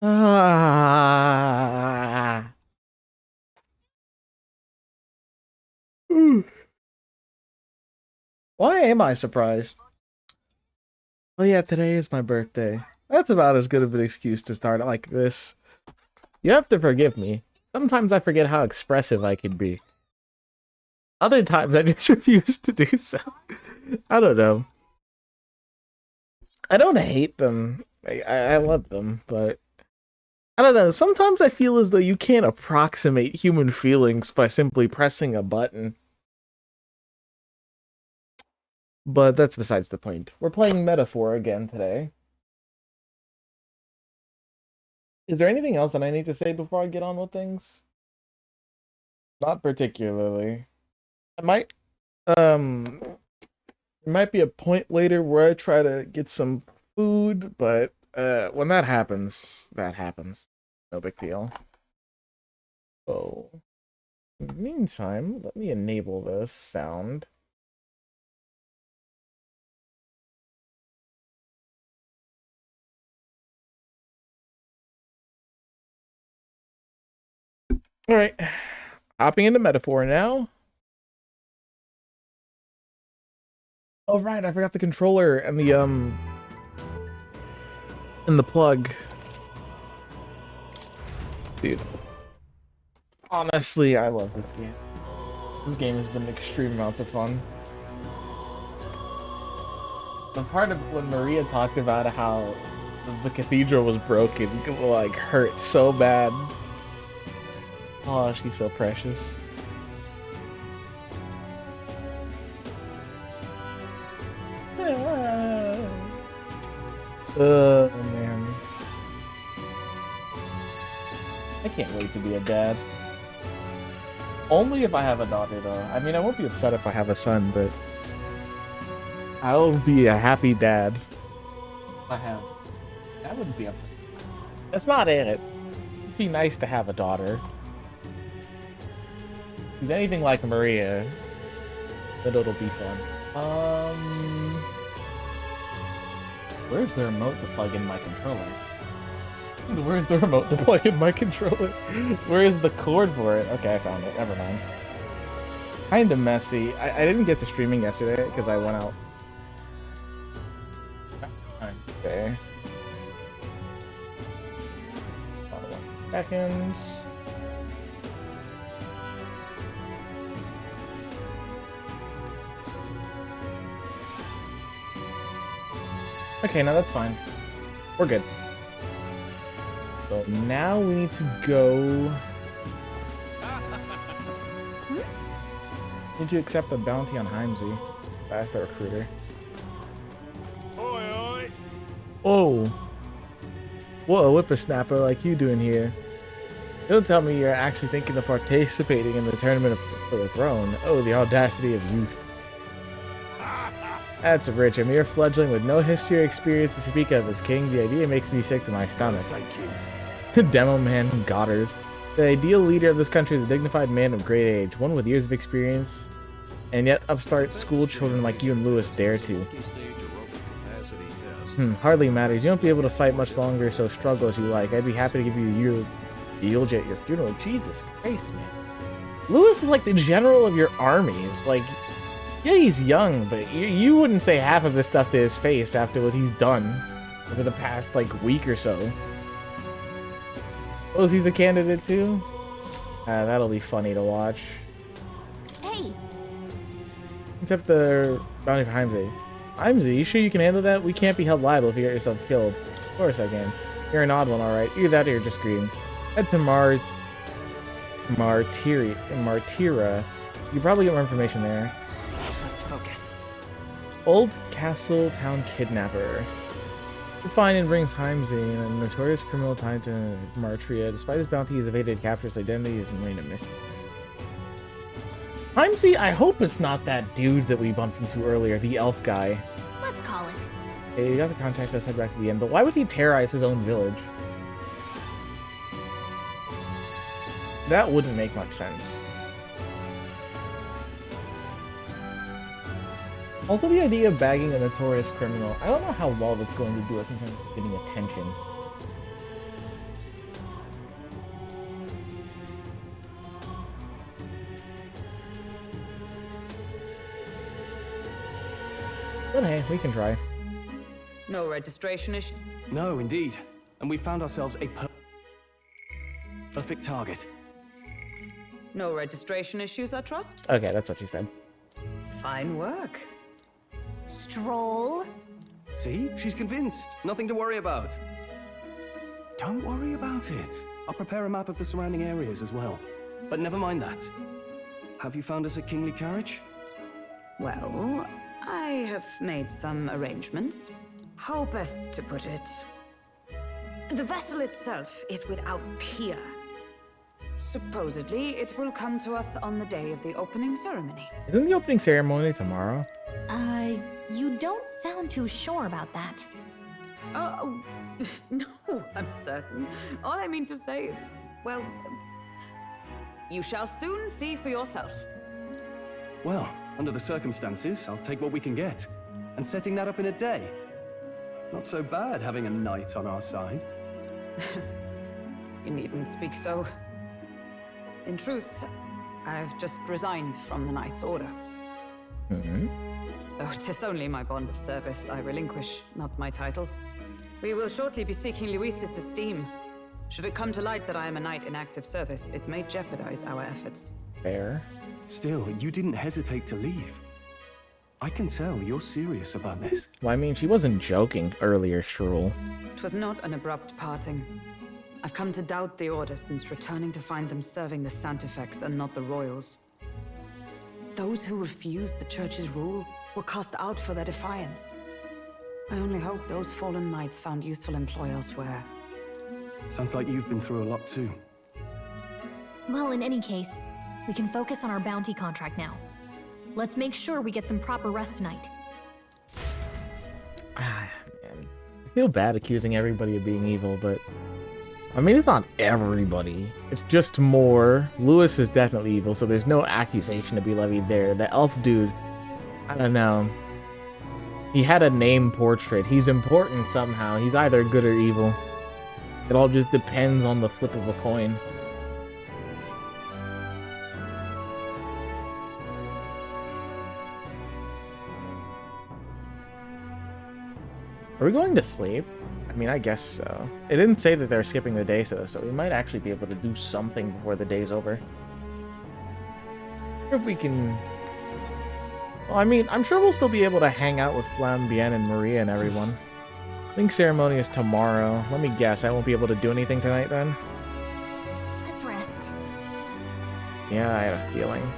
Ah. Why am I surprised? Oh yeah, today is my birthday. That's about as good of an excuse to start it like this. You have to forgive me. Sometimes I forget how expressive I can be. Other times I just refuse to do so. I don't know. I don't hate them. I love them, but I don't know. Sometimes I feel as though you can't approximate human feelings by simply pressing a button. But that's besides the point. We're playing Metaphor again today. Is there anything else that I need to say before I get on with things? Not particularly. I might there might be a point later where I try to get some food, but when that happens, that happens. No big deal. So in the meantime, let me enable this sound. Alright. Hopping into Metaphor now. Oh right, I forgot the controller and the plug. Dude. Honestly, I love this game. This game has been extreme amounts of fun. The part of when Maria talked about how the cathedral was broken, like, hurt so bad. Oh, she's so precious. Man. I can't wait to be a dad. Only if I have a daughter, though. I mean, I won't be upset if I have a son, but I'll be a happy dad. If I have. I wouldn't be upset. That's not it. It'd be nice to have a daughter. If he's anything like Maria, then it'll be fun. Where's the remote to plug in my controller? Where's the remote to plug in my controller? Where is the cord for it? Okay, I found it. Never mind. Kinda messy. I didn't get to streaming yesterday because I went out. Okay. 1 second. Okay, no, that's fine. We're good. So now we need to go. Need to accept the bounty on Heimsey. That's the recruiter. Oi, oi. Oh. What a whippersnapper like you doing here? Don't tell me you're actually thinking of participating in the tournament for the throne. Oh, the audacity of youth. That's rich. A mere fledgling with no history or experience to speak of as king. The idea makes me sick to my stomach. Thank you. Demo man Goddard. The ideal leader of this country is a dignified man of great age, one with years of experience, and yet upstart school children like you and Lewis dare to. Hardly matters. You won't be able to fight much longer, so struggle as you like. I'd be happy to give you the eulogy at your funeral. Jesus Christ, man. Lewis is like the general of your armies. Like, yeah, he's young, but you wouldn't say half of this stuff to his face after what he's done over the past, like, week or so. Oh, he's a candidate too? That'll be funny to watch. Hey! Except the bounty for Heimsey. Heimsey, you sure you can handle that? We can't be held liable if you get yourself killed. Of course I can. You're an odd one, alright. Either that or you're just green. Head to Martira. You probably get more information there. Let's focus. Old Castle Town Kidnapper. Find and brings Heimsey, a notorious criminal tied to Martria. Despite his bounty, he's evaded capture. His identity is remained a mystery. Heimsey, I hope it's not that dude that we bumped into earlier, the elf guy. Let's call it. Hey, you got the contact, let's head back to the end. But why would he terrorize his own village? That wouldn't make much sense. Also, the idea of bagging a notorious criminal, I don't know how well that's going to do us in terms of getting attention. But hey, we can try. No registration issue? No, indeed. And we found ourselves a perfect target. No registration issues, I trust? Okay, that's what she said. Fine work. Stroll. See? She's convinced. Nothing to worry about. Don't worry about it. I'll prepare a map of the surrounding areas as well. But never mind that. Have you found us a kingly carriage? Well, I have made some arrangements. How best to put it? The vessel itself is without peer. Supposedly, it will come to us on the day of the opening ceremony. Isn't the opening ceremony tomorrow? You don't sound too sure about that. Oh, no, I'm certain. All I mean to say is, well, you shall soon see for yourself. Well, under the circumstances, I'll take what we can get. And setting that up in a day. Not so bad having a knight on our side. You needn't speak so. In truth, I've just resigned from the Knight's Order. Though it is only my bond of service I relinquish, not my title. We will shortly be seeking Luis's esteem. Should it come to light that I am a knight in active service, it may jeopardize our efforts. Fair. Still, you didn't hesitate to leave. I can tell you're serious about this. Well, I mean, she wasn't joking earlier, Stroll. It was not an abrupt parting. I've come to doubt the Order since returning to find them serving the Santifex and not the Royals. Those who refused the Church's rule were cast out for their defiance. I only hope those fallen knights found useful employ elsewhere. Sounds like you've been through a lot too. Well, in any case, we can focus on our bounty contract now. Let's make sure we get some proper rest tonight. Ah, man. I feel bad accusing everybody of being evil, but... I mean, it's not everybody. It's just more. Lewis is definitely evil, so there's no accusation to be levied there. The elf dude, I don't know. He had a name portrait. He's important somehow. He's either good or evil. It all just depends on the flip of a coin. Are we going to sleep? I mean, I guess so. It didn't say that they're skipping the day, though, so we might actually be able to do something before the day's over. If we can... Well, I mean, I'm sure we'll still be able to hang out with Flambienne and Maria and everyone. I think ceremony is tomorrow. Let me guess, I won't be able to do anything tonight, then? Let's rest. Yeah, I had a feeling.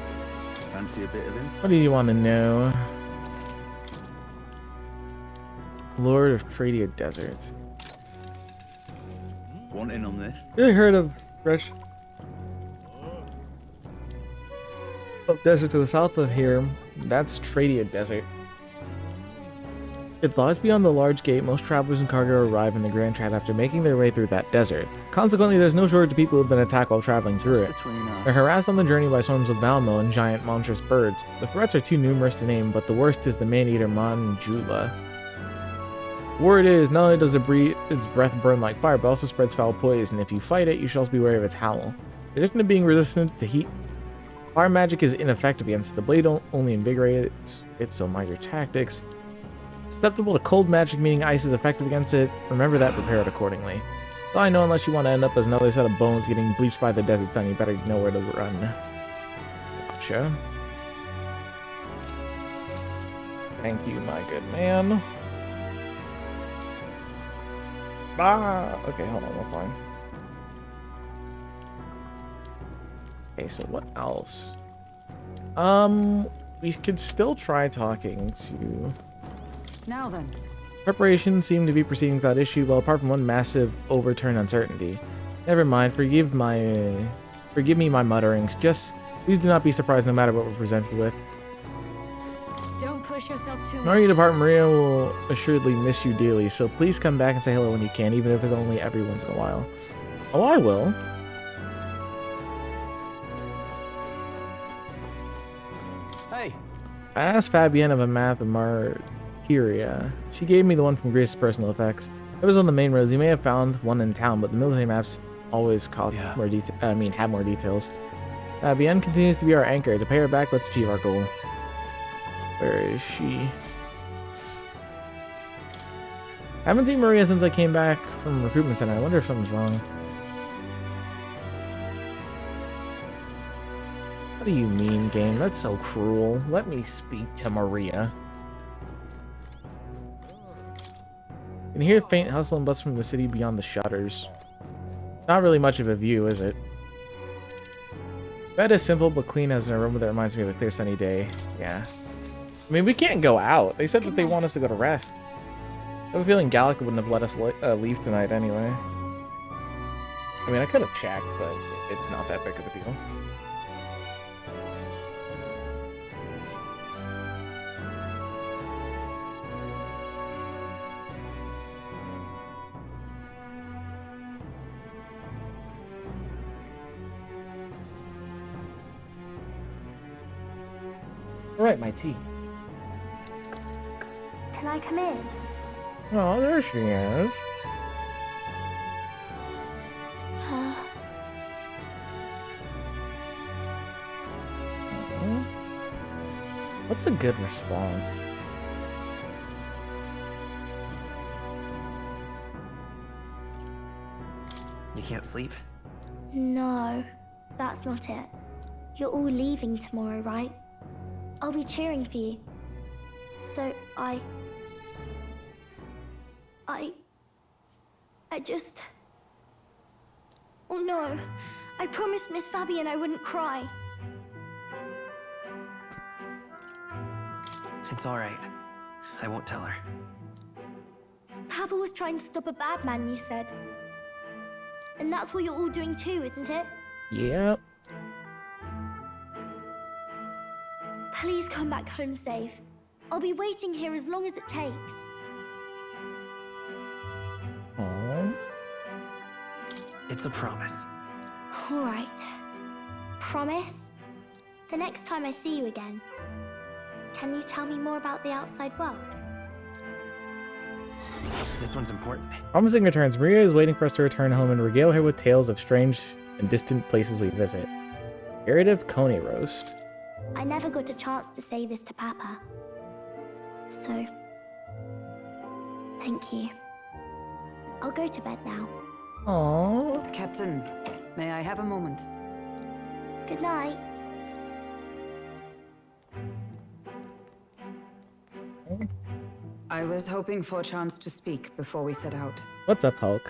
Fancy a bit of info? What do you want to know? Lord of Tradia Desert. Want in on this? Really heard of Fresh Desert to the south of here. That's Tradia Desert. It lies beyond the large gate. Most travelers and cargo arrive in the Grand Trad after making their way through that desert. Consequently, there's no shortage of people who have been attacked while traveling through it. They're harassed on the journey by swarms of Balmo and giant monstrous birds. The threats are too numerous to name, but the worst is the man-eater Manjula. Word is, not only does its breath burn like fire, but also spreads foul poison. If you fight it, you should also be wary of its howl. In addition to being resistant to heat, fire magic is ineffective against it. The blade only invigorates it, so mind your tactics. Susceptible to cold magic, meaning ice is effective against it. Remember that, prepare it accordingly. So I know unless you want to end up as another set of bones getting bleached by the desert sun, you better know where to run. Gotcha. Thank you, my good man. Ah, okay, hold on, we're fine. Okay, so what else? We could still try talking to... Now then. Preparations seem to be proceeding without issue, well, apart from one massive overturn uncertainty. Never mind, forgive me my mutterings. Just, please do not be surprised no matter what we're presented with. Don't push yourself too much. Knowing you depart, Maria will assuredly miss you dearly, so please come back and say hello when you can, even if it's only every once in a while. Oh, I will. Hey! I asked Fabienne of a map of Martyria. She gave me the one from Greece's personal effects. It was on the main roads. You may have found one in town, but the military maps always have more details. Fabienne continues to be our anchor. To pay her back, let's achieve our goal. Where is she? Haven't seen Maria since I came back from recruitment center. I wonder if something's wrong. What do you mean, game? That's so cruel. Let me speak to Maria. You can hear faint hustle and bustle from the city beyond the shutters. Not really much of a view, is it? Bed is simple but clean, as an aroma that reminds me of a clear sunny day. Yeah. I mean, we can't go out. They said that they want us to go to rest. I have a feeling Gallica wouldn't have let us leave tonight anyway. I mean, I could have checked, but it's not that big of a deal. All right, my tea. Can I come in? Oh, there she is. What's a good response? You can't sleep? No, that's not it. You're all leaving tomorrow, right? I'll be cheering for you. So I just... Oh no, I promised Miss Fabian I wouldn't cry. It's all right. I won't tell her. Papa was trying to stop a bad man, you said. And that's what you're all doing too, isn't it? Yep. Please come back home safe. I'll be waiting here as long as it takes. Aww. It's a promise. All right. Promise? The next time I see you again, can you tell me more about the outside world? This one's important. Promising returns. Maria is waiting for us to return home and regale her with tales of strange and distant places we visit. Irritative Coney roast. I never got a chance to say this to Papa. So, thank you. I'll go to bed now. Aww. Captain, may I have a moment? Good night. I was hoping for a chance to speak before we set out. What's up, Hulk?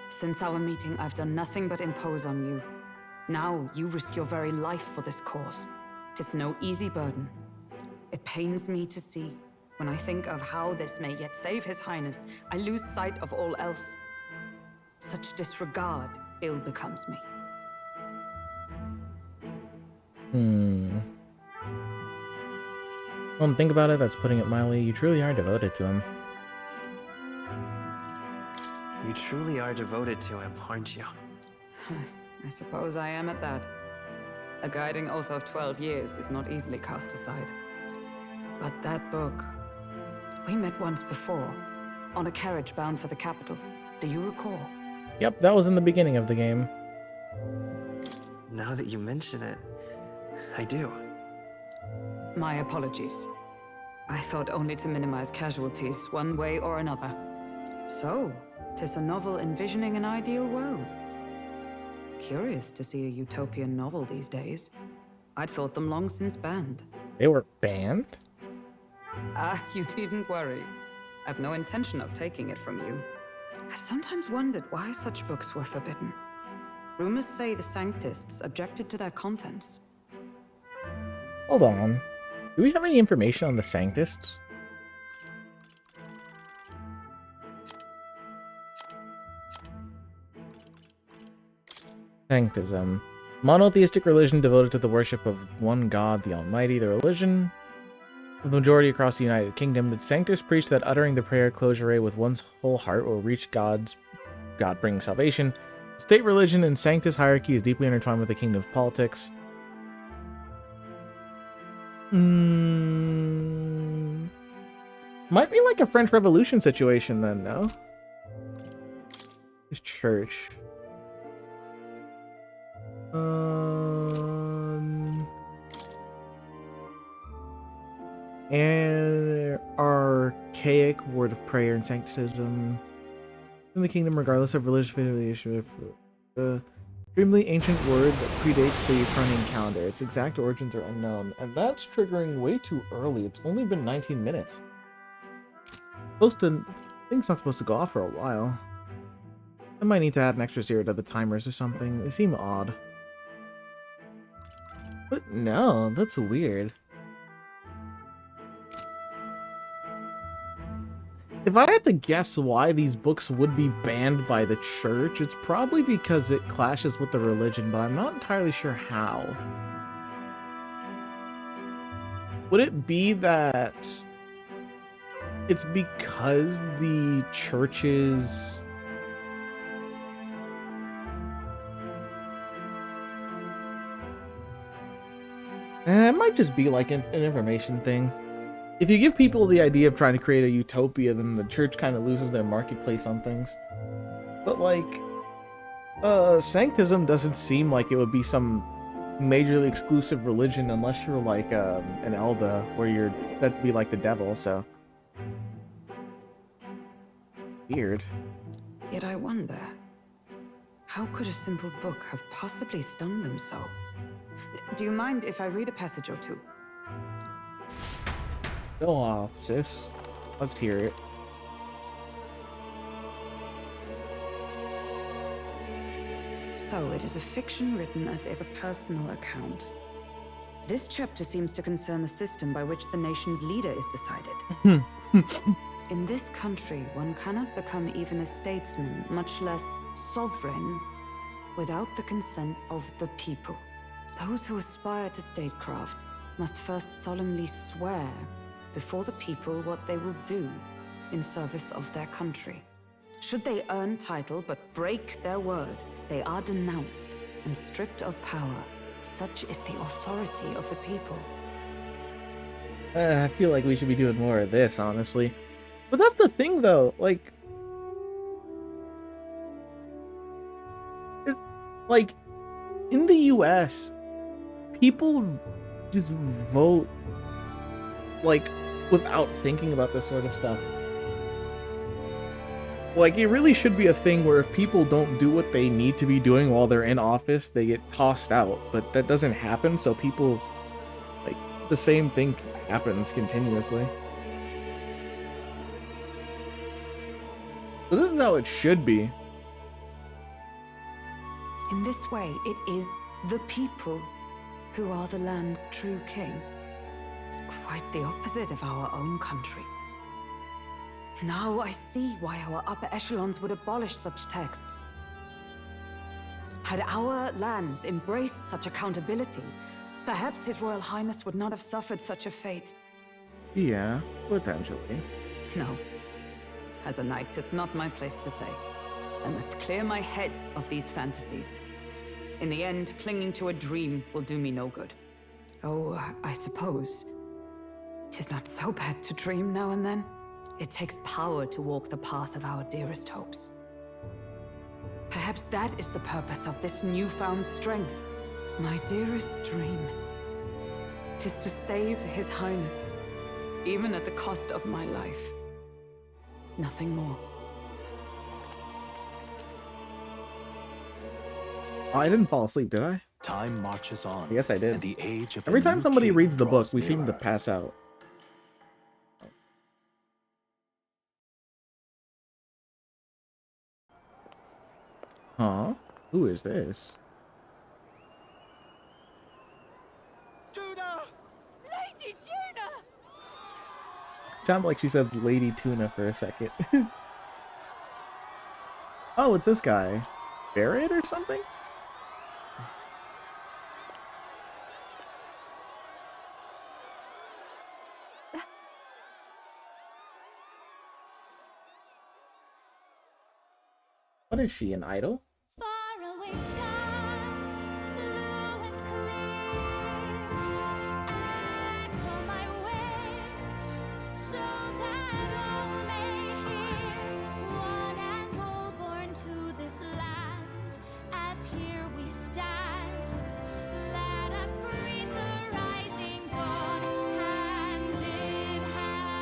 Since our meeting, I've done nothing but impose on you. Now, you risk your very life for this cause. 'Tis no easy burden. It pains me to see. When I think of how this may yet save His Highness, I lose sight of all else. Such disregard ill becomes me. Well, think about it, that's putting it mildly. You truly are devoted to him. You truly are devoted to him, aren't you? I suppose I am at that. A guiding oath of 12 years is not easily cast aside. But that book... We met once before, on a carriage bound for the capital. Do you recall? Yep, that was in the beginning of the game. Now that you mention it, I do. My apologies. I thought only to minimize casualties, one way or another. So, 'tis a novel envisioning an ideal world. Curious to see a utopian novel these days. I'd thought them long since banned. They were banned? Ah, you needn't worry. I've no intention of taking it from you. I've sometimes wondered why such books were forbidden. Rumors say the Sanctists objected to their contents. Hold on. Do we have any information on the Sanctists? Sanctism. Monotheistic religion devoted to the worship of one God, the Almighty. The religion of the majority across the United Kingdom. The Sanctists preach that uttering the prayer Closure with one's whole heart will reach God bringing salvation. State religion and Sanctus hierarchy is deeply intertwined with the kingdom's politics. Might be like a French Revolution situation then, no? This church. archaic word of prayer and sancticism in the kingdom, regardless of religious affiliation. The extremely ancient word that predates the Ukrainian calendar. Its exact origins are unknown, and that's triggering way too early. It's only been 19 minutes. Supposed to, thing's not supposed to go off for a while. I might need to add an extra 0 to the timers or something. They seem odd. But no, that's weird. If I had to guess why these books would be banned by the church, it's probably because it clashes with the religion, but I'm not entirely sure how. Would it be that it's because the churches... It might just be like an information thing. If you give people the idea of trying to create a utopia, then the church kind of loses their marketplace on things. But like, Sanctism doesn't seem like it would be some majorly exclusive religion unless you're like an Elda, where you're said to be like the devil, so. Weird. Yet I wonder, how could a simple book have possibly stung them so? Do you mind if I read a passage or two? Go off, sis. Let's hear it. So, it is a fiction written as if a personal account. This chapter seems to concern the system by which the nation's leader is decided. In this country, one cannot become even a statesman, much less sovereign, without the consent of the people. Those who aspire to statecraft must first solemnly swear before the people what they will do in service of their country. Should they earn title but break their word, they are denounced and stripped of power. Such is the authority of the people. I feel like we should be doing more of this, honestly. But that's the thing, though. Like, in the US, people just vote, like, without thinking about this sort of stuff. Like, it really should be a thing where if people don't do what they need to be doing while they're in office, they get tossed out. But that doesn't happen, so people, like, the same thing happens continuously. So this is how it should be. In this way, it is the people who are the land's true king. Quite the opposite of our own country. Now I see why our upper echelons would abolish such texts. Had our lands embraced such accountability, perhaps His Royal Highness would not have suffered such a fate. Yeah, potentially. No. As a knight, 'tis not my place to say. I must clear my head of these fantasies. In the end, clinging to a dream will do me no good. Oh, I suppose 'tis not so bad to dream now and then. It takes power to walk the path of our dearest hopes. Perhaps that is the purpose of this newfound strength. My dearest dream. 'Tis to save His Highness, even at the cost of my life. Nothing more. Oh, I didn't fall asleep, did I? Time marches on. Yes, I did. And the age of Every the time new somebody king reads the book, draws we seem to nearer. pass out. Huh? Who is this? Judah! Lady Tuna! Sounded like she said Lady Tuna for a second. Oh, it's this guy. Barrett or something? What is she, an idol? Faraway sky, blue and clear. Echo my wish, so that all may hear. One and all born to this land, as here we stand. Let us greet the rising dawn, hand in hand.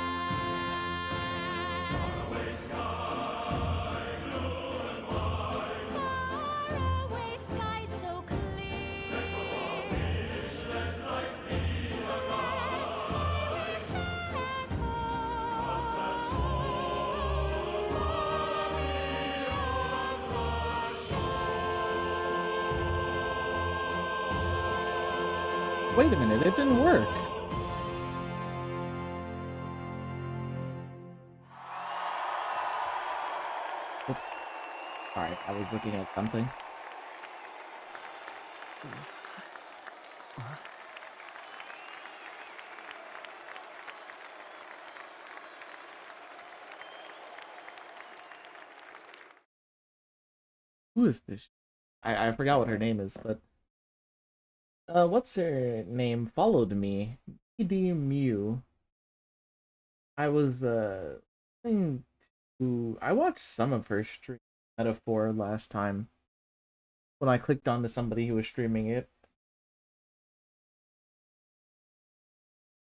Wait a minute, it didn't work. Alright, I was looking at something. Who is this? I forgot what her name is, but what's her name? Followed me. BD Mew. I was I watched some of her stream Metaphor last time when I clicked onto somebody who was streaming it.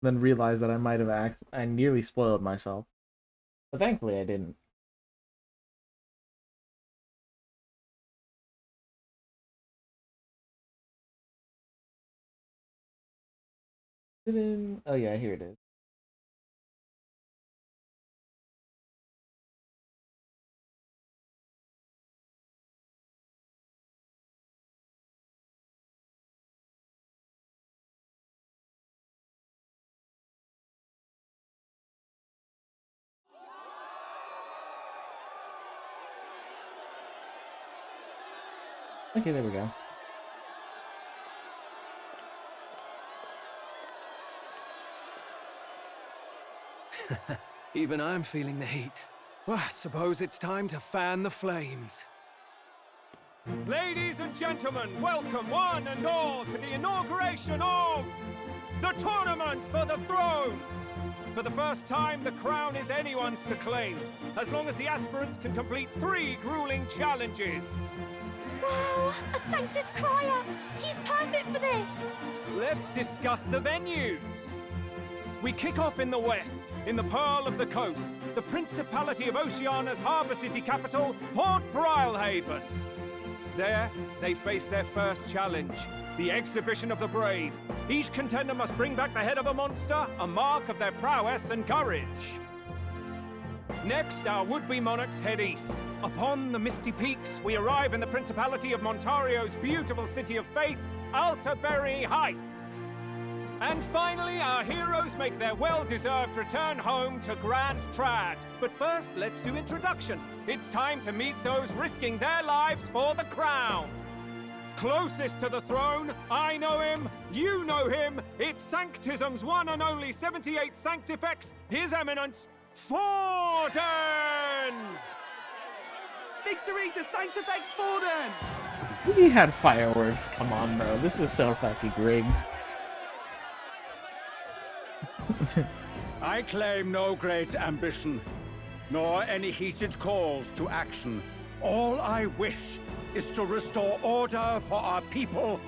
Then realized that I might have I nearly spoiled myself. But thankfully I didn't. Oh yeah, here it is. Okay, there we go. Even I'm feeling the heat. Well, I suppose it's time to fan the flames. Ladies and gentlemen, welcome one and all to the inauguration of the Tournament for the Throne! For the first time, the crown is anyone's to claim, as long as the aspirants can complete 3 grueling challenges. Wow, a Sanctus Crier! He's perfect for this! Let's discuss the venues. We kick off in the west, in the Pearl of the Coast, the Principality of Oceania's harbour city capital, Port Brilehaven. There, they face their first challenge, the Exhibition of the Brave. Each contender must bring back the head of a monster, a mark of their prowess and courage. Next, our would-be monarchs head east. Upon the misty peaks, we arrive in the Principality of Montario's beautiful city of faith, Altaberry Heights. And finally, our heroes make their well-deserved return home to Grand Trad. But first, let's do introductions. It's time to meet those risking their lives for the crown. Closest to the throne, I know him, you know him. It's Sanctism's one and only 78th Sanctifex, His Eminence, Forden! Victory to Sanctifex Forden! We had fireworks. Come on, bro. This is so fucking rigged. I claim no great ambition, nor any heated calls to action. All I wish is to restore order for our people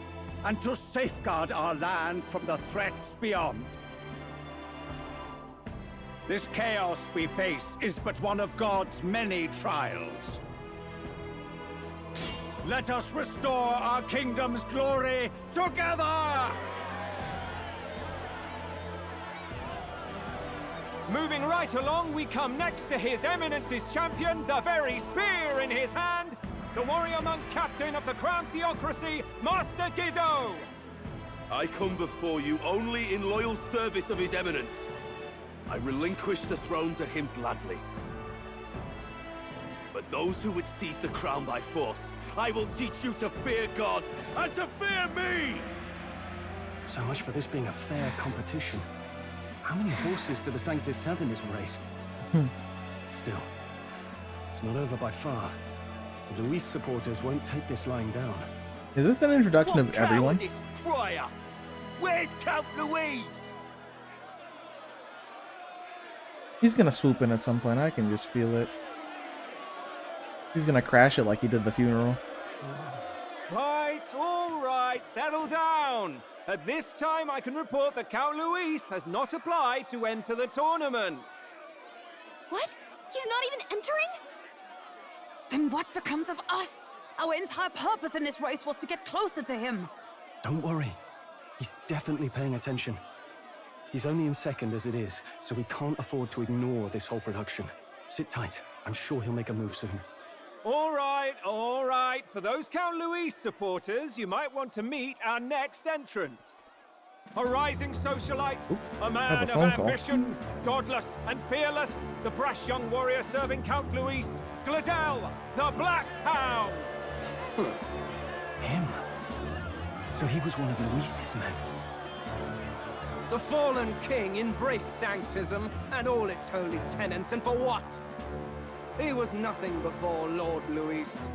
and to safeguard our land from the threats beyond. This chaos we face is but one of God's many trials. Let us restore our kingdom's glory together! Moving right along, we come next to His Eminence's champion, the very spear in his hand, the warrior monk captain of the Crown Theocracy, Master Guido! I come before you only in loyal service of His Eminence. I relinquish the throne to him gladly. But those who would seize the crown by force, I will teach you to fear God and to fear me! So much for this being a fair competition. How many horses do the Sanctus have in this race? Still, it's not over by far. The Luis supporters won't take this lying down. Is this an introduction of everyone? This crier? Where's Count Louise? He's gonna swoop in at some point. I can just feel it. He's gonna crash it like he did the funeral. Right, all right, settle down. At this time, I can report that Count Luis has not applied to enter the tournament. What? He's not even entering? Then what becomes of us? Our entire purpose in this race was to get closer to him. Don't worry. He's definitely paying attention. He's only in second as it is, so we can't afford to ignore this whole production. Sit tight. I'm sure he'll make a move soon. All right, all right. For those Count Luis supporters, you might want to meet our next entrant. A rising socialite, a I man have a of phone call. ambition, godless and fearless, the brash young warrior serving Count Luis, Gladel, the Black Hound! Him? So he was one of Luis's men. The fallen king embraced sanctism and all its holy tenets, and for what? He was nothing before Lord Luis.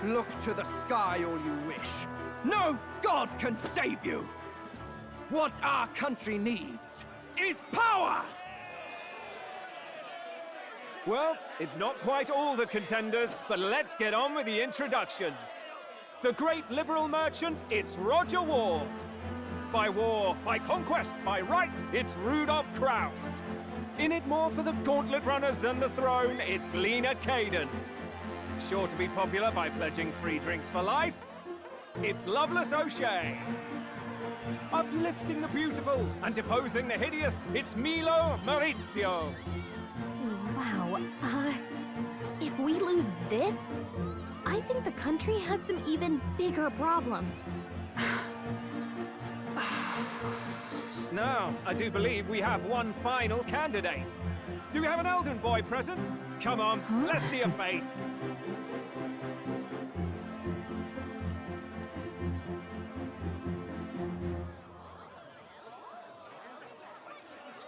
Look to the sky all you wish. No god can save you! What our country needs is power! Well, it's not quite all the contenders, but let's get on with the introductions. The great liberal merchant, it's Roger Ward. By war, by conquest, by right, it's Rudolph Kraus. In it more for the gauntlet runners than the throne, it's Lena Caden. Sure to be popular by pledging free drinks for life, it's Loveless O'Shea. Uplifting the beautiful and deposing the hideous, it's Milo Maurizio. Wow, if we lose this, I think the country has some even bigger problems. Now, I do believe we have one final candidate. Do we have an Elden boy present? Come on, let's see a face.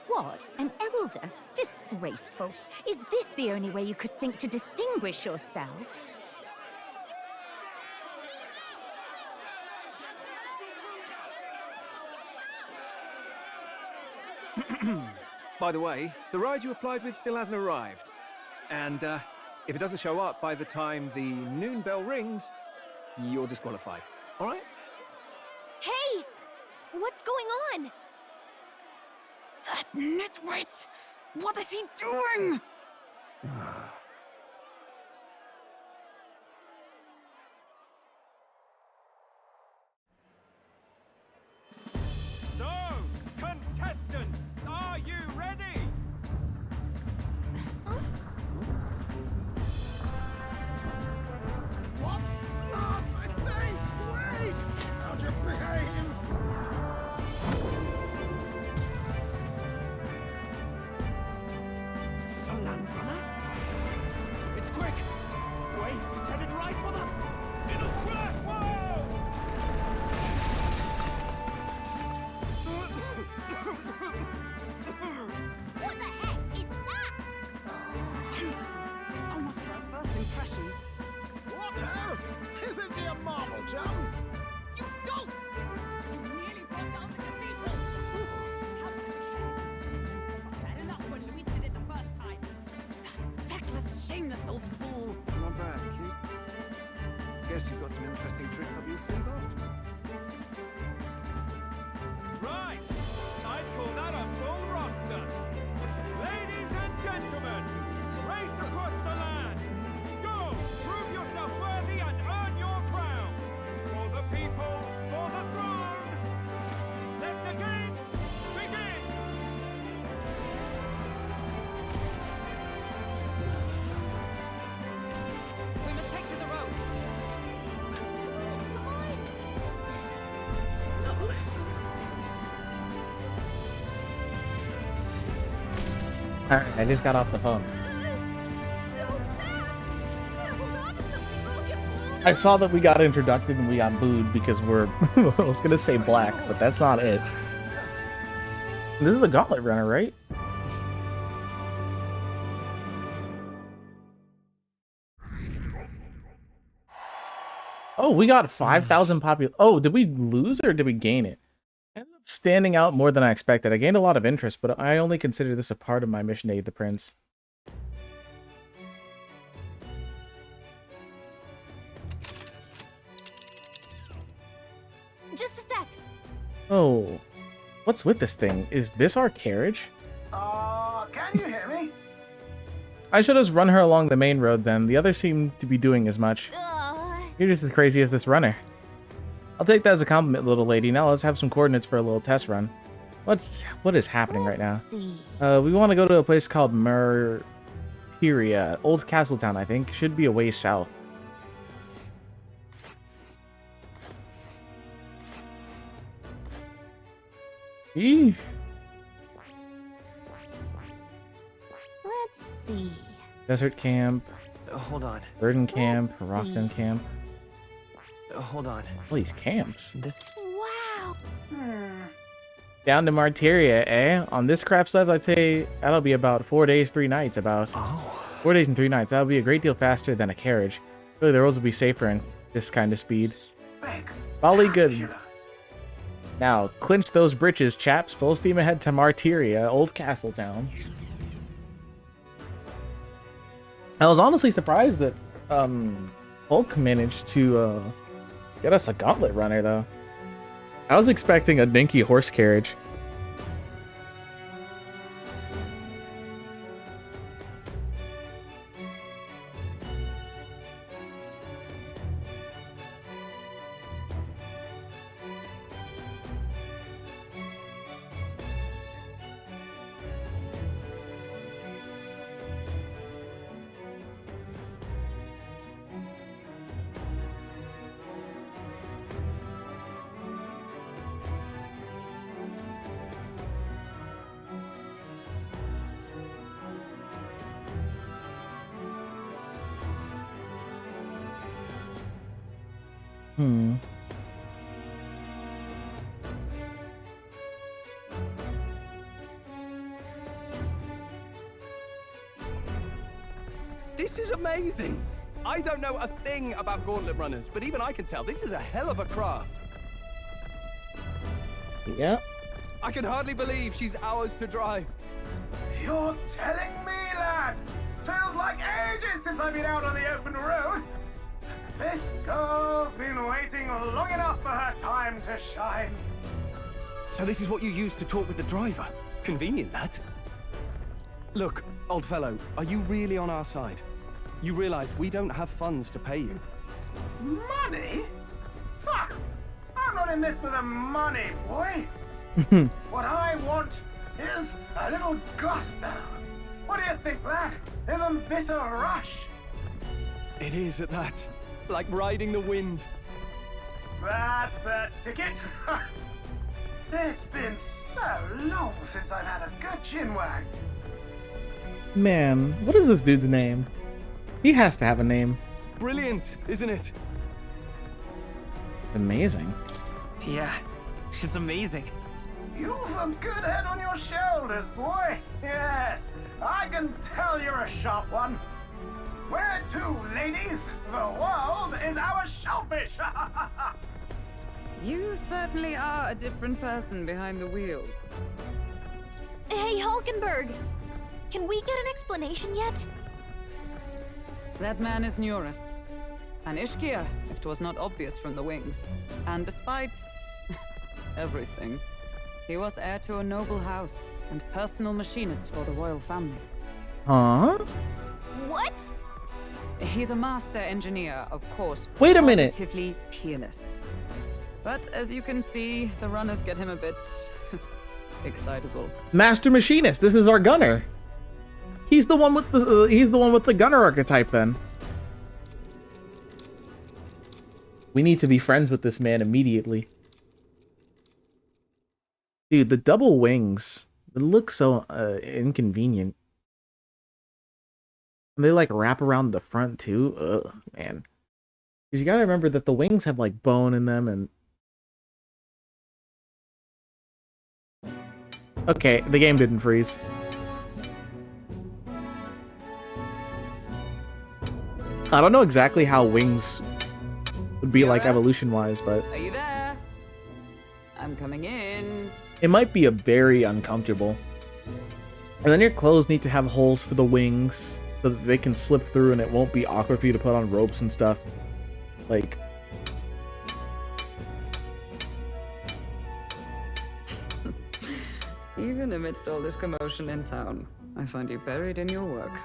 What? An elder? Disgraceful. Is this the only way you could think to distinguish yourself? By the way, the ride you applied with still hasn't arrived. And if it doesn't show up by the time the noon bell rings, you're disqualified. All right? Hey! What's going on? That nitwit! What is he doing? So, contestants, are you ready? What? Last, I say! Wait! How'd you behave? A land runner? It's quick! Wait, it's headed right for them! It'll crash! Whoa! What the heck is that? So much for a first impression. What now? Isn't he a marvel, chums? You don't! You nearly brought down the cathedral! How could I kill it? It was bad enough when Luis did it the first time. That feckless, shameless old fool. Not bad, kid. Guess you've got some interesting tricks up your sleeve after all. Right! I'd call that a full roster. Ladies and gentlemen, race across the land. Go! Prove yourself worthy and earn your crown. For the people, for the throne. Let the games begin! We must take to the road. Come on! Alright, I just got off the phone. So fast! Gotta hold on to something or I'll get blown I saw that we got introduced and we got booed because we're... I was gonna say black, but that's not it. This is the Gauntlet Runner, right? Oh, we got 5,000 popul... Oh, did we lose or did we gain it? Ended up standing out more than I expected. I gained a lot of interest, but I only consider this a part of my mission to aid the prince. Just a sec. Oh, what's with this thing? Is this our carriage? Can you hear me? I should just run her along the main road then. The others seem to be doing as much. You're just as crazy as this runner. I'll take that as a compliment, little lady. Now let's have some coordinates for a little test run. What is happening right now? We want to go to a place called Merteria, Old Castletown, I think. Should be a ways south. Eesh. Let's see. Desert camp. Hold on. Burden camp. Let's Rockton see. camp. Hold on. All these camps. This. Wow. Down to Martyria, eh? On this crap stuff, I'd say that'll be about 4 days, 3 nights. About 4 days and 3 nights. That'll be a great deal faster than a carriage. Really, the roads will be safer in this kind of speed. Volley good. Now, clinch those britches, chaps. Full steam ahead to Martyria, Old Castle Town. I was honestly surprised that Hulk managed to get us a gauntlet runner, though. I was expecting a dinky horse carriage. This is amazing! I don't know a thing about gauntlet runners, but even I can tell this is a hell of a craft. Yeah. I can hardly believe she's ours to drive. You're telling me, lad? Feels like ages since I've been out on the open road. This girl's been waiting long enough for her time to shine. So this is what you use to talk with the driver? Convenient, that. Look, old fellow, are you really on our side? You realize we don't have funds to pay you. Money? Fuck! I'm not in this for the money, boy. What I want is a little gusto. What do you think, lad? Isn't this a rush? It is at that. Like riding the wind. That's the ticket. It's been so long since I've had a good chinwag. Man, what is this dude's name? He has to have a name. Brilliant, isn't it? Amazing. Yeah, it's amazing. You've a good head on your shoulders, boy. Yes, I can tell you're a sharp one. Where to, ladies? The world is our shellfish. You certainly are a different person behind the wheel. Hey, Hulkenberg! Can we get an explanation yet? That man is Neurus. An Ishkia, if 'twas not obvious from the wings. And despite everything, he was heir to a noble house and personal machinist for the royal family. Huh? What? He's a master engineer, of course. Wait a minute. Positively peerless. But as you can see, the runners get him a bit excitable. Master Machinist. This is our gunner. He's the one with the gunner archetype then. We need to be friends with this man immediately. Dude, the double wings. They look so inconvenient. And they like wrap around the front too. Ugh, man. Because you gotta remember that the wings have like bone in them and... Okay, the game didn't freeze. I don't know exactly how wings would be like evolution-wise, but... Are you there? I'm coming in. It might be a very uncomfortable. And then your clothes need to have holes for the wings so that they can slip through and it won't be awkward for you to put on ropes and stuff. Like... Even amidst all this commotion in town, I find you buried in your work.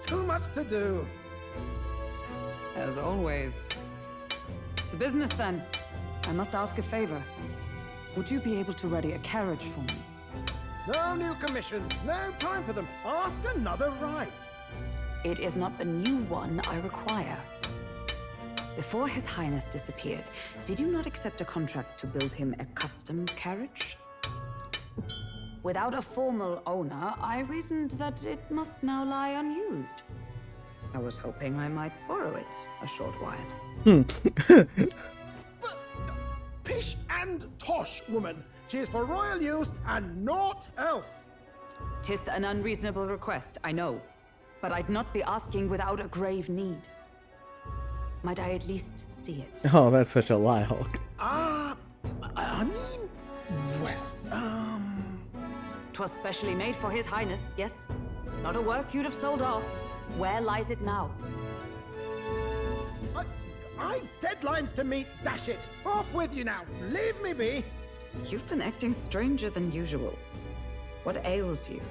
Too much to do. As always. To business then. I must ask a favor. Would you be able to ready a carriage for me? No new commissions. No time for them. Ask another right. It is not a new one I require. Before His Highness disappeared, did you not accept a contract to build him a custom carriage? Without a formal owner, I reasoned that it must now lie unused. I was hoping I might borrow it a short while. Pish and tosh, woman. She is for royal use and naught else. 'Tis an unreasonable request, I know. But I'd not be asking without a grave need. Might I at least see it? Oh, that's such a lie, Hulk. I mean, well, 'Twas specially made for His Highness, yes? Not a work you'd have sold off. Where lies it now? I've deadlines to meet, dash it. Off with you now. Leave me be. You've been acting stranger than usual. What ails you?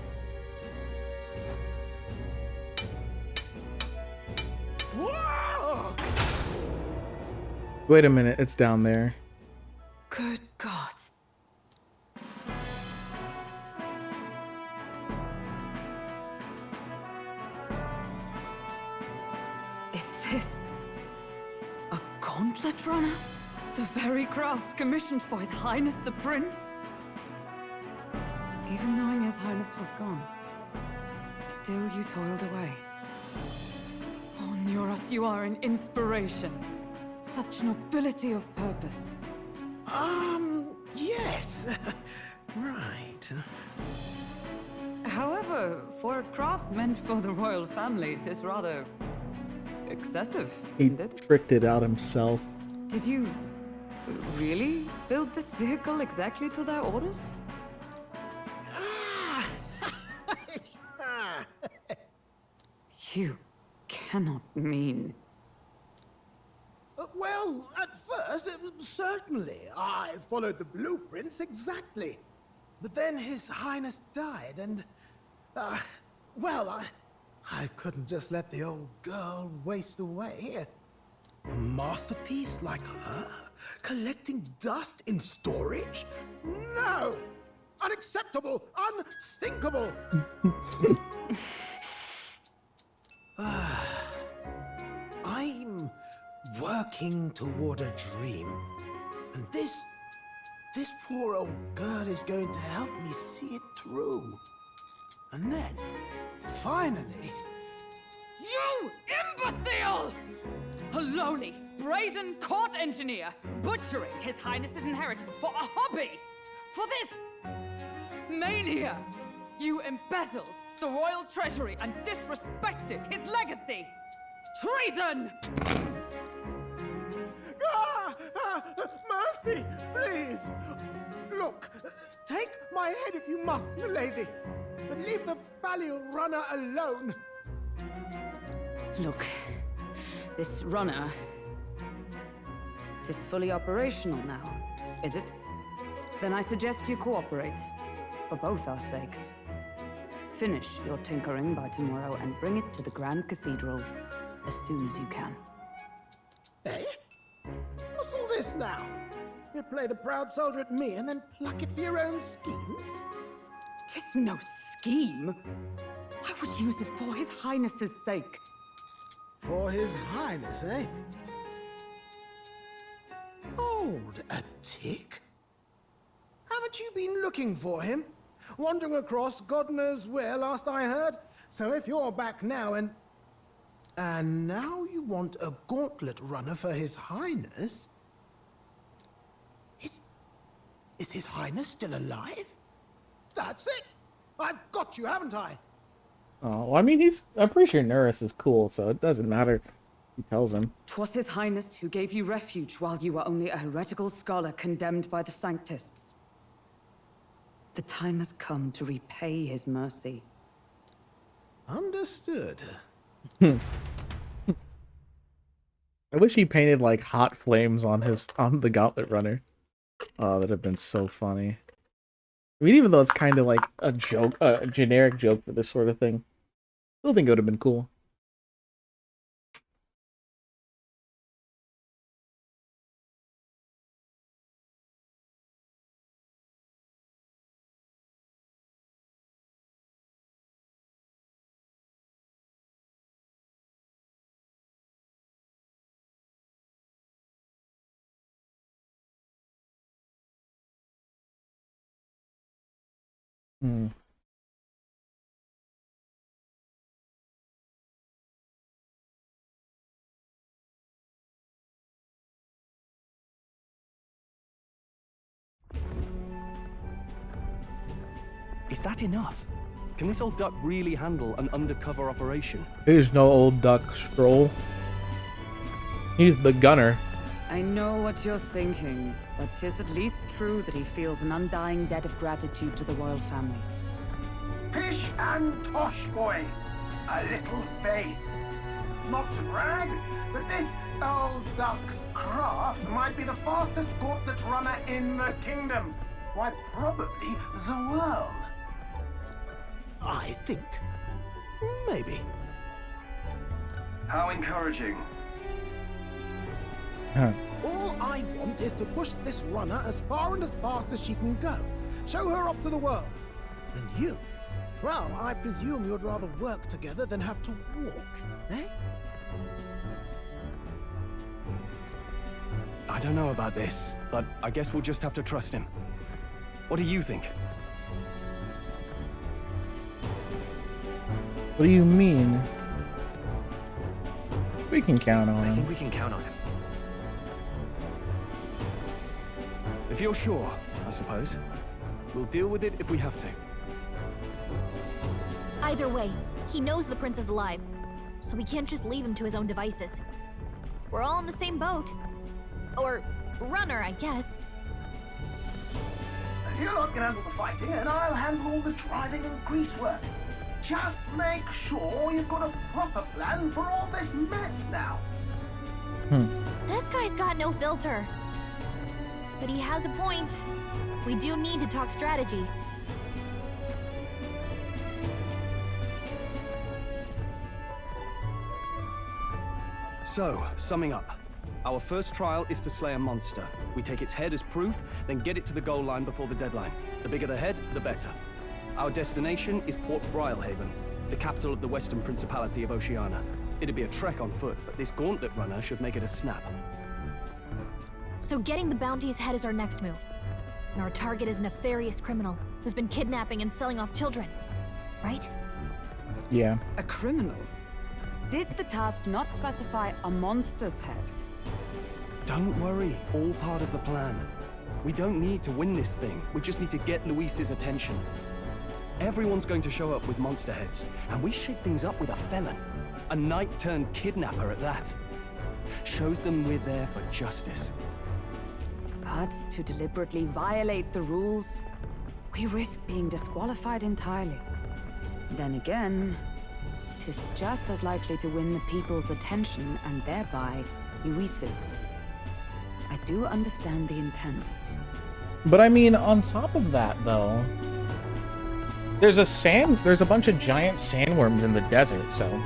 Whoa! Wait a minute, it's down there. Good God. Is this a gauntlet runner? The very craft commissioned for His Highness the Prince? Even knowing His Highness was gone, still you toiled away. Oh, Neuros, you are an inspiration. Such nobility of purpose. Yes. Right. However, for a craft meant for the royal family, it is rather excessive, He isn't it? tricked it out himself. Did you really build this vehicle exactly to their orders? You cannot mean... Well, at first, certainly. I followed the blueprints exactly. But then His Highness died, and... well, I couldn't just let the old girl waste away. A masterpiece like her? Collecting dust in storage? No! Unacceptable! Unthinkable! I'm working toward a dream. And this poor old girl is going to help me see it through. And then, finally... You imbecile! A lowly, brazen court engineer butchering His Highness's inheritance for a hobby! For this mania! You embezzled the royal treasury and disrespected his legacy! Treason! Mercy, please! Look, take my head if you must, milady. But leave the Balliol runner alone. Look, this runner... Tis fully operational now, is it? Then I suggest you cooperate, for both our sakes. Finish your tinkering by tomorrow and bring it to the Grand Cathedral as soon as you can. Eh? What's all this now? You play the proud soldier at me and then pluck it for your own schemes? 'Tis no scheme. I would use it for His Highness's sake. For His Highness, eh? Hold a tick. Haven't you been looking for him? Wandering across God knows where, last I heard. So if you're back now and now you want a gauntlet runner for His Highness? Is His Highness still alive? That's it! I've got you, haven't I? Oh, well, I mean, I'm pretty sure Neuros is cool, so it doesn't matter. He tells him. 'Twas His Highness who gave you refuge while you were only a heretical scholar condemned by the Sanctists. The time has come to repay His mercy. Understood. I wish he painted like hot flames on the gauntlet runner. Oh, that'd have been so funny. I mean, even though it's kind of like a joke, a generic joke for this sort of thing, I still think it would have been cool. Hmm. Is that enough? Can this old duck really handle an undercover operation? He's no old duck scroll. He's the gunner. I know what you're thinking, but 'tis at least true that he feels an undying debt of gratitude to the royal family. Pish and tosh, boy. A little faith. Not to brag, but this old duck's craft might be the fastest gauntlet runner in the kingdom. Why, probably the world. I think. Maybe. How encouraging. All I want is to push this runner as far and as fast as she can go. Show her off to the world. And you? Well, I presume you'd rather work together than have to walk, eh? I don't know about this, but I guess we'll just have to trust him. What do you think? What do you mean? We can count on him. I think we can count on him. If you're sure, I suppose. We'll deal with it if we have to. Either way, he knows the prince is alive, so we can't just leave him to his own devices. We're all in the same boat. Or runner, I guess. You lot can handle the fighting, and I'll handle all the driving and grease work. Just make sure you've got a proper plan for all this mess now. This guy's got no filter. But he has a point. We do need to talk strategy. So, summing up. Our first trial is to slay a monster. We take its head as proof, then get it to the goal line before the deadline. The bigger the head, the better. Our destination is Port Brialhaven, the capital of the Western Principality of Oceania. It'd be a trek on foot, but this gauntlet runner should make it a snap. So getting the bounty's head is our next move. And our target is a nefarious criminal who's been kidnapping and selling off children. Right? Yeah. A criminal? Did the task not specify a monster's head? Don't worry, all part of the plan. We don't need to win this thing, we just need to get Luis's attention. Everyone's going to show up with monster heads, and we shake things up with a felon. A knight-turned-kidnapper at that. Shows them we're there for justice. But to deliberately violate the rules, we risk being disqualified entirely. Then again, 'tis just as likely to win the people's attention and thereby Luis's. I do understand the intent. But I mean, on top of that, though, there's a bunch of giant sandworms in the desert, so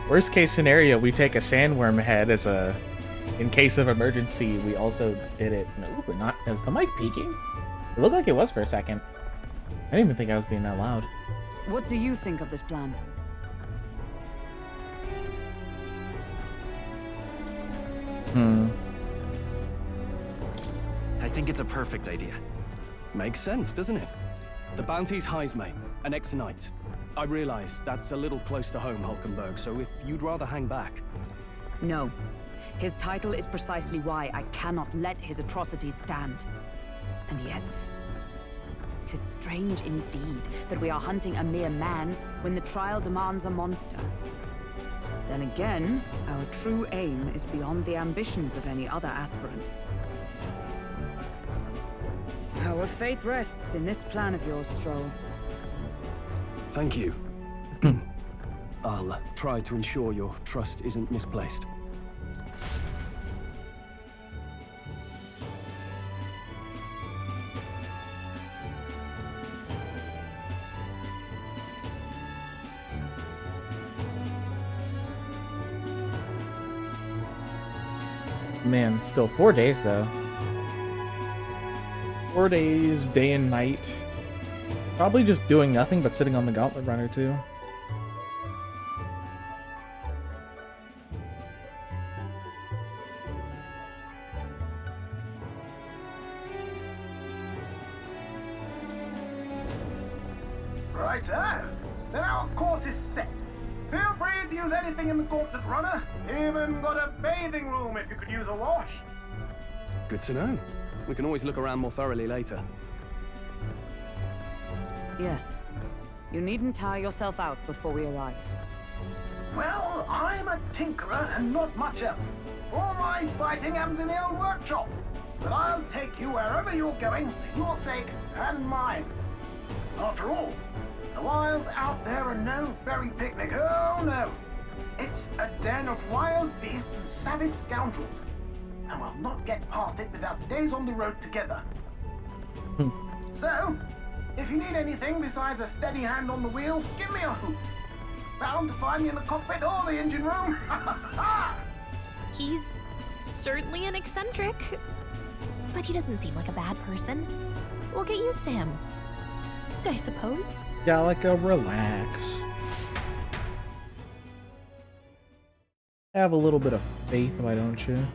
worst case scenario, we take a sandworm head as a, in case of emergency, we also did it. No, we're not. Is the mic peaking? It looked like it was for a second. I didn't even think I was being that loud. What do you think of this plan? I think it's a perfect idea. Makes sense, doesn't it? The bounty's Heismay, an ex-knight. I realize that's a little close to home, Hulkenberg, so if you'd rather hang back... No. His title is precisely why I cannot let his atrocities stand. And yet... 'tis strange indeed that we are hunting a mere man when the trial demands a monster. Then again, our true aim is beyond the ambitions of any other aspirant. Our fate rests in this plan of yours, Stroll. Thank you. I'll try to ensure your trust isn't misplaced. Man, still 4 days, though. 4 days, day and night. Probably just doing nothing but sitting on the gauntlet runner, too. Righto. Then our course is set. Feel free to use anything in the gauntlet runner. Even got a bathing room if you could use a wash. Good to know. We can always look around more thoroughly later. Yes. You needn't tire yourself out before we arrive. Well, I'm a tinkerer and not much else. All my fighting happens in the old workshop. But I'll take you wherever you're going for your sake and mine. After all, the wilds out there are no berry picnic. Oh no. It's a den of wild beasts and savage scoundrels. And we'll not get past it without days on the road together. So, if you need anything besides a steady hand on the wheel, give me a hoot. Bound to find me in the cockpit or the engine room. He's certainly an eccentric, but he doesn't seem like a bad person. We'll get used to him, I suppose. Galaga, relax. Have a little bit of faith, why don't you?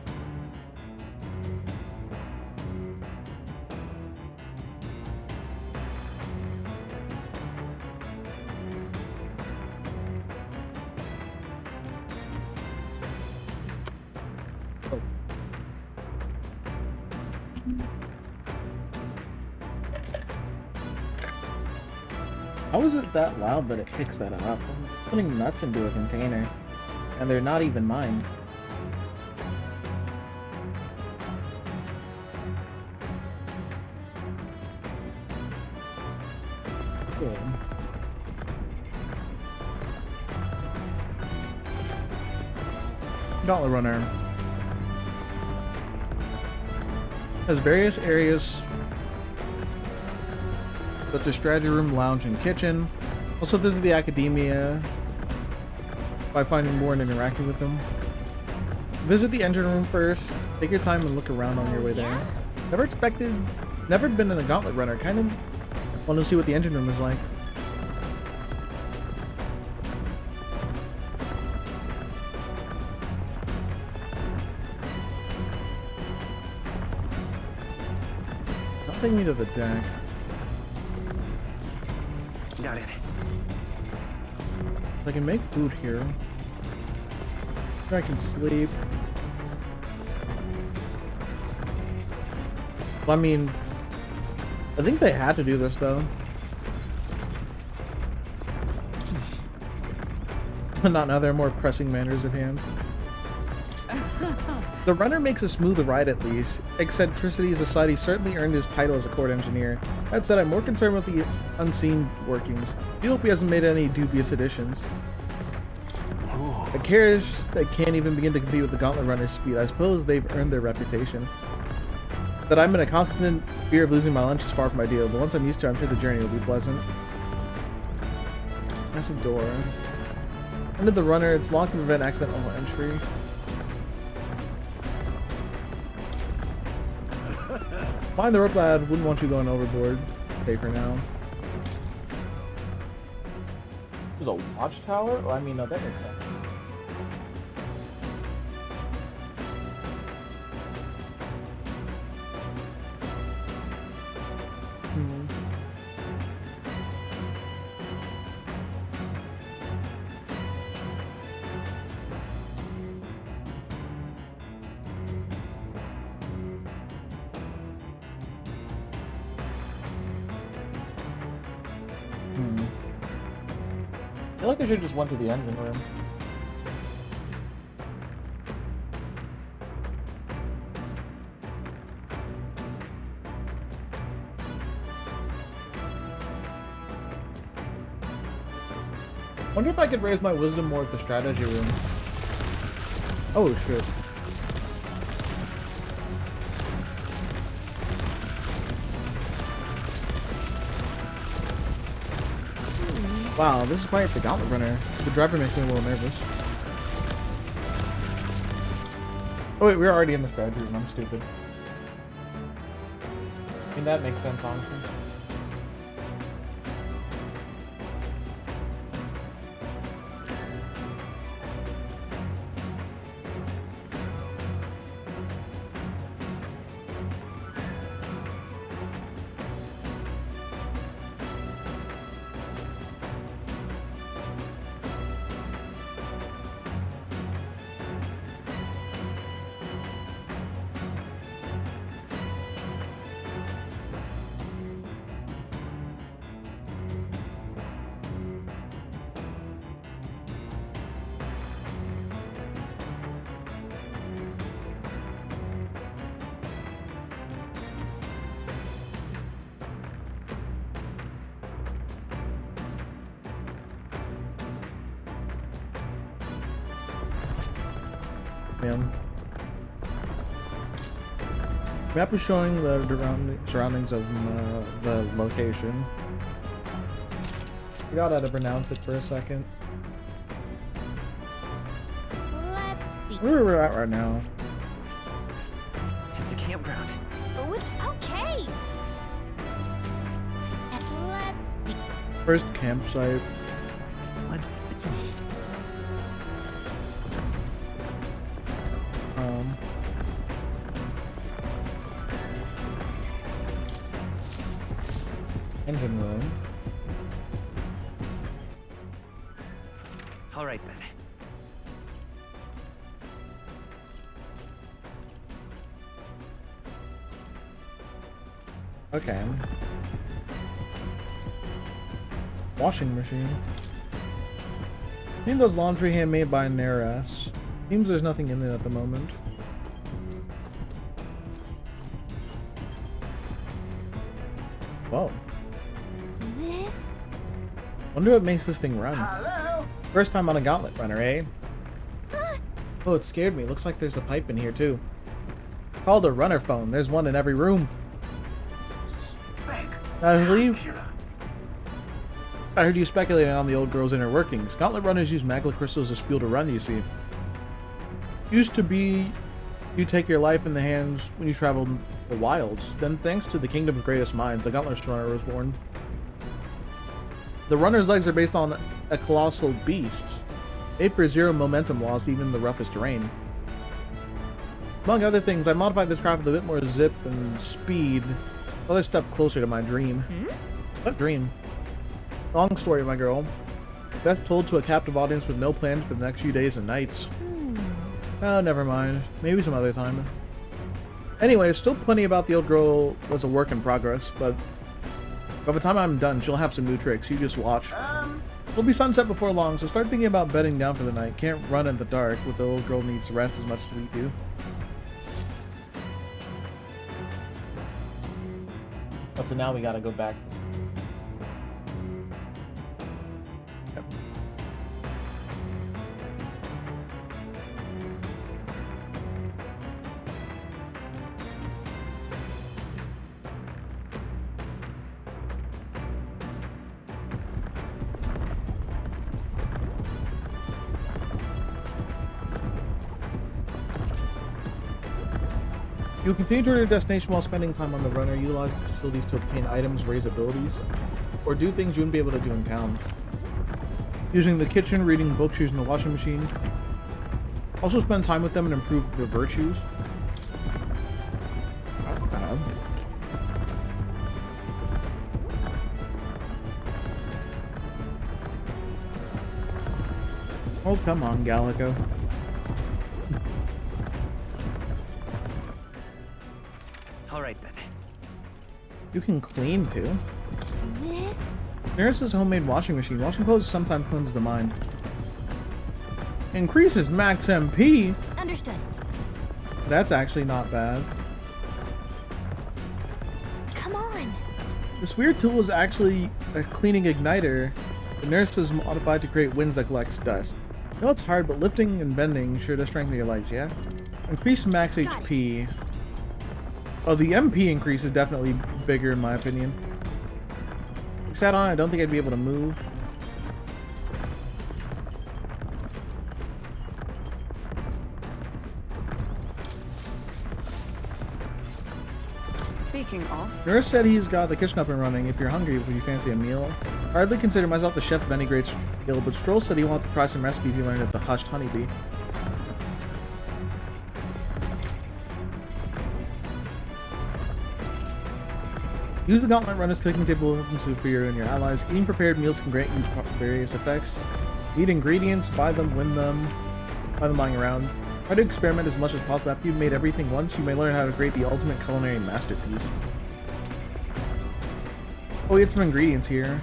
How is it that loud that it picks that up? I'm putting nuts into a container, and they're not even mine. Cool. Gauntlet Runner has various areas, but the strategy room, lounge, and kitchen. Also visit the academia by finding more and interacting with them. Visit the engine room first. Take your time and look around on your way there. Never been in a Gauntlet Runner. Kind of want to see what the engine room is like. Don't take me to the deck. Got it. I can make food here. I can sleep. Well, I mean, I think they had to do this though. Not now, there are more pressing matters at hand. The runner makes a smooth ride at least. Eccentricities aside, he certainly earned his title as a court engineer. That said, I'm more concerned with the unseen workings. I hope he hasn't made any dubious additions. A carriage that can't even begin to compete with the Gauntlet Runner's speed. I suppose they've earned their reputation. That I'm in a constant fear of losing my lunch is far from ideal, but once I'm used to it, I'm sure the journey will be pleasant. Massive door. Under the runner, it's locked to prevent accidental entry. Find the rope lad, wouldn't want you going overboard. Stay for now. There's a watchtower? Oh, I mean, no, that makes sense. I feel like I should just went to the engine room. Wonder if I could raise my wisdom more at the strategy room. Oh shit. Wow, this is quite the Gauntlet Runner. The driver makes me a little nervous. Oh wait, we're already in the strategy room. I'm stupid. I mean, that makes sense, honestly. Yeah. Map is showing the surroundings of the location. I gotta pronounce it for a second. Let's see. Where we're at right now. It's a campground. Oh, it's okay. And let's see. First campsite. Let's see. Engine room. All right then. Okay. Washing machine. Need those laundry handmade by Neras. Seems there's nothing in it at the moment. Whoa. This? Wonder what makes this thing run. Hello? First time on a gauntlet runner, eh? Oh, it scared me. Looks like there's a pipe in here too. Called a runner phone. There's one in every room. I heard you speculating on the old girl's inner workings. Gauntlet runners use magma crystals as fuel to run, you see. Used to be you take your life in the hands when you traveled the wilds. Then thanks to the kingdom's greatest minds, the Gauntlet runner was born. The runner's legs are based on a colossal beast, made for zero momentum loss even in the roughest terrain. Among other things, I modified this craft with a bit more zip and speed. Another step closer to my dream. What dream? Long story, my girl. Best told to a captive audience with no plans for the next few days and nights. Oh, never mind. Maybe some other time. Anyway, still plenty about the old girl was a work in progress, but by the time I'm done, she'll have some new tricks. You just watch. It'll be sunset before long, so start thinking about bedding down for the night. Can't run in the dark, with the old girl needs to rest as much as we do. Oh, so now we gotta go back. Yep. You will continue to your destination while spending time on the runner, utilize the facilities to obtain items, raise abilities, or do things you wouldn't be able to do in town. Using the kitchen, reading books, using the washing machine. Also spend time with them and improve their virtues. Oh, come on, Gallico. Alright then. You can clean too. This? Neras' homemade washing machine. Washing clothes sometimes cleanses the mind. Increases max MP. Understood. That's actually not bad. Come on. This weird tool is actually a cleaning igniter. The Neras is modified to create winds that collects dust. I know it's hard, but lifting and bending sure does strengthen your legs, yeah? Increase max HP. Oh, the MP increase is definitely bigger in my opinion. Sat on, I don't think I'd be able to move. Speaking of, Neras said he's got the kitchen up and running. If you're hungry, would you fancy a meal? I hardly consider myself the chef of any great skill, but Stroll said he wanted to try some recipes he learned at the Hushed Honeybee. Use the Gauntlet Runner's cooking table to superior and your allies. Eating prepared meals can grant you various effects. Eat ingredients, buy them, win them, find them lying around. Try to experiment as much as possible. After you've made everything once, you may learn how to create the ultimate culinary masterpiece. Oh, we had some ingredients here.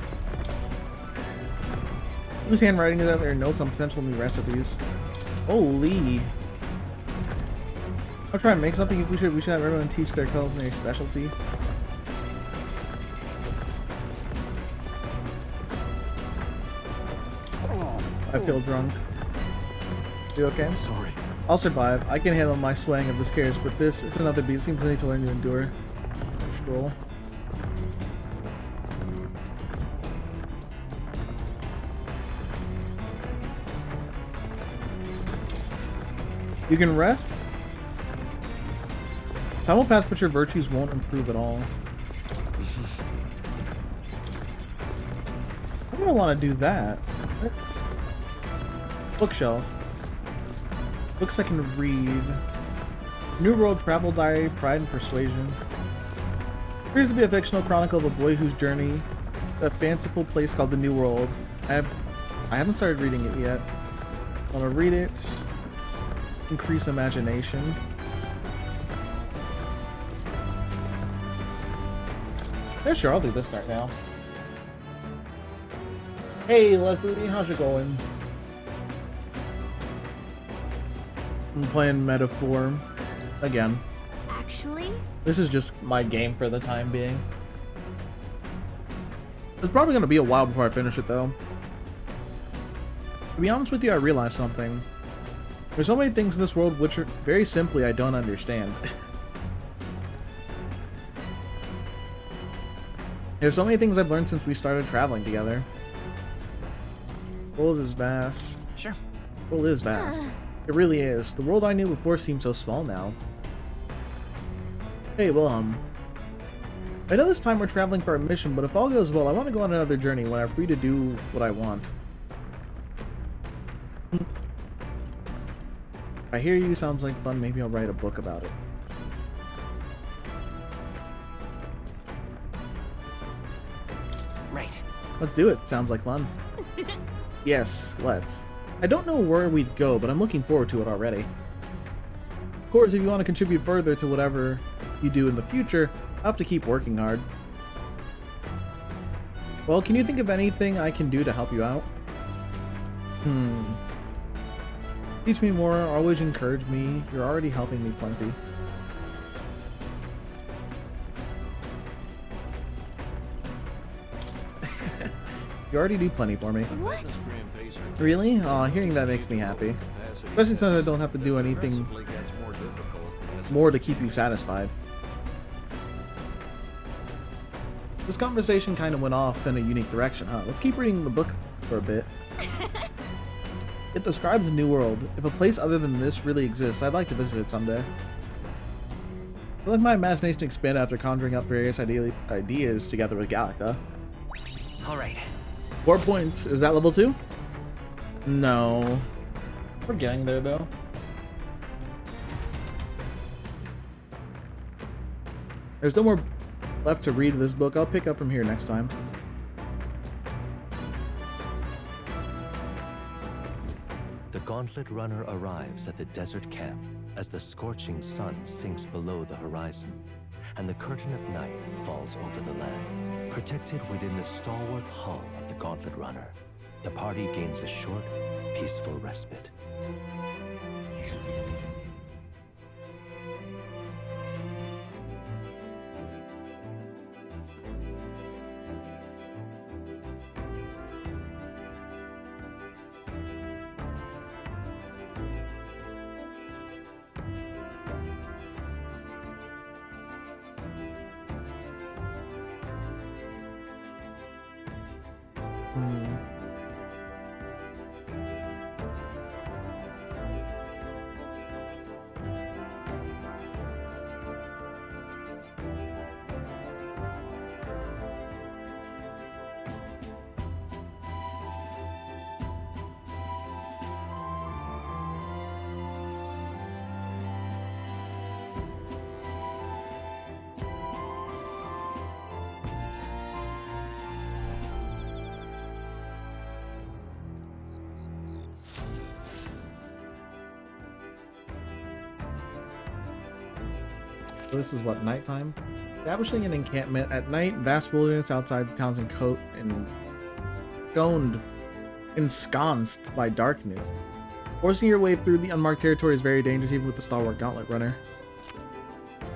Whose handwriting is out there? Notes on potential new recipes. Holy! I'll try and make something. If we should have everyone teach their culinary specialty. I feel drunk. You okay? I'm sorry. I'll survive. I can handle my swaying of this carriage, but this, it's another beat. Seems I need to learn to endure. Scroll. You can rest. Time will pass, but your virtues won't improve at all. I don't want to do that. Bookshelf. Books I can read. New World Travel Diary, Pride and Persuasion. Appears to be a fictional chronicle of a boy whose journey to a fanciful place called the New World. I haven't started reading it yet. I want to read it. Increase imagination. Yeah, sure, I'll do this right now. Hey, Leslie, how's it going? I'm playing Metaphor again. Actually? This is just my game for the time being. It's probably going to be a while before I finish it, though. To be honest with you, I realized something. There's so many things in this world which are, very simply, I don't understand. There's so many things I've learned since we started traveling together. The world is vast. Sure. The world is vast. It really is. The world I knew before seems so small now. Hey, Wilhelm. I know this time we're traveling for a mission, but if all goes well, I want to go on another journey when I'm free to do what I want. I hear you, sounds like fun. Maybe I'll write a book about it. Right. Let's do it. Sounds like fun. Yes, let's. I don't know where we'd go, but I'm looking forward to it already. Of course, if you want to contribute further to whatever you do in the future, I'll have to keep working hard. Well, can you think of anything I can do to help you out? Teach me more, always encourage me. You're already helping me plenty. You already do plenty for me. What? Really? Aw, hearing that makes me happy. Especially since I don't have to do anything more to keep you satisfied. This conversation kind of went off in a unique direction, huh? Let's keep reading the book for a bit. It describes a new world. If a place other than this really exists, I'd like to visit it someday. I let my imagination expand after conjuring up various ideas together with Gallica. Alright. 4 points. Is that level 2? No. We're getting there, though. There's no more left to read of this book. I'll pick up from here next time. The Gauntlet Runner arrives at the desert camp as the scorching sun sinks below the horizon and the curtain of night falls over the land. Protected within the stalwart hull of the Gauntlet Runner, the party gains a short, peaceful respite. So this is what, nighttime? Establishing an encampment at night, vast wilderness outside the towns ensconced by darkness. Forcing your way through the unmarked territory is very dangerous even with the stalwart Gauntlet Runner.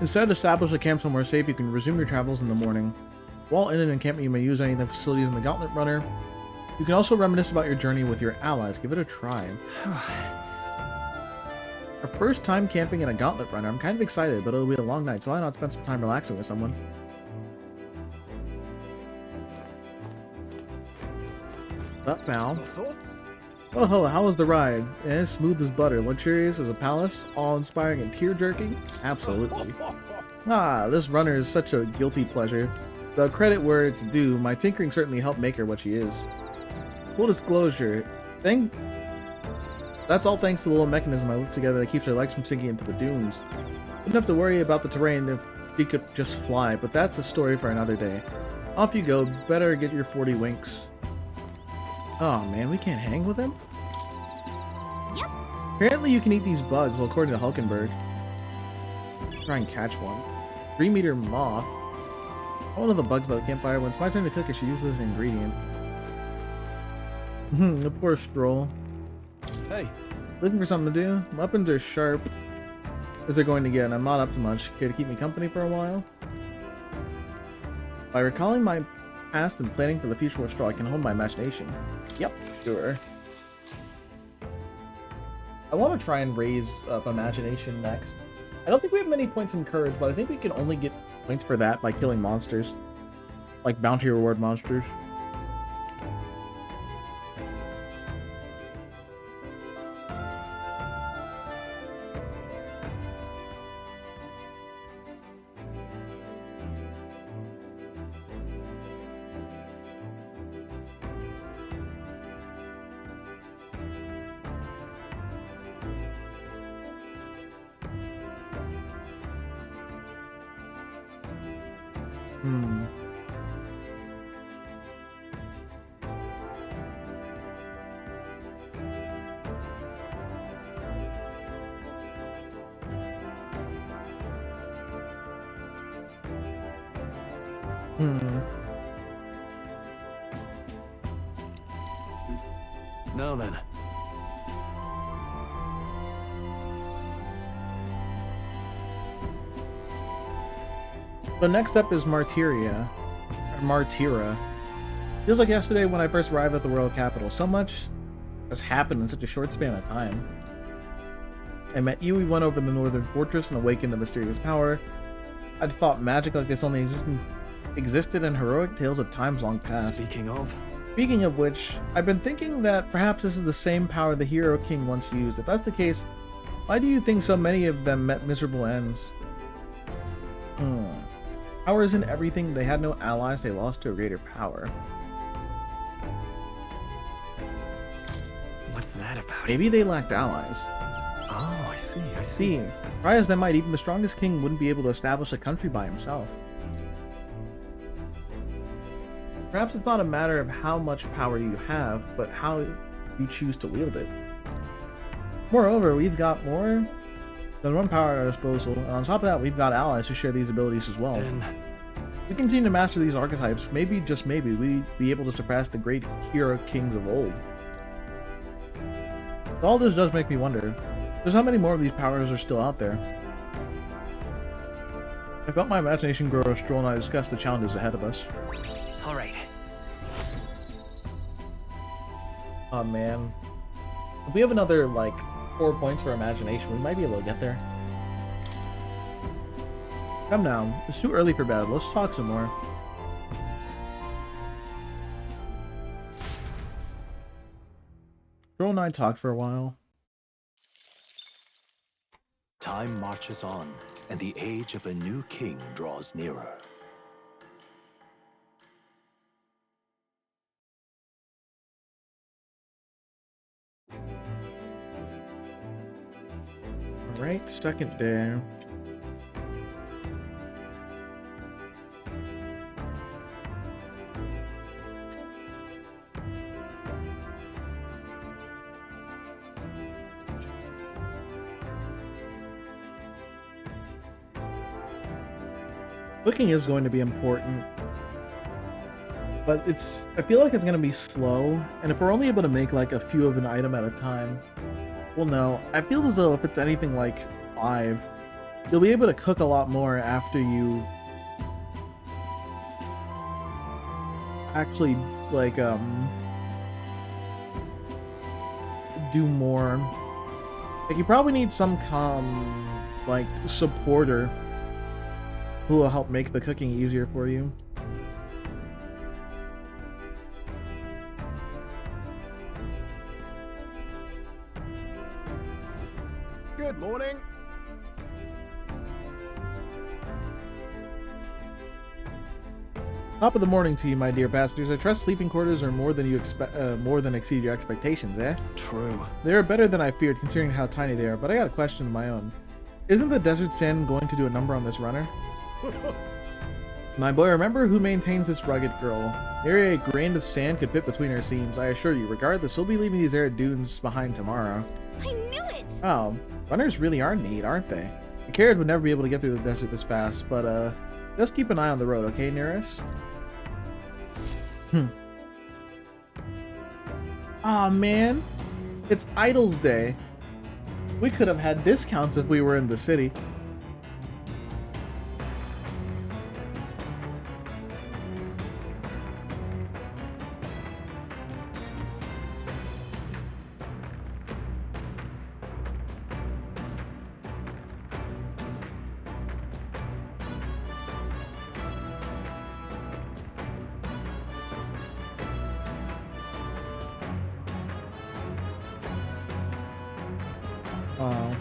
Instead, establish a camp somewhere safe. You can resume your travels in the morning. While in an encampment, you may use any of the facilities in the Gauntlet Runner. You can also reminisce about your journey with your allies. Give it a try. Our first time camping in a gauntlet runner. I'm kind of excited, but it'll be a long night, so why not spend some time relaxing with someone? Up now. Thoughts? Oh, hello, how was the ride? Eh, smooth as butter, luxurious as a palace, awe-inspiring and tear-jerking? Absolutely. Ah, this runner is such a guilty pleasure. Though credit where it's due, my tinkering certainly helped make her what she is. Full disclosure, that's all thanks to the little mechanism I whipped together that keeps her legs from sinking into the dunes. Wouldn't have to worry about the terrain if she could just fly, but that's a story for another day. Off you go, better get your 40 winks. Oh man, we can't hang with him? Yep. Apparently you can eat these bugs, well according to Hulkenberg. Try and catch one. 3-meter moth. One of the bugs by the campfire. When it's my turn to cook, I should use this ingredient. The poor stroll. Hey. Looking for something to do? Weapons are sharp as they're going to get, and I'm not up to much. Care to keep me company for a while? By recalling my past and planning for the future with straw, I can hold my imagination. Yep, sure. I want to try and raise up imagination next. I don't think we have many points in courage, but I think we can only get points for that by killing monsters. Like bounty reward monsters. Now then. So next up is Martyria. Or Martyra. Feels like yesterday when I first arrived at the royal capital. So much has happened in such a short span of time. I met you, we went over the northern fortress and awakened a mysterious power. I'd thought magic like this only existed in heroic tales of times long past. Speaking of which, I've been thinking that perhaps this is the same power the hero king once used. If that's the case, why do you think so many of them met miserable ends? Power isn't everything. They had no allies, they lost to a greater power. What's that about? Maybe they lacked allies. Oh, I see. Try as they might, even the strongest king wouldn't be able to establish a country by himself. Perhaps it's not a matter of how much power you have, but how you choose to wield it. Moreover, we've got more than one power at our disposal, and on top of that, we've got allies who share these abilities as well. Then If we continue to master these archetypes, maybe, just maybe, we'd be able to surpass the great hero kings of old. All this does make me wonder, just how many more of these powers are still out there? I felt my imagination grow as Stroll and I discussed the challenges ahead of us. All right. Oh man. If we have another, like, 4 points for imagination, we might be able to get there. Come now. It's too early for bed. Let's talk some more. Stroll and I talked for a while. Time marches on, and the age of a new king draws nearer. Alright, second day. Cooking is going to be important, but I feel like it's going to be slow, and if we're only able to make like a few of an item at a time, well, no. I feel as though if it's anything like 5, you'll be able to cook a lot more after you actually like do more Like, you probably need some like, supporter who will help make the cooking easier for you. Good morning. Top of the morning to you, my dear passengers. I trust sleeping quarters are more than exceed your expectations, eh? True. They are better than I feared, considering how tiny they are, but I got a question of my own. Isn't the desert sand going to do a number on this runner? My boy, remember who maintains this rugged girl. Nary a grain of sand could fit between her seams. I assure you, regardless, we'll be leaving these arid dunes behind tomorrow. I knew it! Oh, runners really are neat, aren't they? A carriage would never be able to get through the desert this fast, but just keep an eye on the road, okay, Nearest? Aw, man. It's Idols Day. We could have had discounts if we were in the city. Oh.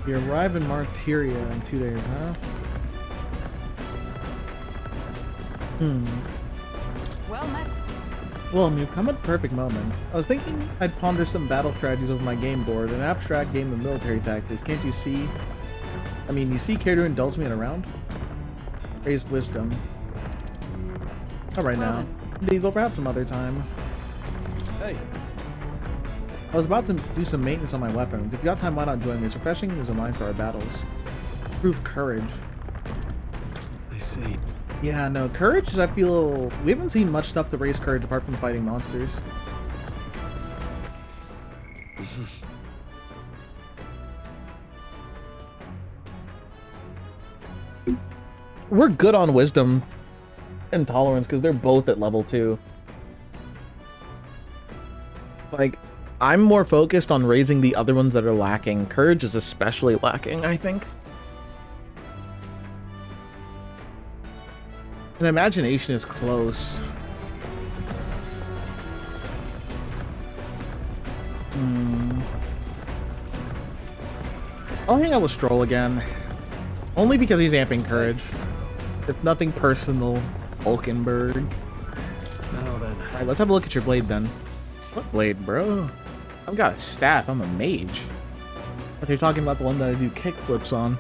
You arrive in Martyria in 2 days, huh? Well met. Well, you've come at a perfect moment. I was thinking I'd ponder some battle strategies over my game board, an abstract game of military tactics. Can't you see? I mean, you see care to indulge me in a round? Raise wisdom. Not right now. Indeed, well, perhaps some other time. Hey. I was about to do some maintenance on my weapons. If you got time, why not join me? It's refreshing as a mind for our battles. Prove courage. I see. Yeah, no, courage is, I feel... We haven't seen much stuff to raise courage apart from fighting monsters. We're good on wisdom and tolerance because they're both at level 2. Like, I'm more focused on raising the other ones that are lacking. Courage is especially lacking, I think. And imagination is close. I'll hang out with Stroll again. Only because he's amping courage. If nothing personal, Hulkenberg. Now then. Alright, let's have a look at your blade then. What blade, bro? I've got a staff. I'm a mage. But you're talking about the one that I do kickflips on.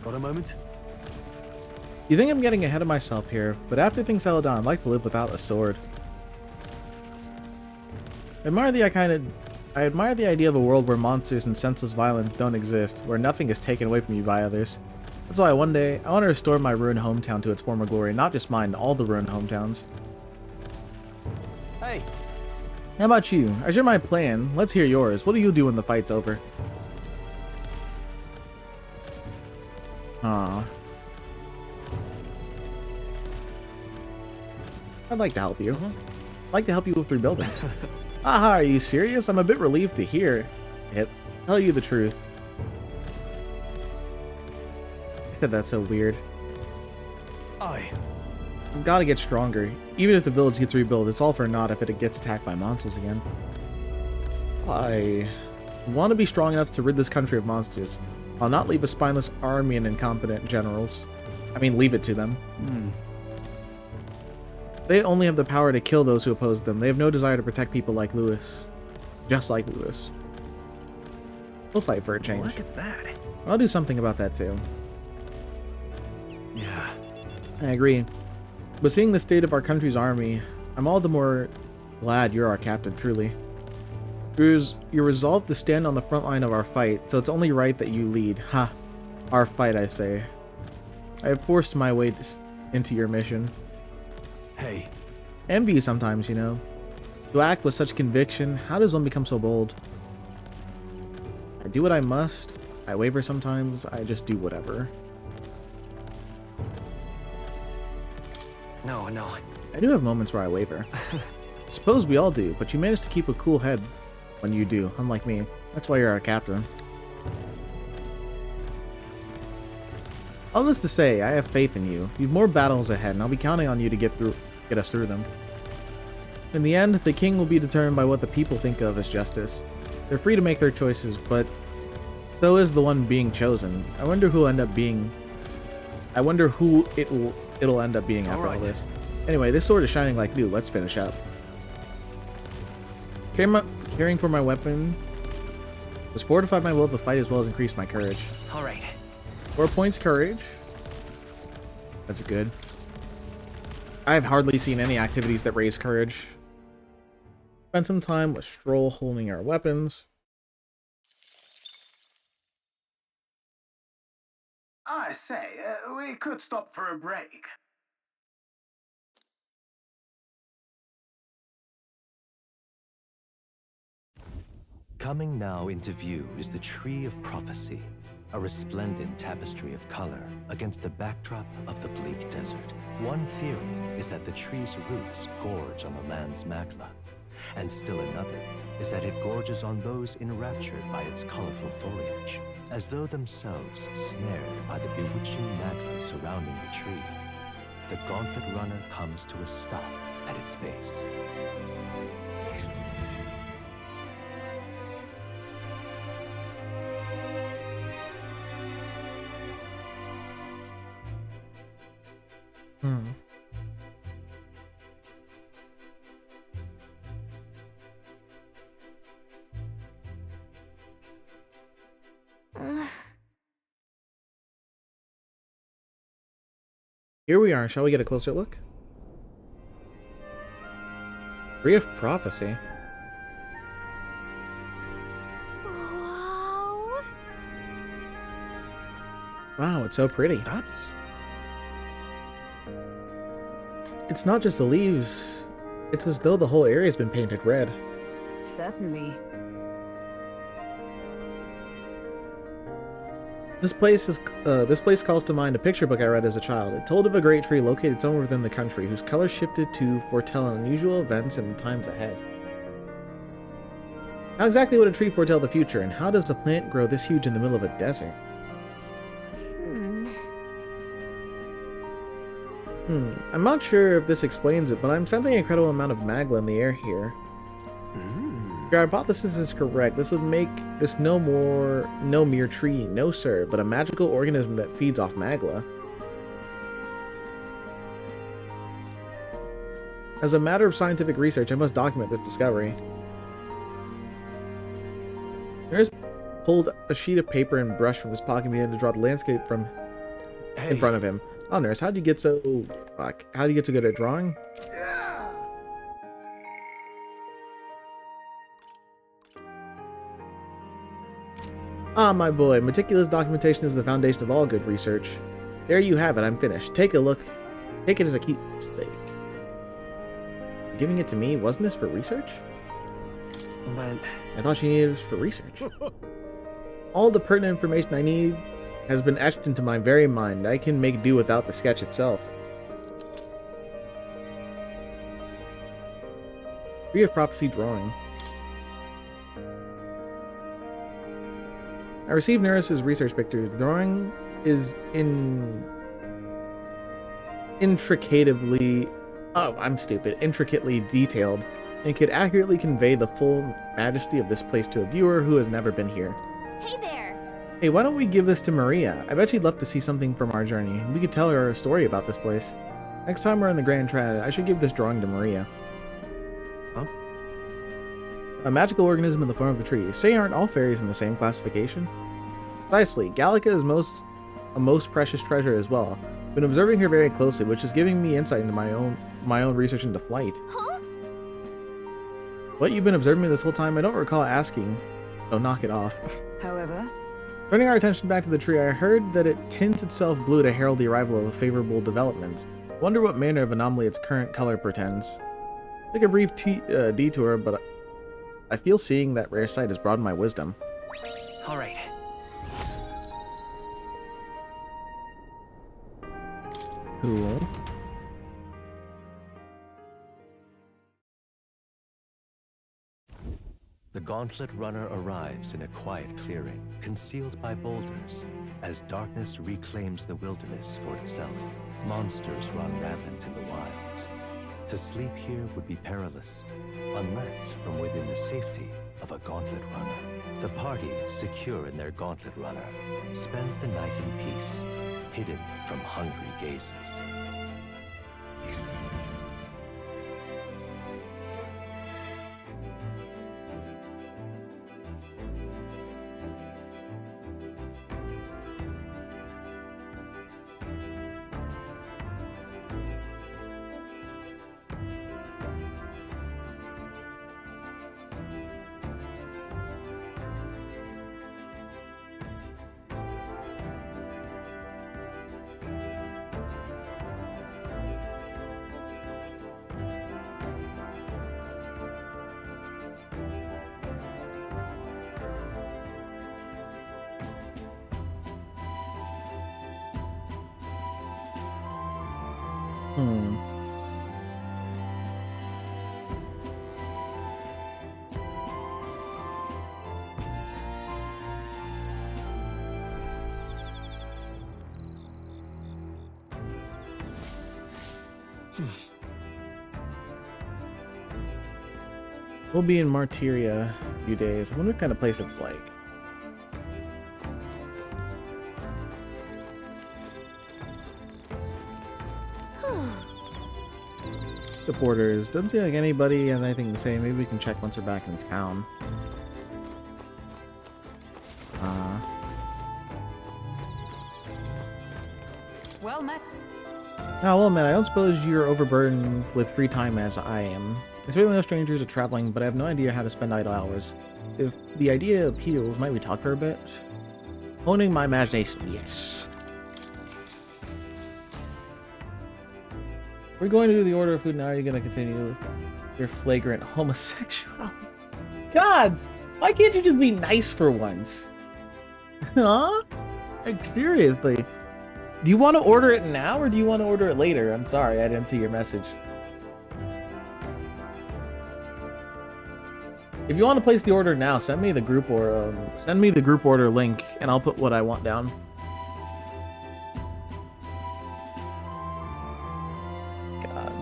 Got a moment? You think I'm getting ahead of myself here, but after things settle down, I'd like to live without a sword. I admire the idea of a world where monsters and senseless violence don't exist, where nothing is taken away from you by others. That's why one day, I want to restore my ruined hometown to its former glory, not just mine, all the ruined hometowns. Hey. How about you? I share my plan. Let's hear yours. What do you do when the fight's over? Aw. I'd like to help you. I'd like to help you with rebuilding. Aha, are you serious? I'm a bit relieved to hear it. Tell you the truth. I said that's so weird. Aye. I've got to get stronger. Even if the village gets rebuilt, it's all for naught if it gets attacked by monsters again. I want to be strong enough to rid this country of monsters. I'll not leave a spineless army and incompetent generals. I mean, leave it to them. They only have the power to kill those who oppose them. They have no desire to protect people like Louis. Just like Louis. We'll fight for a change. Look at that. I'll do something about that too. Yeah. I agree. But seeing the state of our country's army, I'm all the more glad you're our captain, truly. You're resolved to stand on the front line of our fight, so it's only right that you lead. Ha! Our fight, I say. I have forced my way into your mission. Hey. Envy you sometimes, you know. To act with such conviction, how does one become so bold? I do what I must. I waver sometimes. I just do whatever. No. I do have moments where I waver. Suppose we all do, but you manage to keep a cool head when you do, unlike me. That's why you're our captain. All this to say, I have faith in you. You've more battles ahead, and I'll be counting on you to get us through them. In the end, the king will be determined by what the people think of as justice. They're free to make their choices, but so is the one being chosen. I wonder who'll end up being. I wonder who it'll end up being after all this. Anyway, this sword is shining like new. Let's finish up. Caring for my weapon has fortified my will to fight as well as increased my courage. All right. 4 points courage. That's good. I have hardly seen any activities that raise courage. Spend some time with Stroll holding our weapons. I say, we could stop for a break. Coming now into view is the Tree of Prophecy, a resplendent tapestry of color against the backdrop of the bleak desert. One theory is that the tree's roots gorge on the land's magla, and still another is that it gorges on those enraptured by its colorful foliage, as though themselves snared by the bewitching magla surrounding the tree. The Gauntlet Runner comes to a stop at its base. Here we are. Shall we get a closer look? Tree of Prophecy. Wow. Wow, it's so pretty. That's... It's not just the leaves. It's as though the whole area has been painted red. Certainly. This place calls to mind a picture book I read as a child. It told of a great tree located somewhere within the country, whose colors shifted to foretell unusual events in the times ahead. How exactly would a tree foretell the future, and how does a plant grow this huge in the middle of a desert? I'm not sure if this explains it, but I'm sensing an incredible amount of magma in the air here. Your hypothesis is correct. This would make this no mere tree, no sir, but a magical organism that feeds off magla. As a matter of scientific research, I must document this discovery. Nurse pulled a sheet of paper and brush from his pocket and began to draw the landscape from in front of him. Oh, Nurse, how'd you get so... Fuck. How'd you get so good at drawing? Ah, my boy, meticulous documentation is the foundation of all good research. There you have it, I'm finished. Take a look. Take it as a keepsake. Giving it to me, wasn't this for research? But I thought she needed it for research. All the pertinent information I need has been etched into my very mind. I can make do without the sketch itself. Tree of Prophecy drawing. I received Neris's research pictures. The drawing is in intricately detailed, and could accurately convey the full majesty of this place to a viewer who has never been here. Hey there! Hey, why don't we give this to Maria? I bet she'd love to see something from our journey. We could tell her a story about this place. Next time we're in the Grand Trad, I should give this drawing to Maria. Huh? A magical organism in the form of a tree. Say, aren't all fairies in the same classification? Precisely. Gallica is a most precious treasure as well. Been observing her very closely, which is giving me insight into my own research into flight. Huh? What, you've been observing me this whole time? I don't recall asking. Oh, knock it off. However, Turning our attention back to the tree, I heard that it tints itself blue to herald the arrival of a favorable development. Wonder what manner of anomaly its current color portends. Take a brief detour, but I feel seeing that rare sight has broadened my wisdom. All right. Cool. The Gauntlet Runner arrives in a quiet clearing, concealed by boulders. As darkness reclaims the wilderness for itself, monsters run rampant in the wilds. To sleep here would be perilous, unless from within the safety of a Gauntlet Runner. The party, secure in their Gauntlet Runner, spends the night in peace, hidden from hungry gazes. We'll be in Martyria a few days. I wonder what kind of place it's like. The porters. Doesn't seem like anybody has anything to say. Maybe we can check once we're back in town. well met. Now, well, man, I don't suppose you're overburdened with free time as I am. I'm certainly no stranger to traveling, but I have no idea how to spend idle hours. If the idea appeals, might we talk for a bit? Honing my imagination, yes. We're going to do the order of food now. Are you going to continue your flagrant homosexuality? God, why can't you just be nice for once? Huh? Like, seriously. Do you want to order it now or do you want to order it later? I'm sorry, I didn't see your message. If you want to place the order now, send me the group order link and I'll put what I want down. God.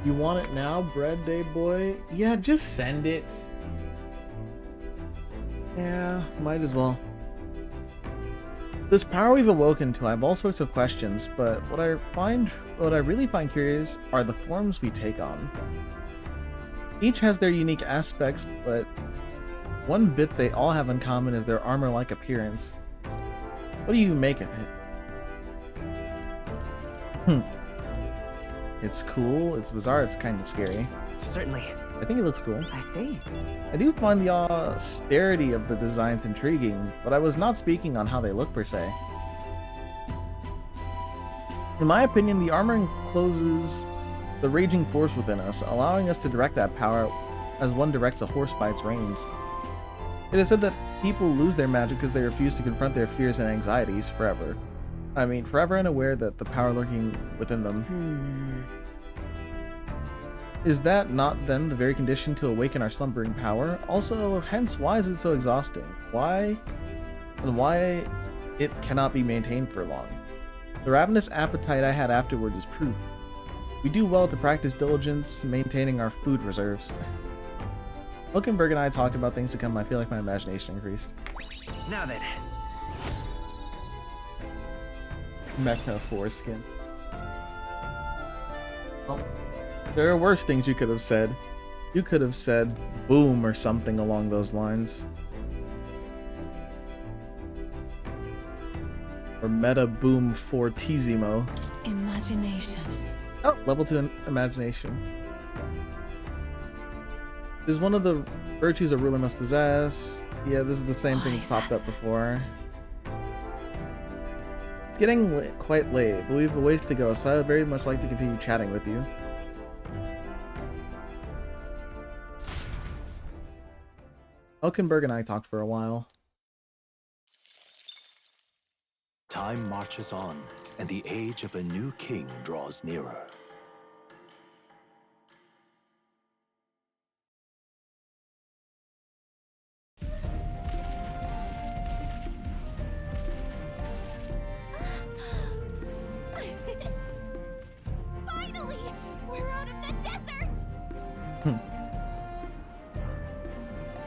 You want it now, bread day boy? Yeah, just send it. Yeah, might as well. This power we've awoken to, I have all sorts of questions, but what I really find curious are the forms we take on. Each has their unique aspects, but one bit they all have in common is their armor-like appearance. What do you make of it? It's cool, it's bizarre, it's kind of scary. Certainly. I think it looks cool. I see. I do find the austerity of the designs intriguing, but I was not speaking on how they look per se. In my opinion, the armor encloses the raging force within us, allowing us to direct that power as one directs a horse by its reins. It is said that people lose their magic because they refuse to confront their fears and anxieties forever. I mean, forever unaware that the power lurking within them. Is that not then the very condition to awaken our slumbering power? Also, hence, why is it so exhausting? Why? And why it cannot be maintained for long? The ravenous appetite I had afterward is proof. We do well to practice diligence, maintaining our food reserves. Hulkenberg and I talked about things to come. I feel like my imagination increased. Now then. Mecha foreskin. Oh. There are worse things you could have said. You could have said boom or something along those lines. Or meta boom for Tizimo. Imagination. Oh, level 2 imagination. This is one of the virtues a ruler must possess. Yeah, this is the same thing that popped up before. It's getting quite late, but we have a ways to go, so I would very much like to continue chatting with you. Hulkenberg and I talked for a while. Time marches on, and the age of a new king draws nearer. Finally! We're out of the desert!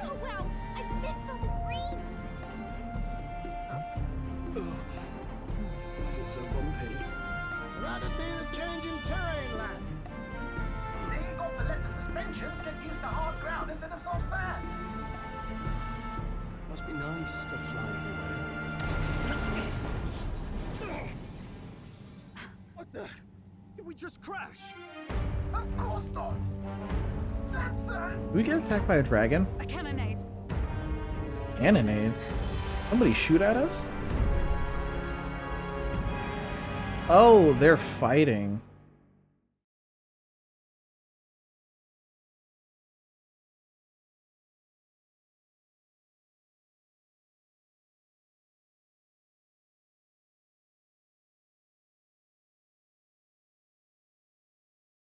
Oh wow, I missed all this green! Why is it so bumpy? That'd be the change in terrain, lad. See, you got to let the suspensions get used to hard ground instead of soft sand. Must be nice to fly everywhere. What the? Did we just crash? Of course not. That's Did we get attacked by a dragon? A cannonade. Cannonade? Somebody shoot at us? Oh, they're fighting.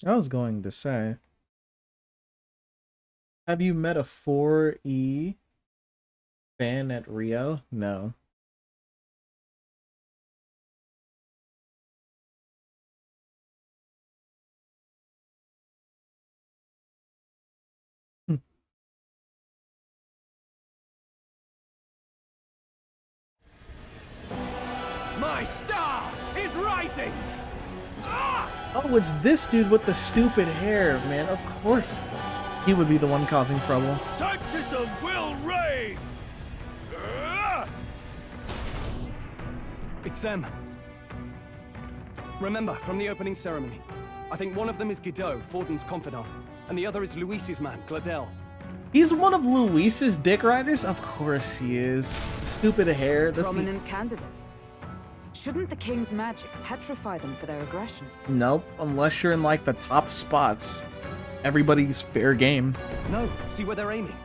I was going to say, have you met a 4E fan at Rio? No. My star is rising! Oh, it's this dude with the stupid hair, man. Of course he would be the one causing trouble. Sanctism will reign! It's them. Remember, from the opening ceremony, I think one of them is Guido, Forden's confidant, and the other is Luis's man, Gladel. He's one of Luis's dick riders? Of course he is. Stupid hair. That's Prominent candidates. Shouldn't the king's magic petrify them for their aggression? Nope, unless you're in like the top spots. Everybody's fair game. No, see where they're aiming.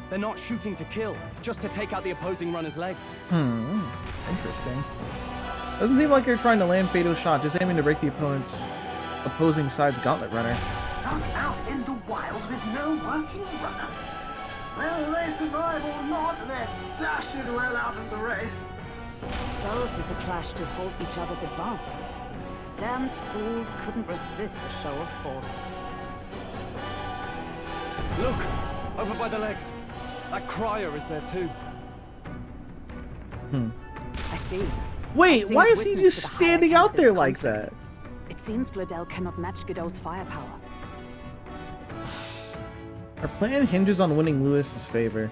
They're not shooting to kill, just to take out the opposing runner's legs. Interesting. Doesn't seem like they're trying to land fatal shot, just aiming to break the opposing side's gauntlet runner. stuck out in the wilds with no working runner. Whether they survive or not, they're dashing well out of the race. So it is a clash to halt each other's advance. Damned fools couldn't resist a show of force. Look! Over by the legs. That crier is there too. I see. Wait, Acting why as is he witness just to the higher standing out there candidate's like conflict. that? It seems Gladel cannot match Godot's firepower. Our plan hinges on winning Lewis's favor.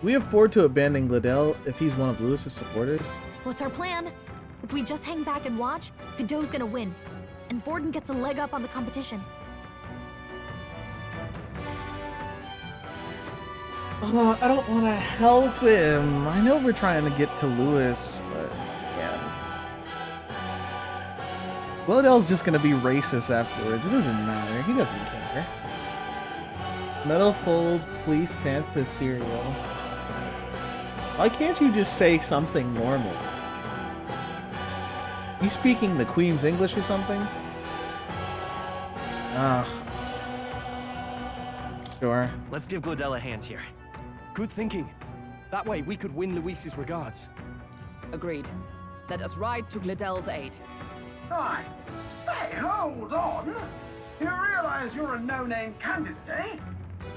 We afford to abandon Gladel if he's one of Lewis's supporters. What's our plan? If we just hang back and watch, Godot's gonna win. and Vorden gets a leg up on the competition. Oh, I don't want to help him. I know we're trying to get to Lewis, but yeah. Lodell's just gonna be racist afterwards. It doesn't matter. He doesn't care. Metalfold, please Fanta cereal. Why can't you just say something normal? You speaking the Queen's English or something? Ah. Sure. Let's give Glodell a hand here. Good thinking. That way we could win Luis's regards. Agreed. Let us ride to Glodell's aid. I say, hold on. You realize you're a no-name candidate, eh?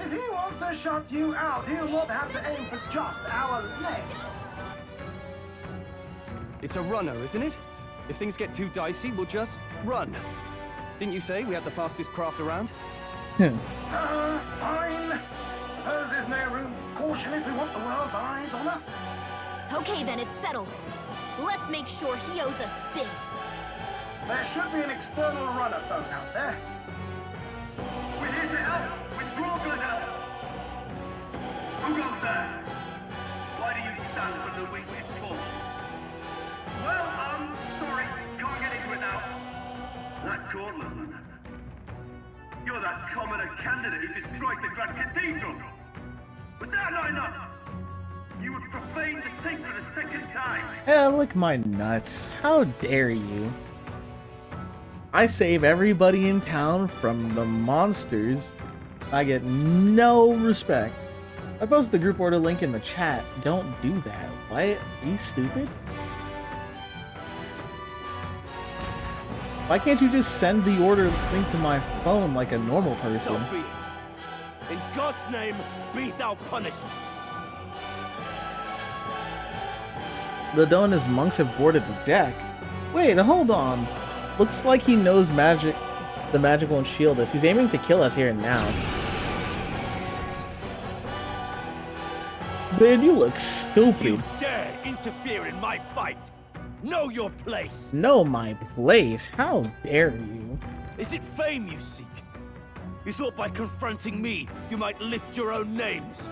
If he wants to shut you out, he'll not have to aim for just our legs. It's a runner, isn't it? If things get too dicey, we'll just run. Didn't you say we had the fastest craft around? Fine. Suppose there's no room for caution if we want the world's eyes on us. Okay, then it's settled. Let's make sure he owes us big. There should be an external runner phone out there. We're here to help. Withdraw, Glodell. Who goes there? Why do you stand for Luis's forces? Well, sorry. Can't get into it now. That Cortland. You're that commoner candidate who destroyed the Grand Cathedral. Was that not enough? You would profane the sacred a second time. Yeah, lick my nuts. How dare you? I save everybody in town from the monsters. I get no respect. I posted the group order link in the chat. Don't do that. What? Are you stupid? Why can't you just send the order link to my phone like a normal person? So be it. In God's name, be thou punished. Lodell and his monks have boarded the deck. Wait, hold on. Looks like he knows magic. The magic won't shield us. He's aiming to kill us here and now. Man, you look stupid. You dare interfere in my fight. Know your place. Know my place? How dare you? Is it fame you seek? You thought by confronting me, you might lift your own names.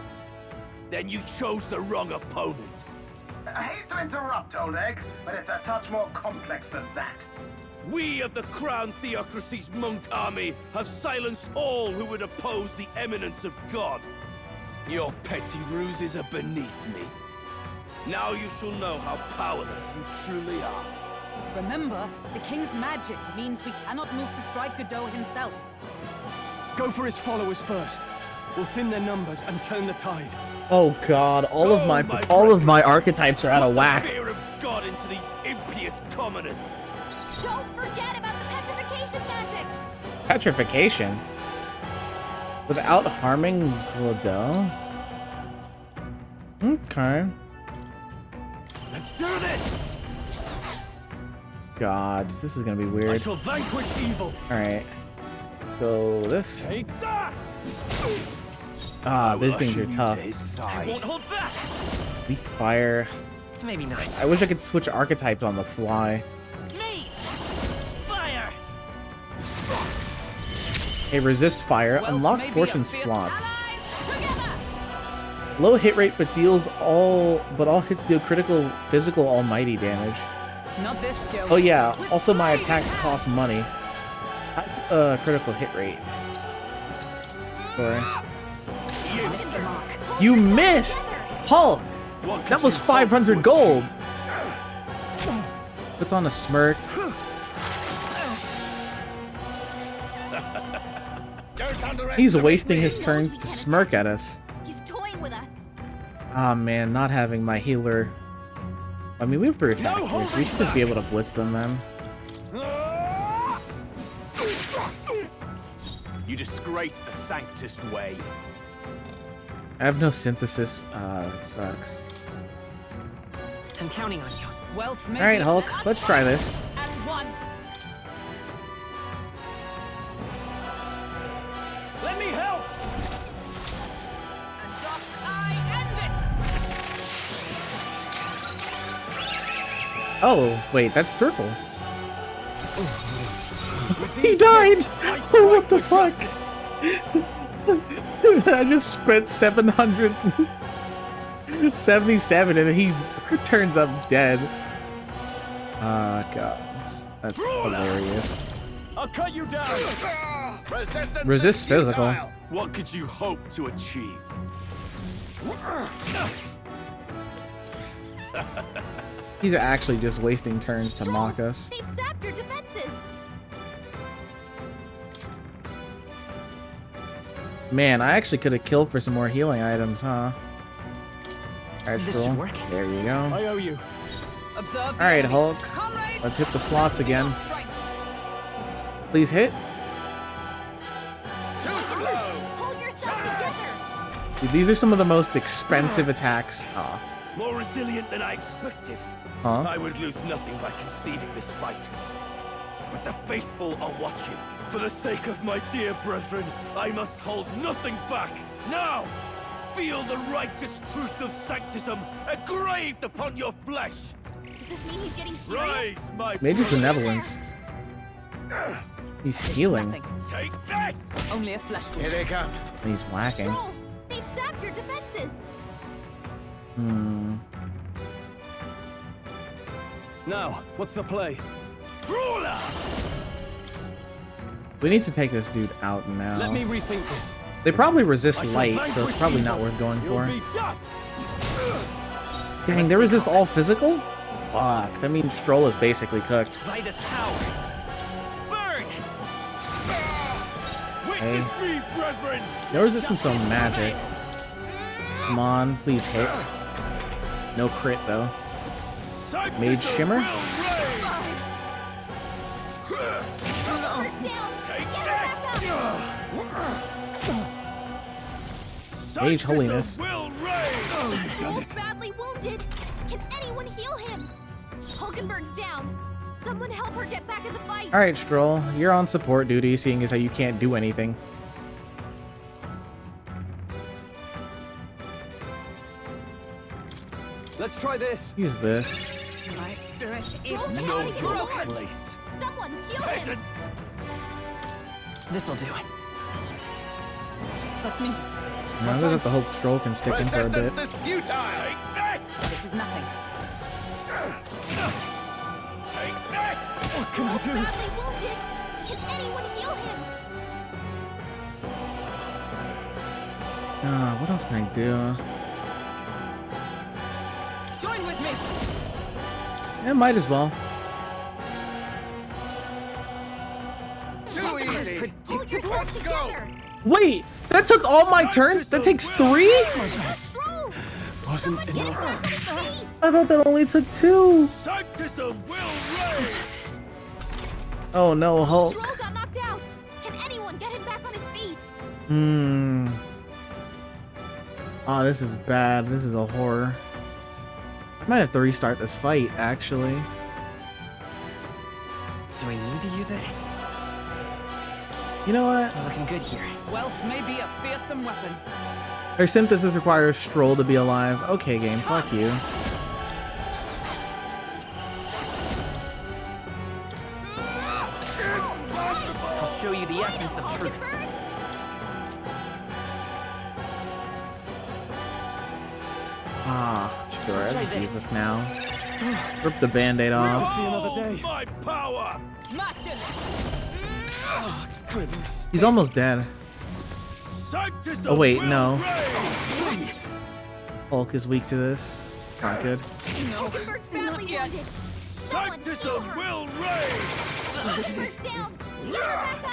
Then you chose the wrong opponent. I hate to interrupt, Old Egg, but it's a touch more complex than that. We of the Crown Theocracy's monk army have silenced all who would oppose the eminence of God. Your petty ruses are beneath me. Now you shall know how powerless you truly are. Remember, the king's magic means we cannot move to strike Godot himself. Go for his followers first. We'll thin their numbers and turn the tide. Oh God! All of my archetypes are out of whack. Put the fear of God into these impious commoners. Don't forget about the petrification magic! Petrification? Without harming Glodell? Okay. Let's do this! God, this is gonna be weird. I shall vanquish evil. Alright. Go this. Take that! Ah, these things are tough. I won't hold back. Weak fire. Maybe not. I wish I could switch archetypes on the fly. Me! Fire! Hey, resist fire. Unlock fortune slots. Low hit rate, but all hits deal critical physical almighty damage. Not this skill. Oh yeah. Also, my attacks cost money. Critical hit rate. Sorry. You missed, Hulk. That was 500 gold. Puts on a smirk. He's wasting his turns to smirk at us. He's toying with us. Ah man, not having my healer. I mean, we have to attack here, so we should just be able to blitz them then. You disgrace the Sanctist way. I have no synthesis. That sucks. I'm counting on you. Wealth may Alright, be Hulk, let us let's try this. as one. Let me help! And thus I end it! Oh, wait, that's Turtle. He died! What the fuck? I just spent 777 and he turns up dead. God. That's hilarious. I'll cut you down. Resist physical. What could you hope to achieve? He's actually just wasting turns to mock us. They've sapped your defenses. Man, I actually could have killed for some more healing items, huh? Alright, This Stroll. should work. There you go. I owe you. Alright, Hulk. Let's hit the slots again. Please hit. Hold yourself together. Dude, these are some of the most expensive attacks. Aw. More resilient than I expected. Huh? I would lose nothing by conceding this fight. But the faithful are watching. For the sake of my dear brethren, I must hold nothing back. Now, feel the righteous truth of sanctism engraved upon your flesh. Does this mean he's getting serious? Rise, my Maybe benevolence. He's healing. Take this! Only a flesh wound. Here they come. He's whacking. Stroll, they've sapped your defenses. Now, what's the play? Brawler! We need to take this dude out now. Let me rethink this. They probably resist light, so it's probably not worth going for. Dang, they resist all physical? Fuck, that means Stroll is basically cooked. Light is power. Burn! Hey. Witness me, brethren! No resistance on magic. Come on, please hit. No crit though. Mage Shimmer? Mage Holiness. Stroll's badly wounded. Can anyone heal him? Hulkenberg's down. Someone help her get back in the fight. Alright, Stroll, you're on support duty, seeing as how you can't do anything. Let's try this. Use this. My spirit Stroll's is out of your here. place. Someone heal him. Peasants! This'll do it. Trust me. Now I have to hope Stroll can stick in for a bit. Resistance is futile. Take this! This is nothing. Take this! What can I Stroll's do? badly wounded. Can anyone heal him? What else can I do? Join with me. Yeah, might as well. Too easy. Hold yourself together. Wait, that took all my turns? That takes 3? Stroll. Wasn't Someone get him back on his feet. I thought that only took 2. Sanctism will reign! Oh no, Hulk. Stroll got knocked out. Can anyone get him back on his feet? Oh, this is bad. This is a horror. I might have to restart this fight, actually. Do I need to use it? You know what? We're looking good here. Wealth may be a fearsome weapon. Her synthesis requires Stroll to be alive. Okay, game, fuck you. I'll show you the essence of truth. Ah, sure, I'll just use this now. Rip the band-aid off. See another day. My power! He's almost dead. Sanctism Oh wait, will no. reign! Hulk is weak to this. Not good. Hulkenberg's badly wounded. Someone heal Sanctism her. will reign! Hulkenberg's down. Get her back up.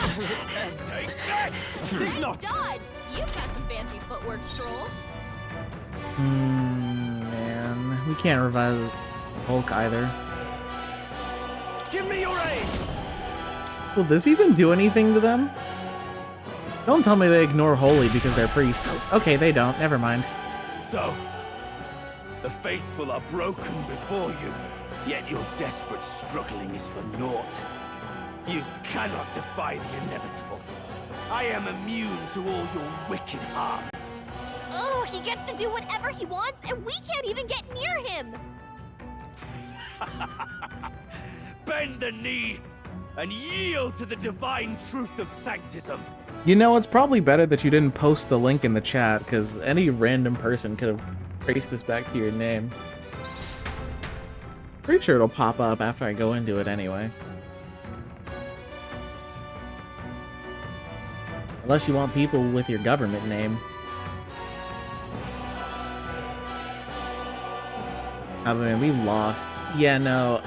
Take this! Nice dodge. You've got some fancy footwork, Stroll. Man, we can't revive Hulk either. Give me your aid! Will this even do anything to them? Don't tell me they ignore Holy because they're priests. Okay, they don't. Never mind. So, the faithful are broken before you, yet your desperate struggling is for naught. You cannot defy the inevitable. I am immune to all your wicked harms. Oh, he gets to do whatever he wants, and we can't even get near him. Bend the knee, and yield to the divine truth of sanctism. You know, it's probably better that you didn't post the link in the chat, because any random person could have traced this back to your name. Pretty sure it'll pop up after I go into it anyway. Unless you want people with your government name. Oh man, we lost. Yeah, no,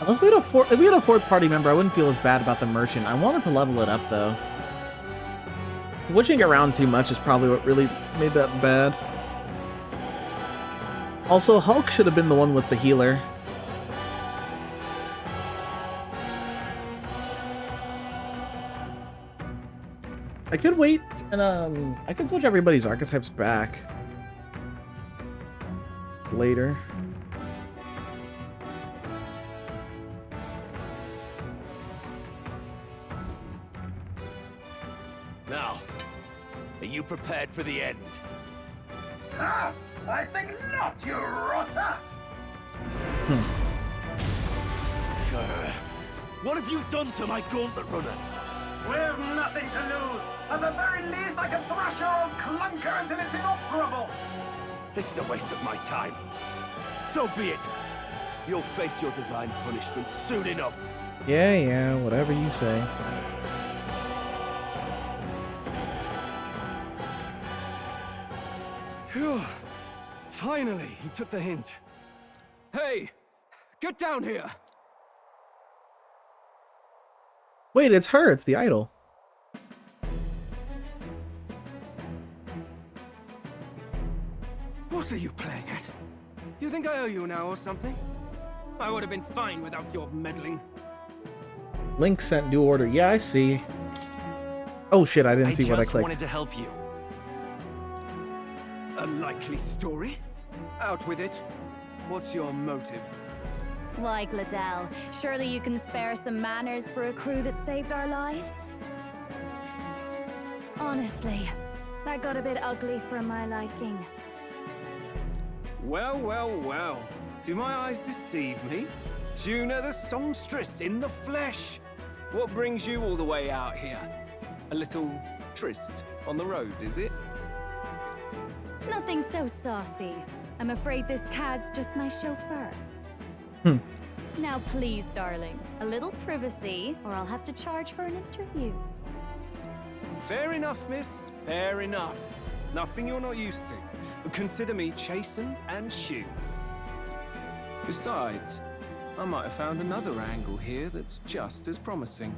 unless we had if we had a fourth party member, I wouldn't feel as bad about the merchant. I wanted to level it up though. Switching around too much is probably what really made that bad. Also, Hulk should have been the one with the healer. I could wait and I could switch everybody's archetypes back later. Now, are you prepared for the end? Ah, I think not, you rotter! What have you done to my gauntlet runner? We've nothing to lose. At the very least, I can thrash your old clunker until it's inoperable. This is a waste of my time. So be it. You'll face your divine punishment soon enough. Yeah, whatever you say. Phew. Finally, he took the hint. Hey, get down here. Wait, it's her. It's the idol. What are you playing at? You think I owe you now or something? I would have been fine without your meddling. Link sent new order. Yeah, I see. Oh shit, I didn't see what I clicked. I wanted to help you. A likely story? Out with it. What's your motive? Why, Gladell, surely you can spare some manners for a crew that saved our lives? Honestly, that got a bit ugly for my liking. Well, well, well. Do my eyes deceive me? Juna the songstress in the flesh. What brings you all the way out here? A little tryst on the road, is it? Nothing so saucy. I'm afraid this cad's just my chauffeur. Now please, darling, a little privacy, or I'll have to charge for an interview. Fair enough, miss. Fair enough. Nothing you're not used to. But consider me chastened and shoe. Besides, I might have found another angle here that's just as promising.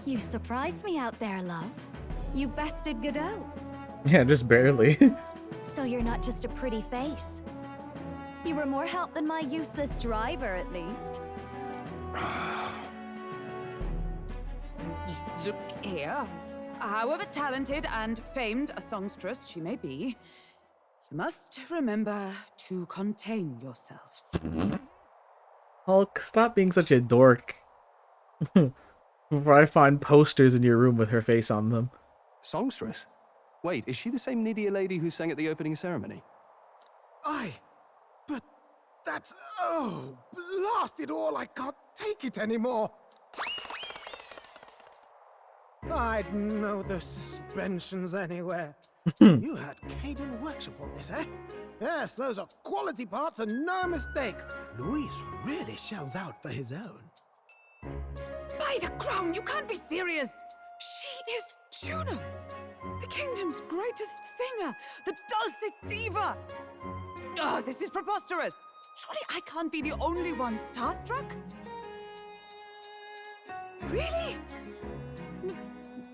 You surprised me out there, love. You bested Godot. Yeah, just barely. So you're not just a pretty face. You were more help than my useless driver, at least. Look here. However talented and famed a songstress she may be, you must remember to contain yourselves. Hulk, stop being such a dork. Before I find posters in your room with her face on them. Songstress? Wait, is she the same Nydia lady who sang at the opening ceremony? Aye, but that's... oh, blast it all, I can't take it anymore. I'd know the suspensions anywhere. You had Caden workshop on this, eh? Yes, those are quality parts and no mistake. Luis really shells out for his own. By the crown, you can't be serious! She is Juna, the kingdom's greatest singer, the dulcet diva! Oh, this is preposterous! Surely I can't be the only one starstruck? Really?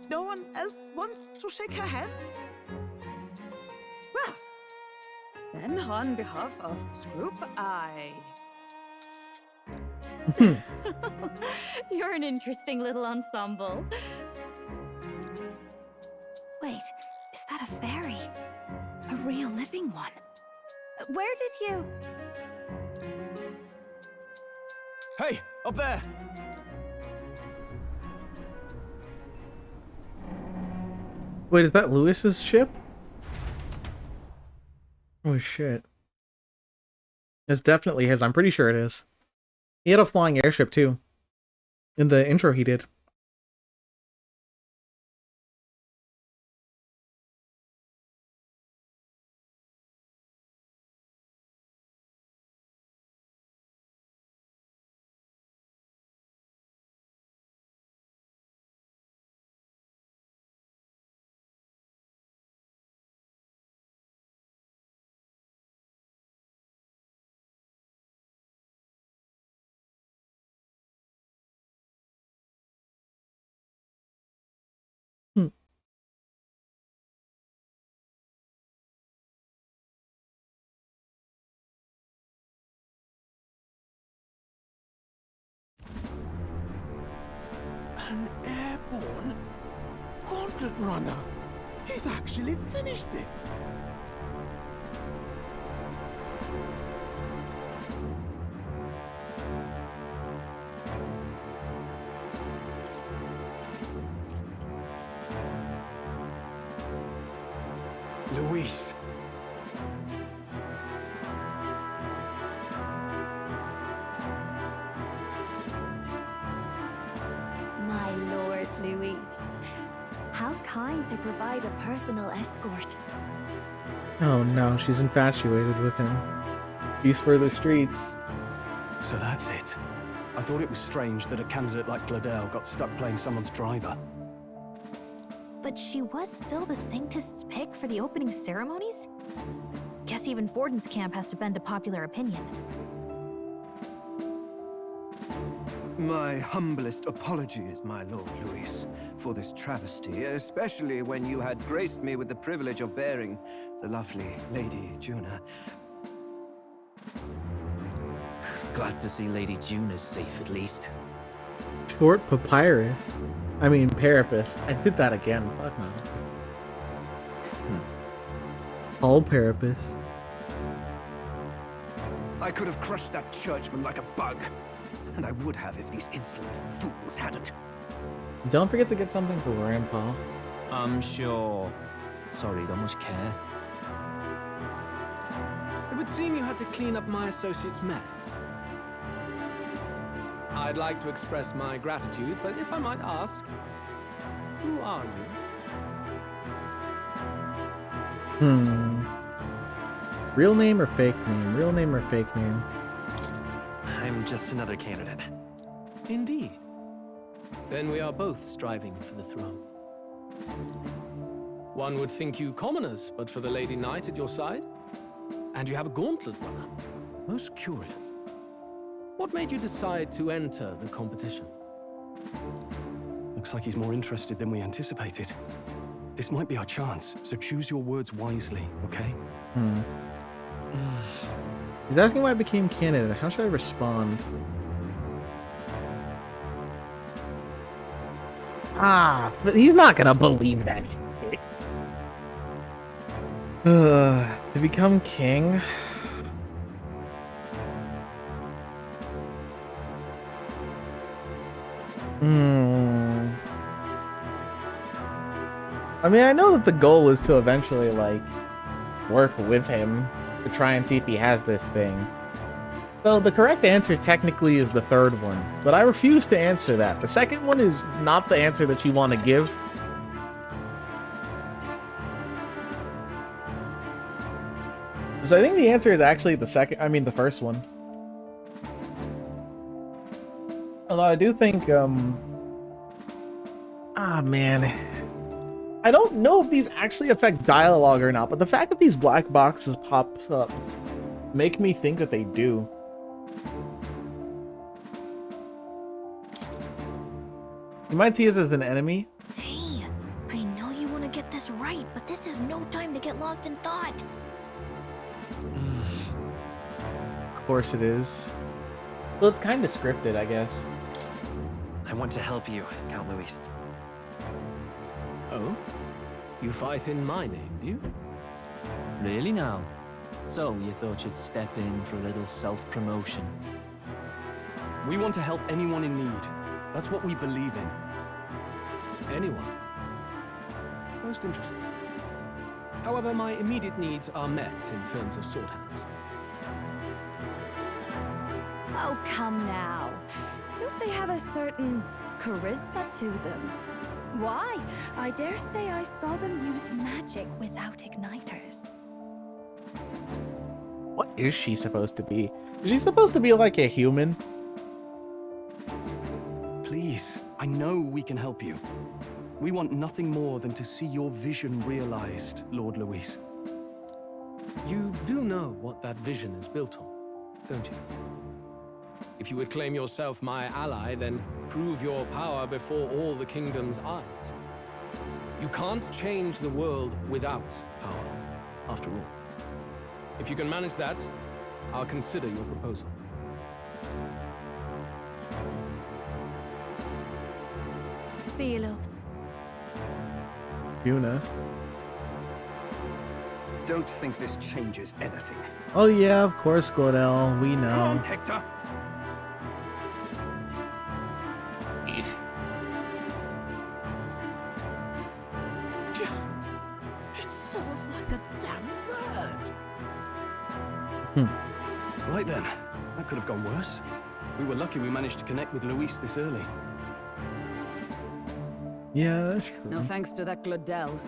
No one else wants to shake her hand? Well, then on behalf of Scroop, You're an interesting little ensemble. Wait, is that a fairy? A real living one? Where did you... Hey, up there! Wait, is that Lewis's ship? Oh shit. It's definitely his. I'm pretty sure it is. He had a flying airship too. In the intro he did. An airborne gauntlet runner. He's actually finished it. Luis. My lord, Luis. How kind to provide a personal escort. Oh no, she's infatuated with him. He's for the streets. So that's it. I thought it was strange that a candidate like Gladel got stuck playing someone's driver. But she was still the Sanctist's pick for the opening ceremonies? Guess even Forden's camp has to bend to popular opinion. My humblest apologies, my Lord Luis, for this travesty, especially when you had graced me with the privilege of bearing the lovely Lady Juna. Glad to see Lady Juna's safe, at least. Short papyrus. I mean, Parapus. I did that again. Fuck no. All Parapus. I could have crushed that churchman like a bug, and I would have if these insolent fools hadn't. Don't forget to get something for Grandpa. I'm sure. Sorry, don't much care. It would seem you had to clean up my associate's mess. I'd like to express my gratitude, but if I might ask, who are you? Real name or fake name? Real name or fake name? I'm just another candidate. Indeed. Then we are both striving for the throne. One would think you commoners, but for the Lady Knight at your side. And you have a gauntlet runner. Most curious. What made you decide to enter the competition? Looks like he's more interested than we anticipated. This might be our chance, so choose your words wisely, okay? He's asking why I became candidate. How should I respond? But he's not gonna believe that shit. To become king? I mean, I know that the goal is to eventually, like, work with him to try and see if he has this thing. So the correct answer technically is the third one, but I refuse to answer that. The second one is not the answer that you want to give. So I think the answer is actually the first one. Although I do think, man. I don't know if these actually affect dialogue or not, but the fact that these black boxes pop up make me think that they do. You might see us as an enemy. Hey, I know you want to get this right, but this is no time to get lost in thought. Of course it is. Well, it's kind of scripted, I guess. I want to help you, Count Luis. Oh? You fight in my name, do you? Really now? So, you thought you'd step in for a little self-promotion? We want to help anyone in need. That's what we believe in. Anyone? Most interesting. However, my immediate needs are met in terms of sword hands. Oh, come now. Don't they have a certain charisma to them? Why? I dare say I saw them use magic without igniters. What is she supposed to be? Is she supposed to be like a human? Please, I know we can help you. We want nothing more than to see your vision realized, Lord Luis. You do know what that vision is built on, don't you? If you would claim yourself my ally, then prove your power before all the kingdom's eyes. You can't change the world without power, after all. If you can manage that, I'll consider your proposal. See you, loves. Yuna. Don't think this changes anything. Oh yeah, of course, Gordell. We know. Come on, Hector. It soars like a damn bird. Right then, that could have gone worse. We were lucky we managed to connect with Luis this early. Yeah, that's true. No thanks to that Glodell.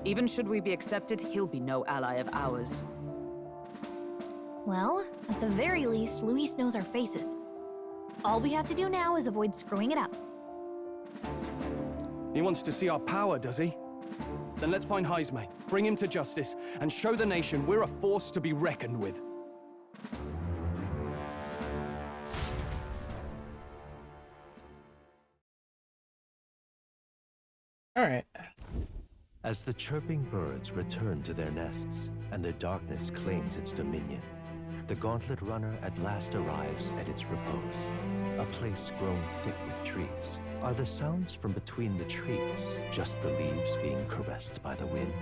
Even should we be accepted, he'll be no ally of ours. Well, at the very least, Luis knows our faces. All we have to do now is avoid screwing it up. He wants to see our power, does he? Then let's find Heisme, bring him to justice, and show the nation we're a force to be reckoned with. All right. As the chirping birds return to their nests and the darkness claims its dominion, the Gauntlet Runner at last arrives at its repose, a place grown thick with trees. Are the sounds from between the trees just the leaves being caressed by the wind?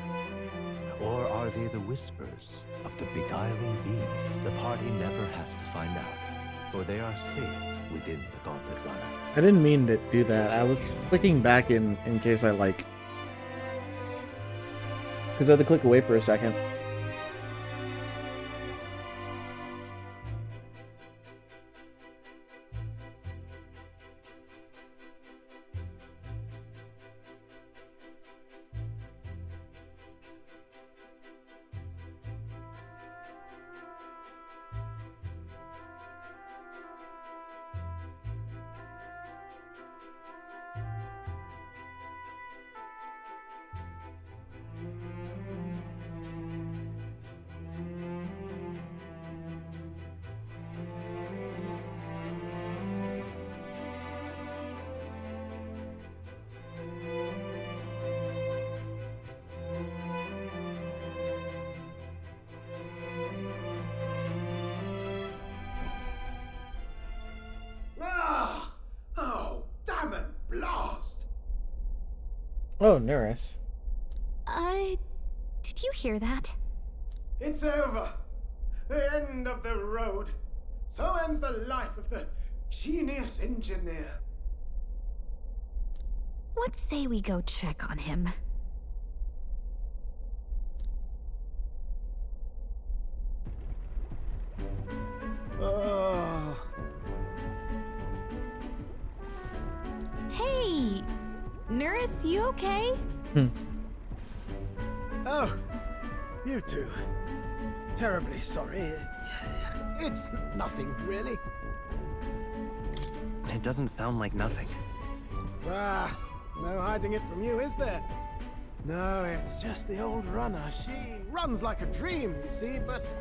Or are they the whispers of the beguiling bees? The party never has to find out, for they are safe within the Gauntlet Runner. I didn't mean to do that. I was clicking back in case I like... Because I had to click away for a second. Oh, Neris. Did you hear that? It's over. The end of the road. So ends the life of the genius engineer. Let's say we go check on him. Hey! Neris, you okay? Oh, you two. Terribly sorry. It's nothing, really. It doesn't sound like nothing. Ah, no hiding it from you, is there? No, it's just the old runner. She runs like a dream, you see, but...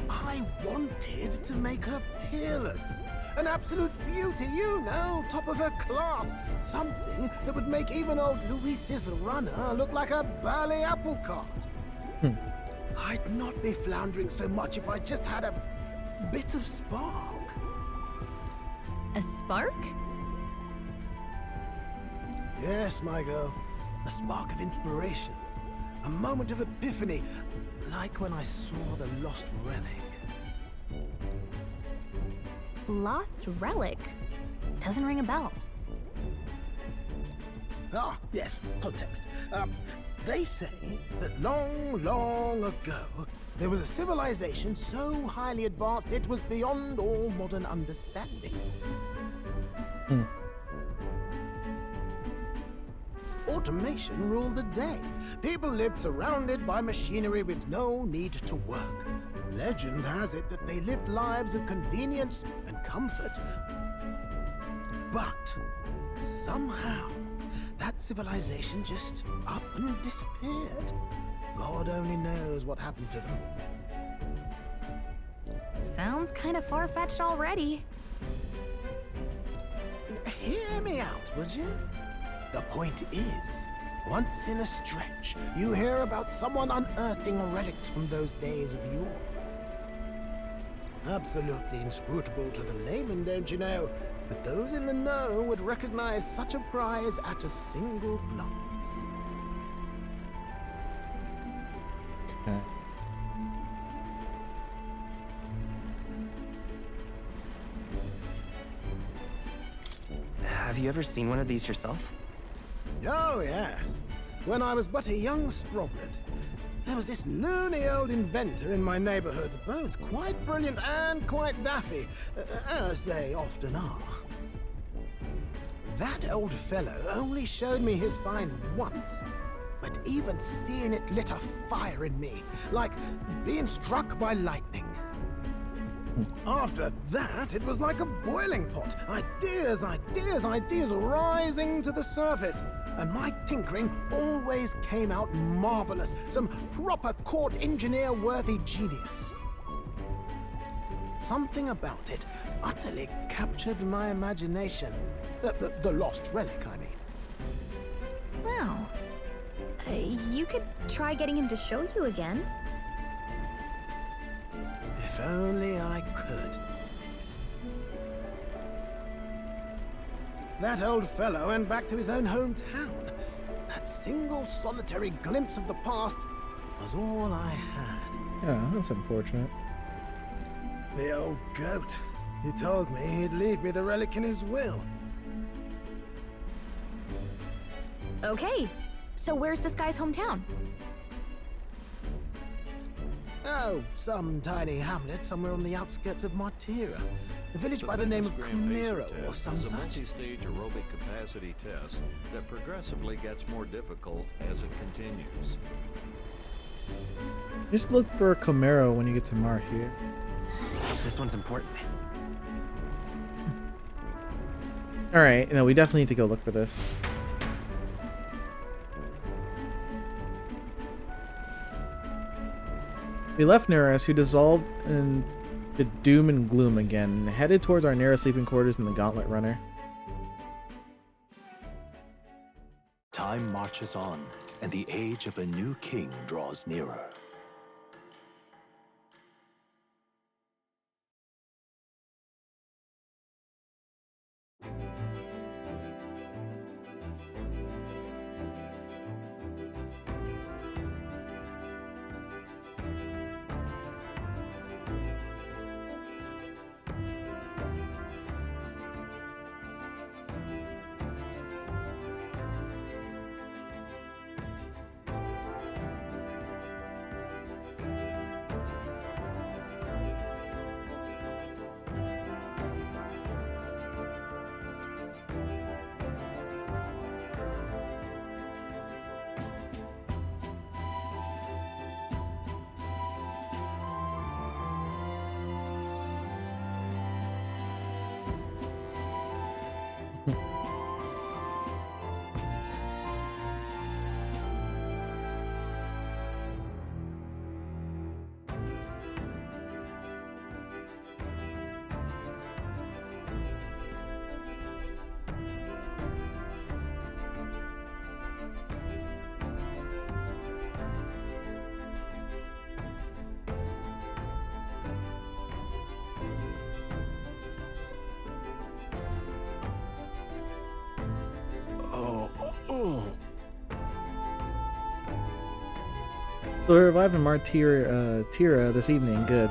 I wanted to make her peerless. An absolute beauty, you know, top of her class. Something that would make even old Luis's runner look like a bally apple cart. I'd not be floundering so much if I just had a bit of spark. A spark? Yes, my girl. A spark of inspiration. A moment of epiphany. Like when I saw the lost relic. Lost relic? Doesn't ring a bell. Ah, yes, context. They say that long, long ago, there was a civilization so highly advanced it was beyond all modern understanding. Automation ruled the day. People lived surrounded by machinery with no need to work. Legend has it that they lived lives of convenience and comfort. But somehow, that civilization just up and disappeared. God only knows what happened to them. Sounds kind of far-fetched already. Hear me out, would you? The point is, once in a stretch, you hear about someone unearthing relics from those days of yore. Absolutely inscrutable to the layman, don't you know? But those in the know would recognize such a prize at a single glance. Have you ever seen one of these yourself? Oh, yes. When I was but a young sproglet, there was this loony old inventor in my neighborhood, both quite brilliant and quite daffy, as they often are. That old fellow only showed me his find once, but even seeing it lit a fire in me, like being struck by lightning. After that, it was like a boiling pot. Ideas, ideas, ideas rising to the surface. And my tinkering always came out marvelous. Some proper court engineer-worthy genius. Something about it utterly captured my imagination. The lost relic, I mean. Wow. You could try getting him to show you again. If only I could. That old fellow went back to his own hometown. That single solitary glimpse of the past was all I had. Yeah, that's unfortunate. The old goat. He told me he'd leave me the relic in his will. Okay, so where's this guy's hometown? Oh, some tiny hamlet somewhere on the outskirts of Martira. A village by the name of Camero or some such. It's a such. multi-stage aerobic capacity test that progressively gets more difficult as it continues. Just look for Camaro when you get to Martira. This one's important. Alright, no, we definitely need to go look for this. We left Neras, who dissolved in the doom and gloom again, and headed towards our narrow sleeping quarters in the Gauntlet Runner. Time marches on, and the age of a new king draws nearer. So we're reviving Tira this evening. Good.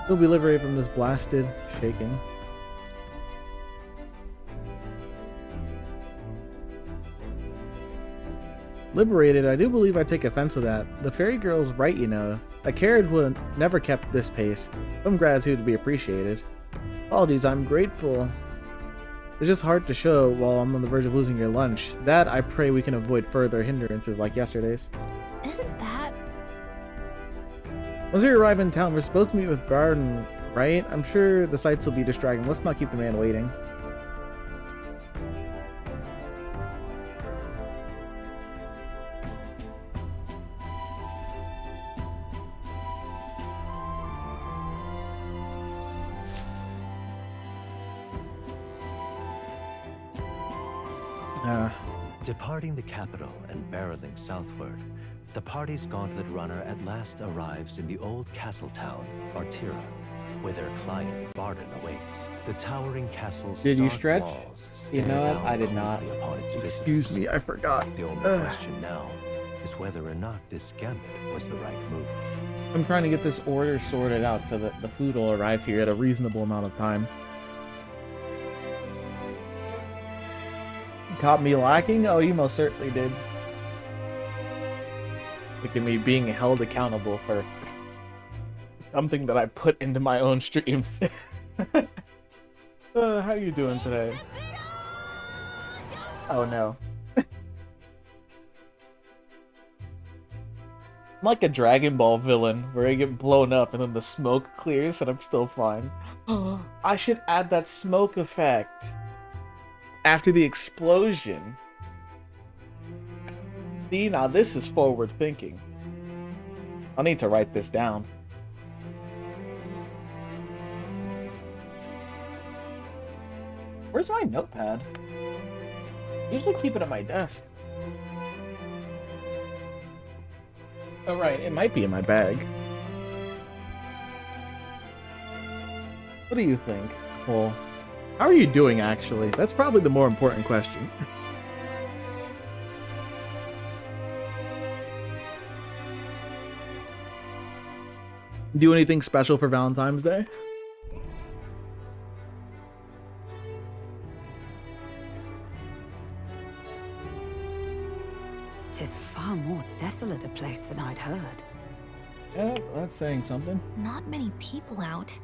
We'll be liberated from this blasted, shaken. Liberated, I do believe I take offense to that. The fairy girl's right, you know. A carriage would never kept this pace. Some gratitude to be appreciated. Apologies, I'm grateful. It's just hard to show while I'm on the verge of losing your lunch. That I pray we can avoid further hindrances like yesterday's. Isn't that... Once we arrive in town, we're supposed to meet with Barden, right? I'm sure the sights will be distracting. Let's not keep the man waiting. Departing the capital and barreling southward, the party's gauntlet runner at last arrives in the old castle town, Artira, where their client Barden awaits. The towering castle's Did you stark stretch? walls You stare know what? down I did not. coldly upon its Excuse visitors. me, I forgot. The only question now is whether or not this gambit was the right move. I'm trying to get this order sorted out so that the food will arrive here at a reasonable amount of time. Caught me lacking? Oh, you most certainly did. Look at me being held accountable for something that I put into my own streams. How you doing today? Oh no. I'm like a Dragon Ball villain where I get blown up and then the smoke clears and I'm still fine. I should add that smoke effect after the explosion. See, now this is forward thinking. I'll need to write this down. Where's my notepad? Usually keep it at my desk. Oh right, it might be in my bag. What do you think? Well, how are you doing actually? That's probably the more important question. Do anything special for Valentine's Day? Tis far more desolate a place than I'd heard. Yeah, that's saying something. Not many people out.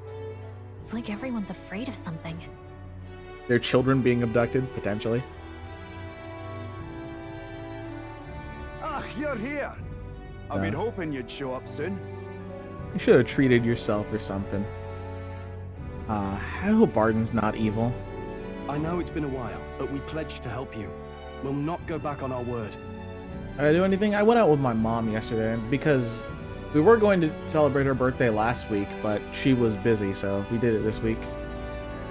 It's like everyone's afraid of something. Their children being abducted, potentially. Ah, you're here. I've been hoping you'd show up soon. You should have treated yourself or something. I hope Barden's not evil. I know it's been a while, but we pledged to help you. We'll not go back on our word. I do anything? I went out with my mom yesterday because we were going to celebrate her birthday last week, but she was busy, so we did it this week.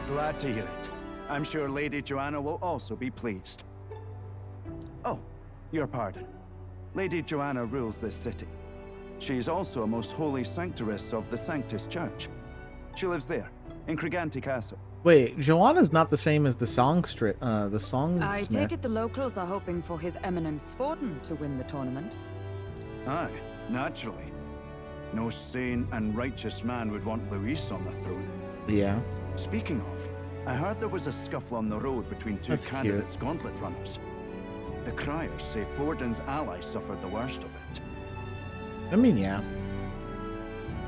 Glad to hear it. I'm sure Lady Joanna will also be pleased. Oh, your pardon. Lady Joanna rules this city. She is also a most holy sanctuaress of the Sanctus Church. She lives there, in Criganti Castle. Wait, Joanna's not the same as the I songsmith. take it the locals are hoping for His Eminence Forden to win the tournament. Aye, naturally. No sane and righteous man would want Luis on the throne. Yeah. Speaking of, I heard there was a scuffle on the road between two That's candidates' gauntlet runners. The criers say Forden's ally suffered the worst of it. I mean, yeah.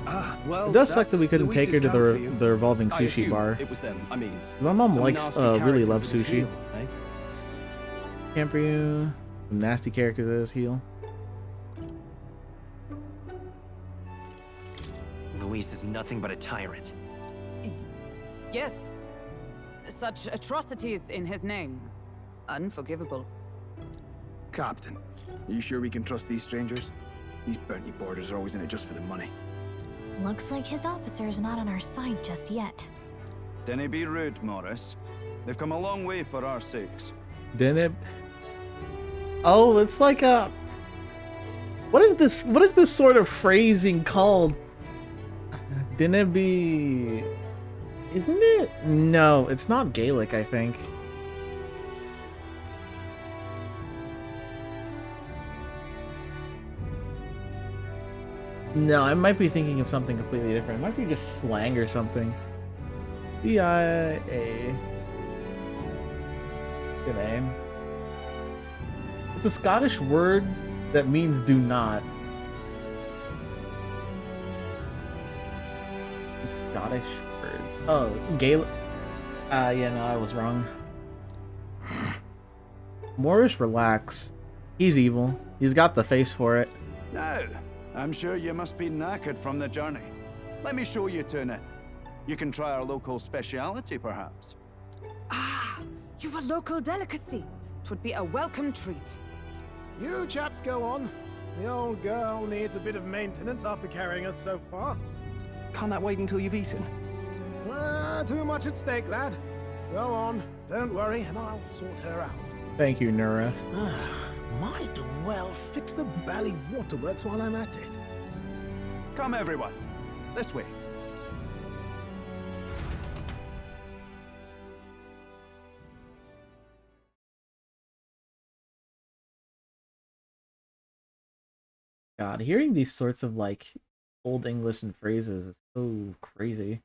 Ah, well, It does suck that we couldn't Luis's take her to camp for you. the revolving I sushi assume bar. It was them. I mean, My mom some likes, nasty really characters loves at his sushi. heel, eh? Camp for you. Some nasty characters at his heel. Luis is nothing but a tyrant. Yes. Such atrocities in his name. Unforgivable. Captain, are you sure we can trust these strangers? These bounty boarders are always in it just for the money. Looks like his officer's not on our side just yet. Dinna be rude, Morris. They've come a long way for our sakes. Didn't it? Oh, it's like a... What is this? What is this sort of phrasing called? Didn't it be... Isn't it? No, it's not Gaelic, I think. No, I might be thinking of something completely different. It might be just slang or something. CIA. Good name. It's a Scottish word that means do not. It's Scottish words. Oh, Gaelic. Yeah, no, I was wrong. Moorish, relax. He's evil. He's got the face for it. Now, I'm sure you must be knackered from the journey. Let me show you to an inn. You can try our local speciality, perhaps. Ah, you've a local delicacy. It would be a welcome treat. You chaps go on. The old girl needs a bit of maintenance after carrying us so far. Can't that wait until you've eaten? Too much at stake, lad. Go on, don't worry, and I'll sort her out. Thank you, Nura. Might well fix the Bally Waterworks while I'm at it. Come, everyone. This way. God, hearing these sorts of like old English and phrases is so crazy.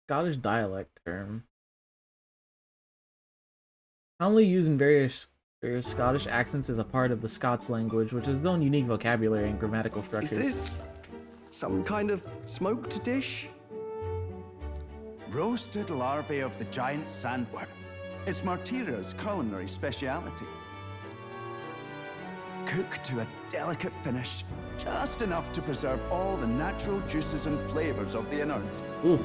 Scottish dialect term. Commonly used in various Scottish accents as a part of the Scots language, which has its own unique vocabulary and grammatical structures. Is this some kind of smoked dish? Roasted larvae of the giant sandworm. It's Martira's culinary speciality. Cooked to a delicate finish, just enough to preserve all the natural juices and flavors of the innards. Ooh.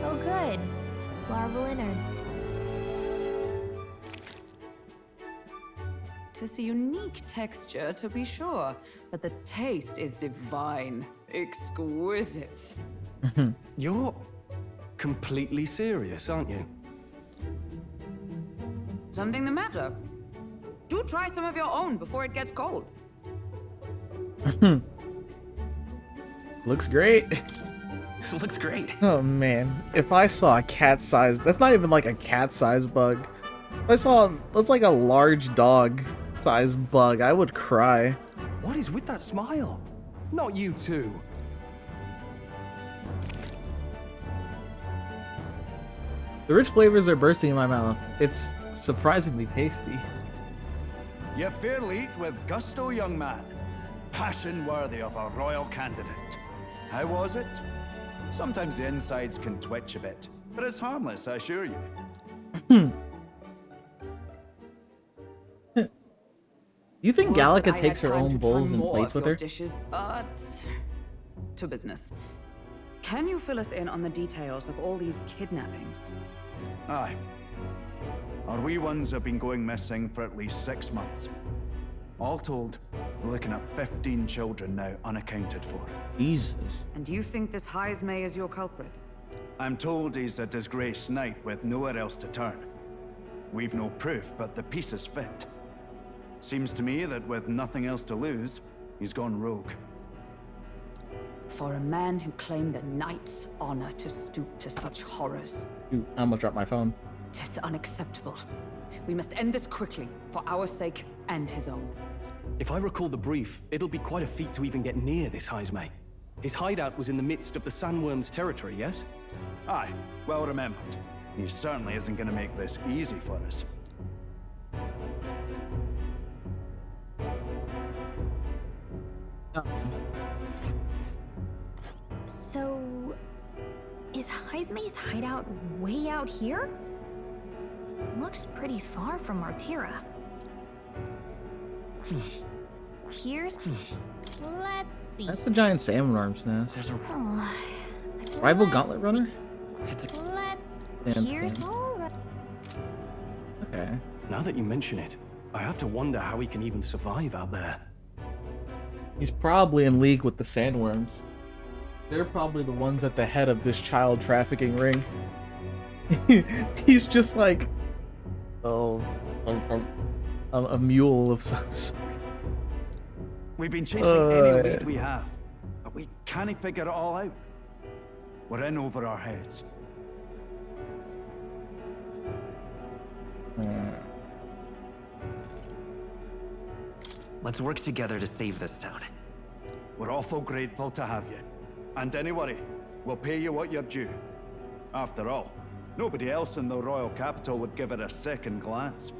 Oh good. Larval innards. Tis a unique texture, to be sure, but the taste is divine. Exquisite. You're completely serious, aren't you? Something the matter? Do try some of your own before it gets cold. Looks great. Looks great. Oh man, if I saw a cat-sized, that's not even like a cat-sized bug. If I saw, that's like a large dog-sized bug, I would cry. What is with that smile? Not you too. The rich flavors are bursting in my mouth. It's surprisingly tasty. You fairly eat with gusto, young man. Passion worthy of a royal candidate. How was it? Sometimes the insides can twitch a bit, but it's harmless, I assure you. You think Would Gallica I takes had her time own to bowls try and more plates of with your her? dishes, but to business. Can you fill us in on the details of all these kidnappings? Aye. Our wee ones have been going missing for at least 6 months. All told, we're looking at 15 children now unaccounted for. Jesus. And you think this Heismay is your culprit? I'm told he's a disgraced knight with nowhere else to turn. We've no proof, but the pieces fit. Seems to me that with nothing else to lose, he's gone rogue. For a man who claimed a knight's honor to stoop to such horrors. Ooh, I almost dropped my phone. Tis unacceptable. We must end this quickly, for our sake and his own. If I recall the brief, it'll be quite a feat to even get near this Heismay. His hideout was in the midst of the Sandworm's territory, yes? Aye, well remembered. He certainly isn't going to make this easy for us. So, is Heismay's hideout way out here? Looks pretty far from Martira. Here's... Let's see. That's the giant sandworm's nest. Oh, Rival Gauntlet Runner? let's... Dance Here's... game. Okay. Now that you mention it, I have to wonder how he can even survive out there. He's probably in league with the sandworms. They're probably the ones at the head of this child trafficking ring. He's just like, oh, a mule of some sort. We've been chasing any lead we have, but we can't figure it all out. We're in over our heads. Let's work together to save this town. We're awful grateful to have you. And don't worry, we'll pay you what you're due. After all, nobody else in the royal capital would give it a second glance.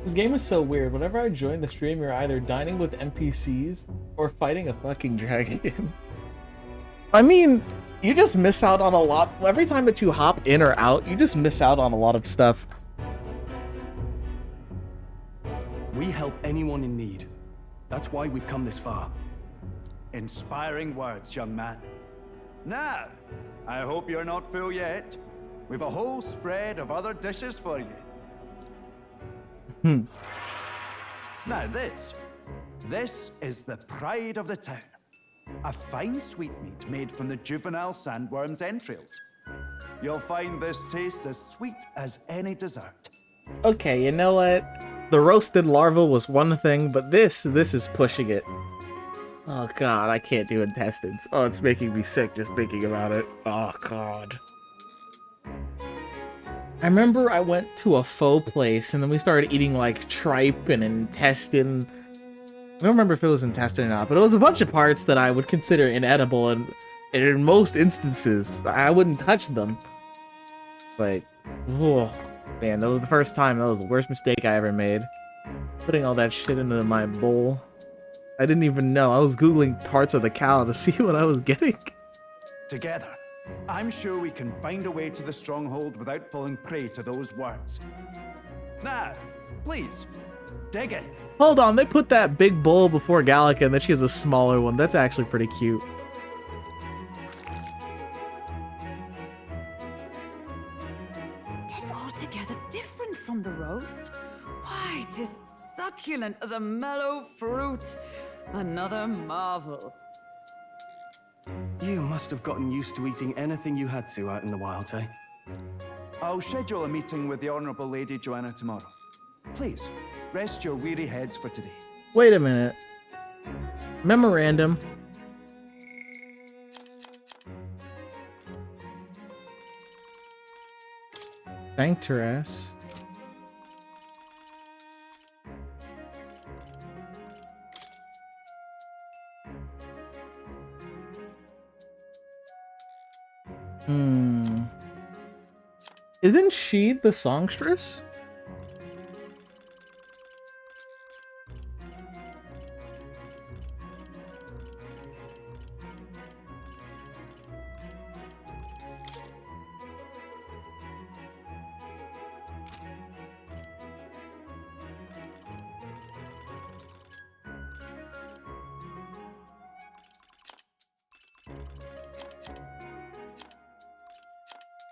This game is so weird. Whenever I join the stream, you're either dining with NPCs or fighting a fucking dragon. I mean, you just miss out on a lot. Every time that you hop in or out, you just miss out on a lot of stuff. We help anyone in need. That's why we've come this far. Inspiring words, young man. Now, I hope you're not full yet. We've a whole spread of other dishes for you. Now this is the pride of the town. A fine sweetmeat made from the juvenile sandworm's entrails. You'll find this tastes as sweet as any dessert. Okay, you know what? The roasted larva was one thing, but this is pushing it. Oh god, I can't do intestines. Oh, it's making me sick just thinking about it. Oh god. I remember I went to a faux place and then we started eating like tripe and intestine. I don't remember if it was intestine or not, but it was a bunch of parts that I would consider inedible, and in most instances, I wouldn't touch them. But, oh, man, that was the first time. That was the worst mistake I ever made. Putting all that shit into my bowl. I didn't even know. I was Googling parts of the cow to see what I was getting. Together, I'm sure we can find a way to the stronghold without falling prey to those worms. Now, please, dig in. Hold on, they put that big bowl before Gallica, and then she has a smaller one. That's actually pretty cute. Tis altogether different from the roast. Why, tis succulent as a mellow fruit. Another marvel. You must have gotten used to eating anything you had to out in the wild, eh? I'll schedule a meeting with the Honorable Lady Joanna tomorrow. Please, rest your weary heads for today. Wait a minute. Memorandum. Thanked her ass. Isn't she the songstress?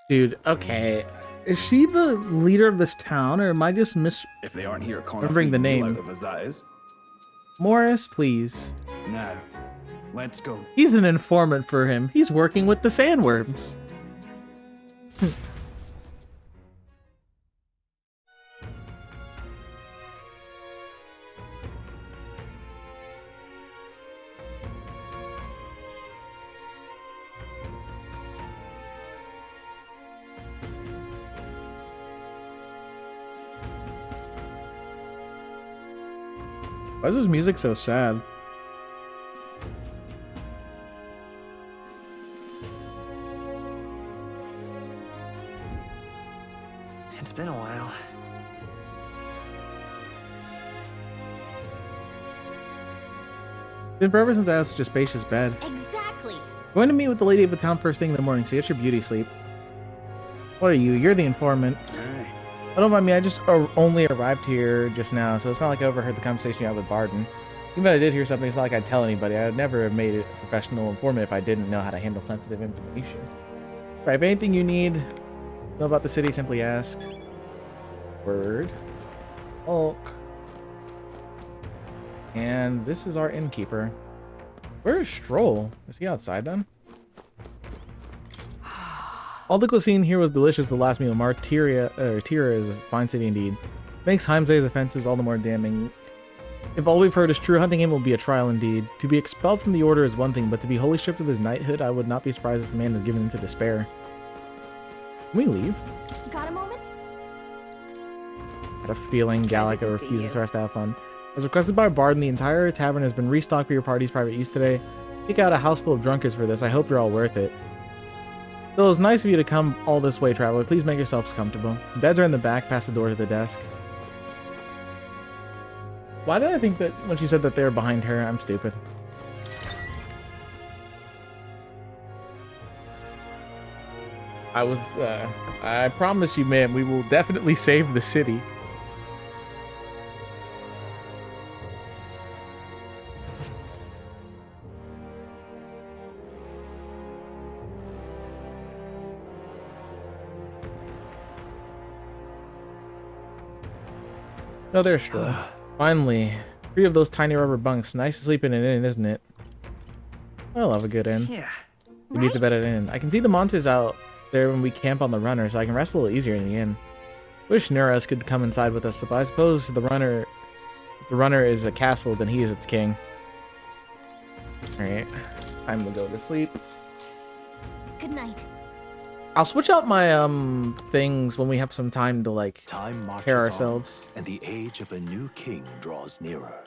Dude, okay. Is she the leader of this town, or am I just If they aren't here, can't remembering the name? out of us, that is. Morris, please. Now, let's go. He's an informant for him. He's working with the sandworms. Why is this music so sad? It's been a while. Been forever since I had such a spacious bed. Exactly. Going to meet with the lady of the town first thing in the morning, so get your beauty sleep. What are you? You're the informant. I don't mind me, I just only arrived here just now, so it's not like I overheard the conversation you had with Barden. Even if I did hear something, it's not like I'd tell anybody. I would never have made it a professional informant if I didn't know how to handle sensitive information. Right, if anything you need know about the city, simply ask. Word. Hulk. And this is our innkeeper. Where is Stroll? Is he outside then? All the cuisine here was delicious the last meal. Tira is a fine city indeed. Makes Heimse's offenses all the more damning. If all we've heard is true, hunting him will be a trial indeed. To be expelled from the order is one thing, but to be wholly stripped of his knighthood, I would not be surprised if a man is given into despair. Can we leave? Got a moment? I had a feeling Gallica refuses for us to have fun. As requested by Barden, the entire tavern has been restocked for your party's private use today. Take out a house full of drunkards for this. I hope you're all worth it. Still, it's nice of you to come all this way, traveler. Please make yourselves comfortable. Beds are in the back, past the door to the desk. Why did I think that when she said that they were behind her? I'm stupid. I promise you, ma'am, we will definitely save the city. Oh, there's Straw. Finally, free of those tiny rubber bunks. Nice to sleep in an inn, isn't it? I love a good inn. Yeah. Who needs a better inn? I can see the monsters out there when we camp on the runner, so I can rest a little easier in the inn. Wish Nuras could come inside with us, but I suppose if the runner is a castle, then he is its king. Alright, time to go to sleep. Good night. I'll switch out my things when we have some time to like pair ourselves. And the age of a new king draws nearer.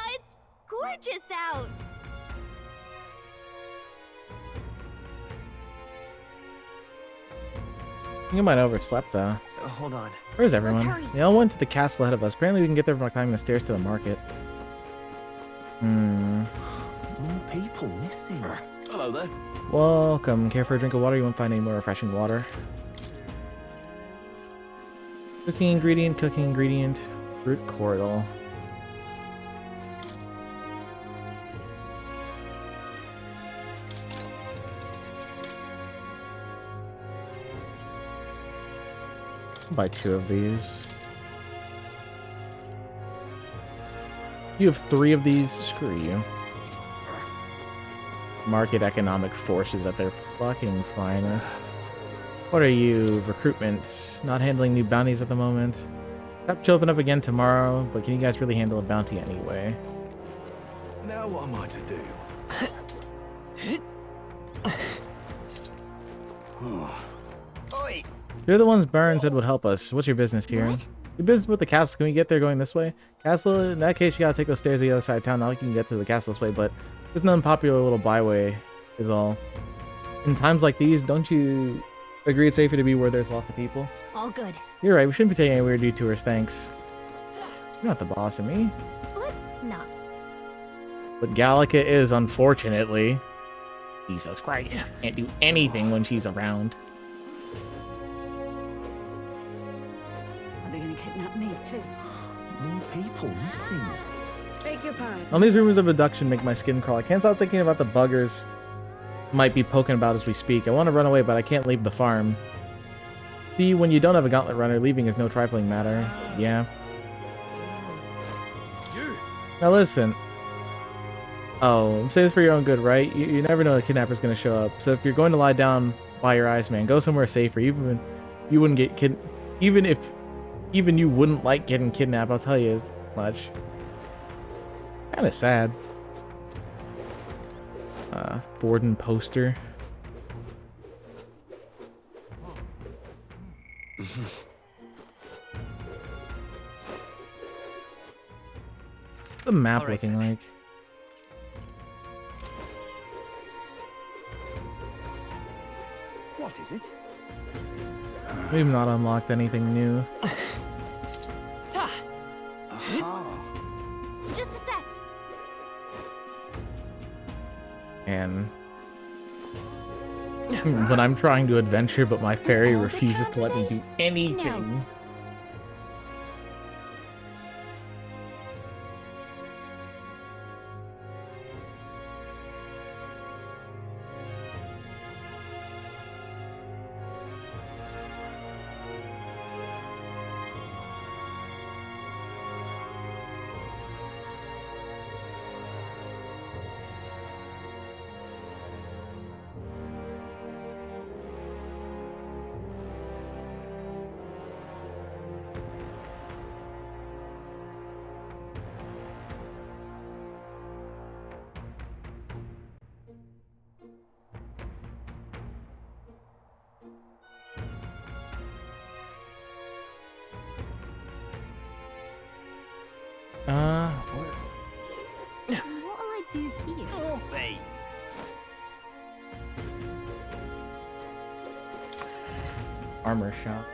It's gorgeous out. You might have overslept though. Hold on. Where's everyone? hurry. They all went to the castle ahead of us. Apparently we can get there by climbing the stairs to the market. More people missing. Hello there. Welcome. Care for a drink of water? You won't find any more refreshing water. Cooking ingredient, root cordial. I'll buy 2 of these. You have 3 of these? Screw you. Market economic forces at their fucking finest. What are you? Recruitment. Not handling new bounties at the moment. Have to open up again tomorrow, but can you guys really handle a bounty anyway? Now what am I to do? You're the ones Baron said would help us. What's your business here? Your business with the castle. Can we get there going this way? Castle, in that case, you gotta take those stairs to the other side of town. Not like you can get to the castle this way, but there's an unpopular little byway is all. In times like these, don't you agree it's safer to be where there's lots of people? All good. You're right, we shouldn't be taking any weird detours, thanks. You're not the boss of me. Let's not. But Gallica is, unfortunately. Jesus Christ. Can't do anything when she's around. Are they gonna kidnap me too? More people missing. Beg your pardon. All these rumors of abduction make my skin crawl. I can't stop thinking about the buggers might be poking about as we speak. I want to run away, but I can't leave the farm. See, when you don't have a gauntlet runner, leaving is no trifling matter. Yeah. Now listen. Oh, say this for your own good, right? You never know a kidnapper's going to show up. So if you're going to lie down by your eyes, man, go somewhere safer. Even you wouldn't get even you wouldn't like getting kidnapped, I'll tell you as much. Kind of sad. Forden poster. The map looking like? What is it? We've not unlocked anything new. Just a sec. And when I'm trying to adventure, but my fairy refuses to let me do anything. What'll I do here? Oh, babe. Armor shop.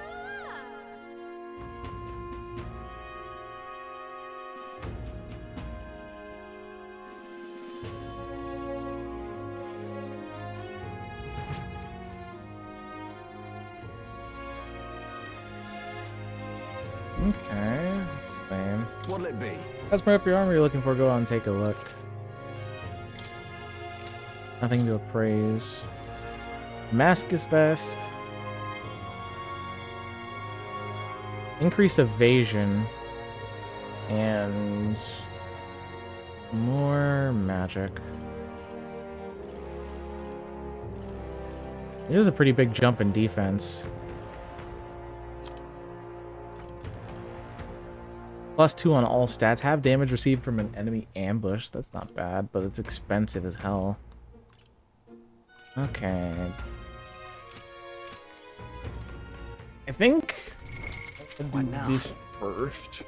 Okay, that's lame. What'll it be? That's my up your armor you're looking for. Go on and take a look. Nothing to appraise. Damascus vest. Increase evasion. And more magic. It is a pretty big jump in defense. +2 on all stats. Have damage received from an enemy ambush. That's not bad, but it's expensive as hell. Okay. I think I'll do this first.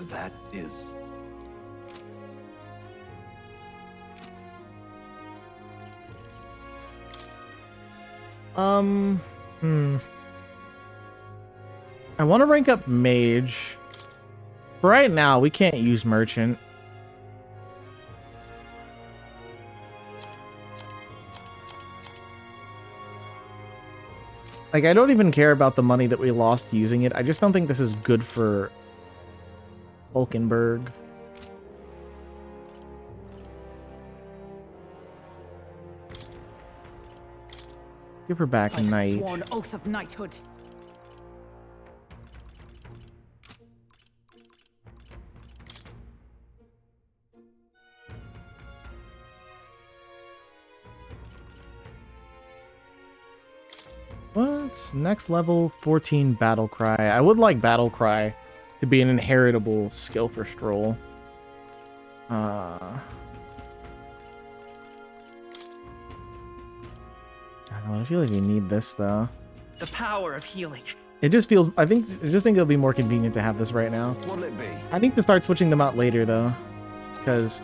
That is... I want to rank up mage. For right now, we can't use merchant. Like, I don't even care about the money that we lost using it. I just don't think this is good for Hulkenberg. Give her back a knight. Sworn oath of knighthood. What? Next level 14 battle cry. I would like battle cry to be an inheritable skill for Stroll. I don't know, I feel like we need this though. The power of healing. It just feels, I just think it'll be more convenient to have this right now. What'll it be? I need to start switching them out later though. Because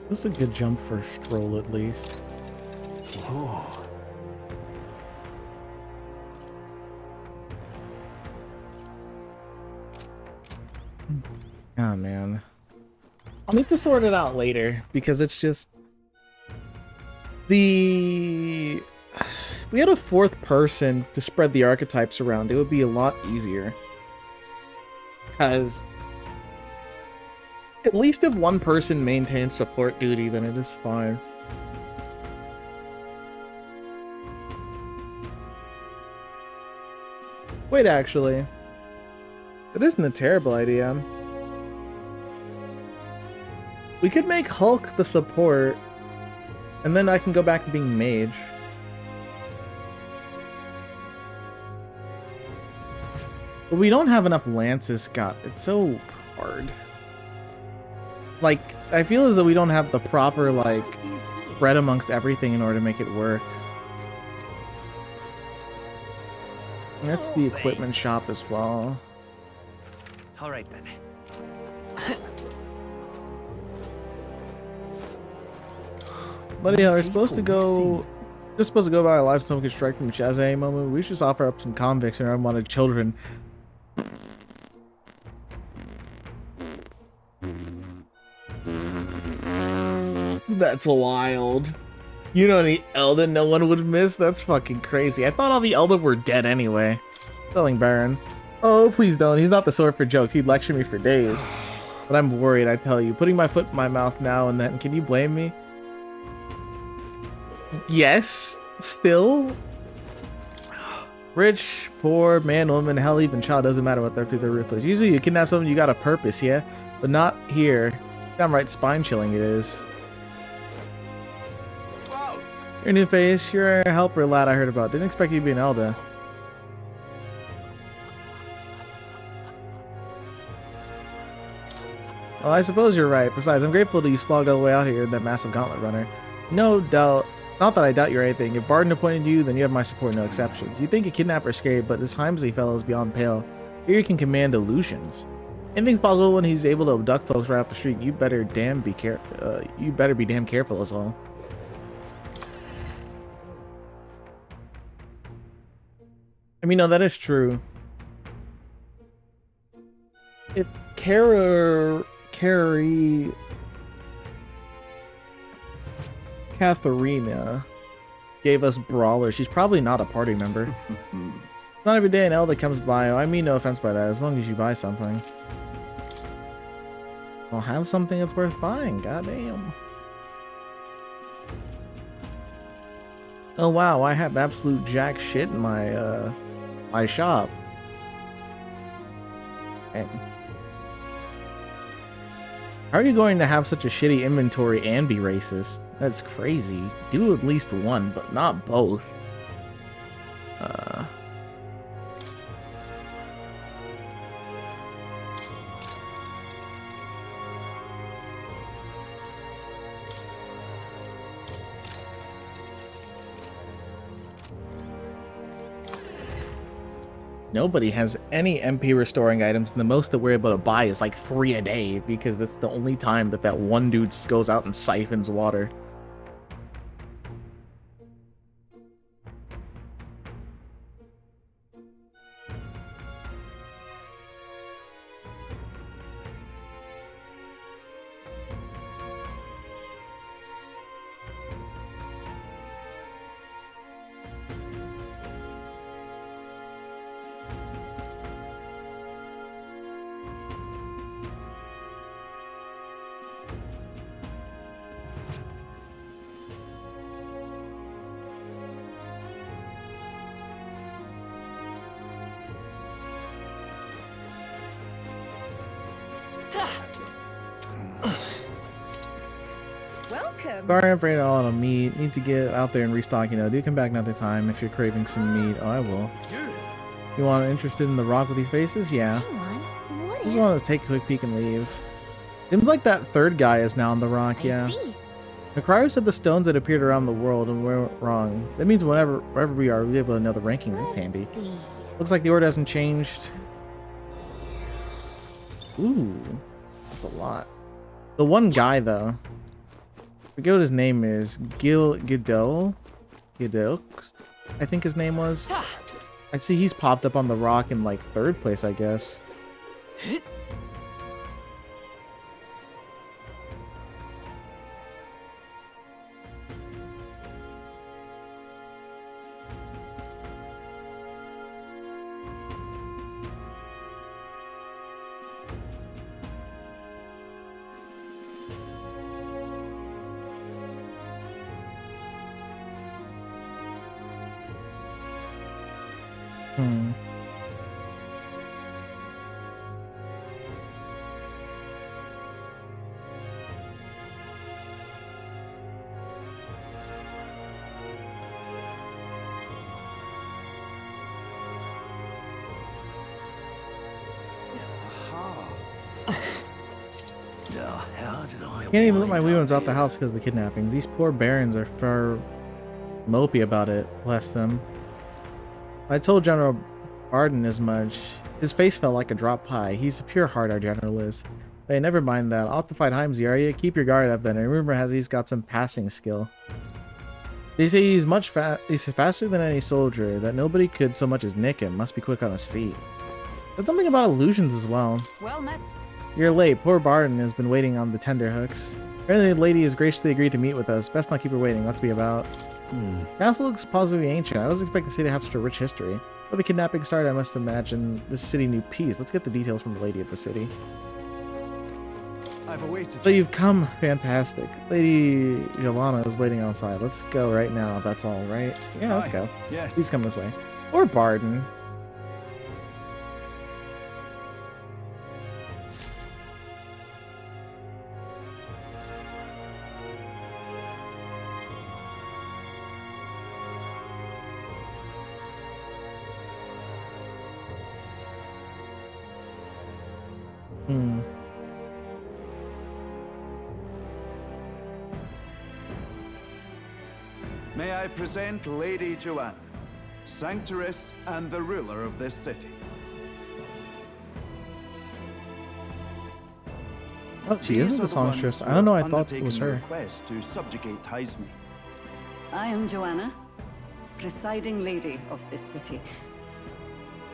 this is a good jump for Stroll at least. Oh. Oh man. I'll need to sort it out later because it's just if we had a fourth person to spread the archetypes around, it would be a lot easier. Because at least if one person maintains support duty, then it is fine. Wait, actually, it isn't a terrible idea. We could make Hulk the support, and then I can go back to being mage. But we don't have enough lances, Scott. It's so hard. Like, I feel as though we don't have the proper, like, spread amongst everything in order to make it work. And that's the equipment shop as well. All right then. Buddy, we're supposed to go. Just supposed to go by our lives so we can strike from Chaz any moment. We should just offer up some convicts and unwanted children. That's wild. You know any Elden no one would miss? That's fucking crazy. I thought all the Elden were dead anyway. Selling Baron. Oh, please don't. He's not the sort for jokes. He'd lecture me for days. But I'm worried, I tell you. Putting my foot in my mouth now and then. Can you blame me? Yes. Still. Rich, poor, man, woman, hell, even child. Doesn't matter what they're through the ruthless. Usually you kidnap someone, you got a purpose, yeah? But not here. Downright spine chilling it is. Your new face, you're a helper lad I heard about. Didn't expect you to be an Elda. Well, I suppose you're right. Besides, I'm grateful that you slogged all the way out here in that massive gauntlet runner. No doubt. Not that I doubt you're anything. If Barden appointed you, then you have my support, no exceptions. You think a kidnapper's scary, but this Heimsley fellow is beyond pale. Here you can command illusions. Anything's possible when he's able to abduct folks right off the street. You better be damn careful as all. I mean, no, that is true. If Katharina gave us Brawler, she's probably not a party member. Not every day an Elda comes by. I mean no offense by that, as long as you buy something. I'll have something that's worth buying, goddamn. Oh wow, I have absolute jack shit in my my shop. And how are you going to have such a shitty inventory and be racist? That's crazy. Do at least one, but not both. Nobody has any MP restoring items, and the most that we're able to buy is like 3 a day, because that's the only time that one dude goes out and siphons water. Sorry, I'm afraid of all the meat. Need to get out there and restock, you know. Do come back another time if you're craving some meat. Oh, I will. You want interested in the rock with these faces? Yeah. Just want to take a quick peek and leave. Seems like that third guy is now on the rock, yeah. McCryer said the stones that appeared around the world, and we're wrong. That means wherever we are, we'll be able to know the rankings. It's handy. Looks like the order hasn't changed. Ooh. That's a lot. The one guy, though. I forget what his name is. Gidok, I think his name was. I see he's popped up on the rock in like 3rd place, I guess. Can't even let my wee ones out the house because of the kidnappings. These poor barons are far mopey about it. Bless them. I told General Arden as much. His face felt like a drop pie. He's a pure heart, our general is. Hey, never mind that. I'll have to fight Heimsy, are you? Keep your guard up then. And remember, he's got some passing skill. They say he's he's faster than any soldier, that nobody could so much as nick him. Must be quick on his feet. There's something about illusions as well. Well met. You're late. Poor Barden has been waiting on the tenterhooks. Apparently the lady has graciously agreed to meet with us. Best not keep her waiting. Let's be about. Castle looks positively ancient. I wasn't expecting the city to have such a rich history. Before the kidnapping started, I must imagine this city knew peace. Let's get the details from the lady of the city. I've awaited. So you've come. Fantastic. Lady Giovanna is waiting outside. Let's go right now, if that's all right. Yeah, let's go. Yes. Please come this way. Or Barden. May I present Lady Joanna, Sanctress and the ruler of this city. Oh, she isn't the songstress. I don't know. I thought it was her. Request to subjugate Heisme. I am Joanna, presiding lady of this city.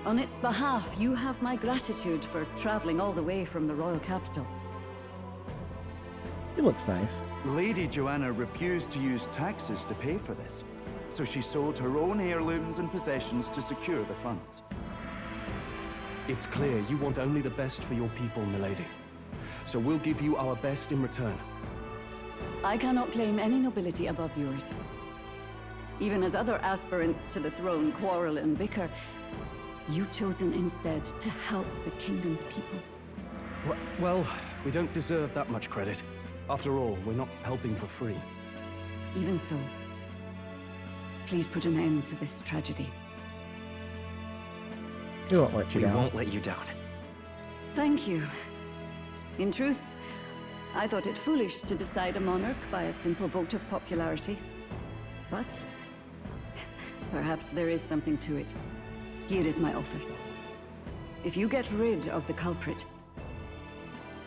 On its behalf, you have my gratitude for traveling all the way from the royal capital. He looks nice. Lady Joanna refused to use taxes to pay for this, so she sold her own heirlooms and possessions to secure the funds. It's clear you want only the best for your people, milady. So we'll give you our best in return. I cannot claim any nobility above yours. Even as other aspirants to the throne quarrel and bicker, you've chosen instead to help the kingdom's people. Well, we don't deserve that much credit. After all, we're not helping for free. Even so, please put an end to this tragedy. We won't let you down. We won't let you down. Thank you. In truth, I thought it foolish to decide a monarch by a simple vote of popularity. But perhaps there is something to it. Here is my offer. If you get rid of the culprit,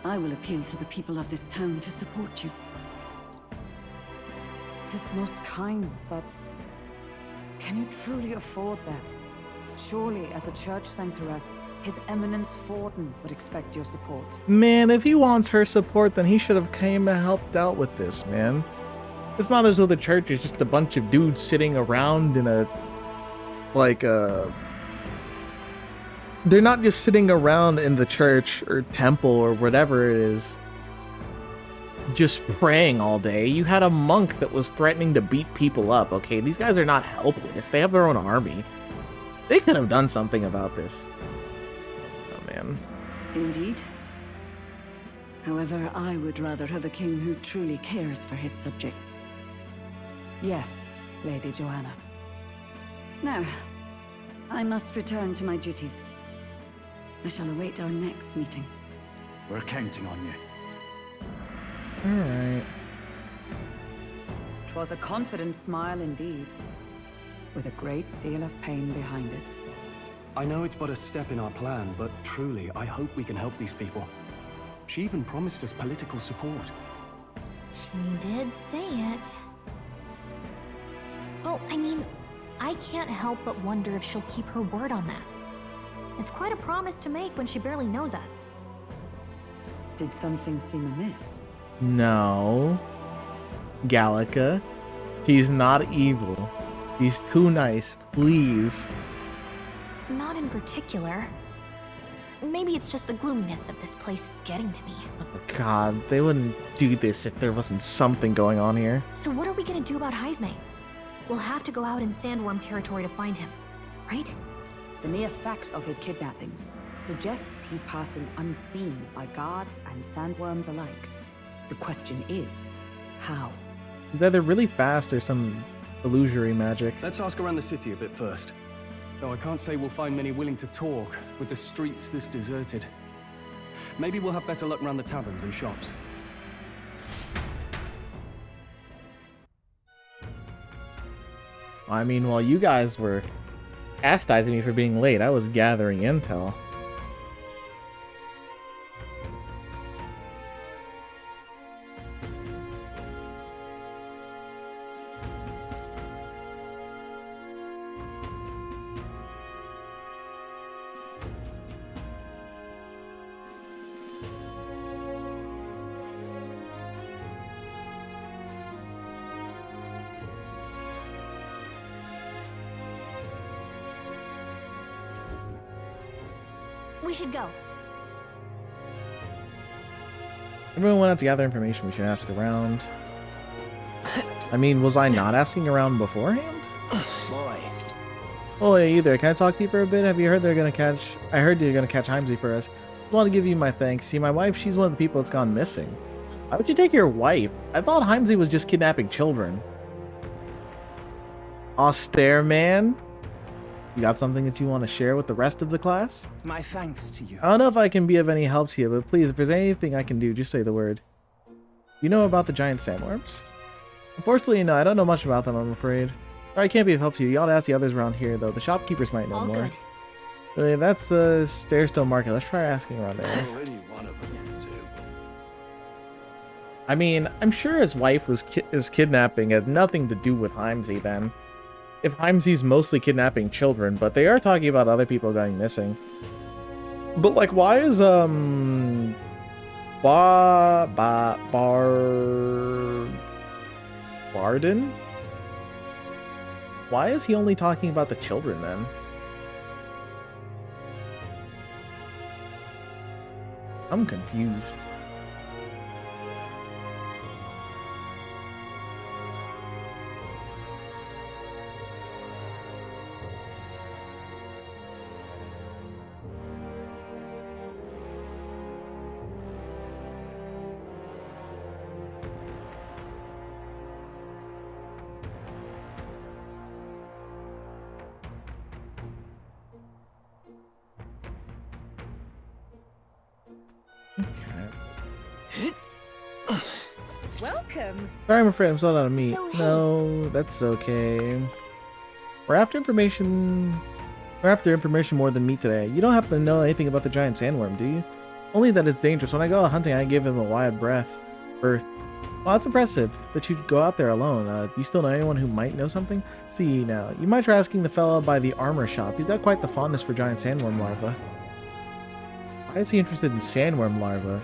I will appeal to the people of this town to support you. 'Tis most kind, but can you truly afford that? Surely, as a church sanctoress, His Eminence Forden would expect your support. Man, if he wants her support, then he should have came and helped out with this, man. It's not as though the church is just a bunch of dudes sitting around in a... They're not just sitting around in the church or temple or whatever it is, just praying all day. You had a monk that was threatening to beat people up, okay? These guys are not helpless. They have their own army. They could have done something about this. Oh, man. Indeed. However, I would rather have a king who truly cares for his subjects. Yes, Lady Joanna. Now, I must return to my duties. I shall await our next meeting. We're counting on you. Alright. 'Twas a confident smile indeed, with a great deal of pain behind it. I know it's but a step in our plan, but truly, I hope we can help these people. She even promised us political support. She did say it. Oh, I mean, I can't help but wonder if she'll keep her word on that. It's quite a promise to make when she barely knows us. Did something seem amiss? No. Gallica. She's not evil. She's too nice, please. Not in particular. Maybe it's just the gloominess of this place getting to me. Oh, God, they wouldn't do this if there wasn't something going on here. So what are we gonna do about Heisme? We'll have to go out in Sandworm territory to find him, right? The mere fact of his kidnappings suggests he's passing unseen by guards and sandworms alike. The question is, how? He's either really fast or some illusory magic. Let's ask around the city a bit first. Though I can't say we'll find many willing to talk with the streets this deserted. Maybe we'll have better luck around the taverns and shops. I mean, while you guys were chastising me for being late, I was gathering intel. We should go. Everyone went out to gather information. We should ask around. I mean, was I not asking around beforehand? Boy. Oh, hey, you there. Can I talk to you for a bit? Have you heard they're gonna catch... I heard you're gonna catch Heimsey for us. I want to give you my thanks. See, my wife, she's one of the people that's gone missing. Why would you take your wife? I thought Heimsey was just kidnapping children. Austere man? You got something that you want to share with the rest of the class? My thanks to you. I don't know if I can be of any help to you, but please, if there's anything I can do, just say the word. You know about the giant sandworms? Unfortunately, no, I don't know much about them, I'm afraid. Sorry, I can't be of help to you. You ought to ask the others around here, though. The shopkeepers might know All more. good. Really, that's the Stairstone Market. Let's try asking around there. Any one of them will do. I mean, I'm sure his wife was his kidnapping had nothing to do with Heimsey then. If Heimsey's mostly kidnapping children, but they are talking about other people going missing. But like, why is Barden? Why is he only talking about the children then? I'm confused. Welcome. Sorry, I'm afraid I'm sold out of meat. So, hey. No, that's okay. We're after information. We're after information more than meat today. You don't happen to know anything about the giant sandworm, do you? Only that it's dangerous. When I go out hunting, I give him a wide berth. Well, that's impressive that you'd go out there alone. Do you still know anyone who might know something? See, now, you might try asking the fellow by the armor shop. He's got quite the fondness for giant sandworm larvae. Why is he interested in sandworm larvae?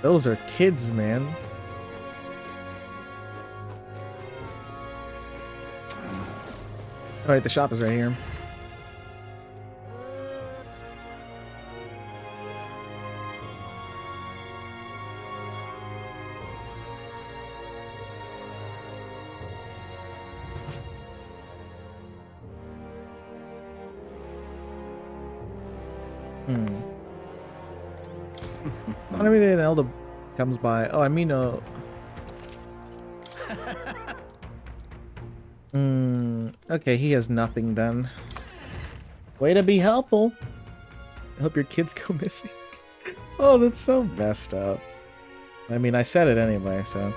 Those are kids, man. Alright, the shop is right here. Not every day an elder comes by. Oh, I mean, okay, he has nothing then. Way to be helpful. I hope your kids go missing. Oh, that's so messed up. I mean, I said it anyway, so.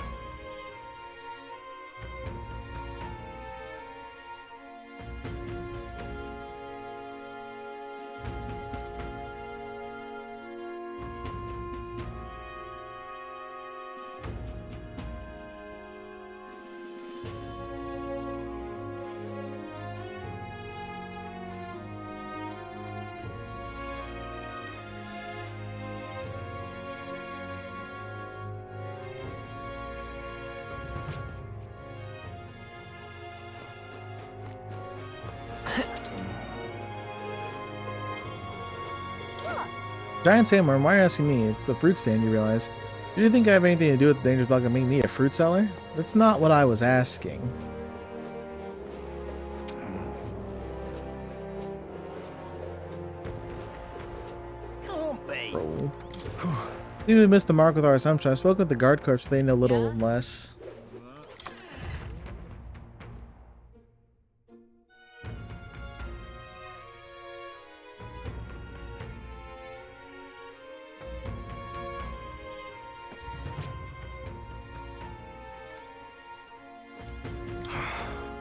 Giant sandworm, why are you asking me? The fruit stand, you realize. Do you think I have anything to do with the dangerous bug of making me a fruit seller? That's not what I was asking. Can't be. Bro. We missed the mark with our assumption. I spoke with the guard corps, they know little less.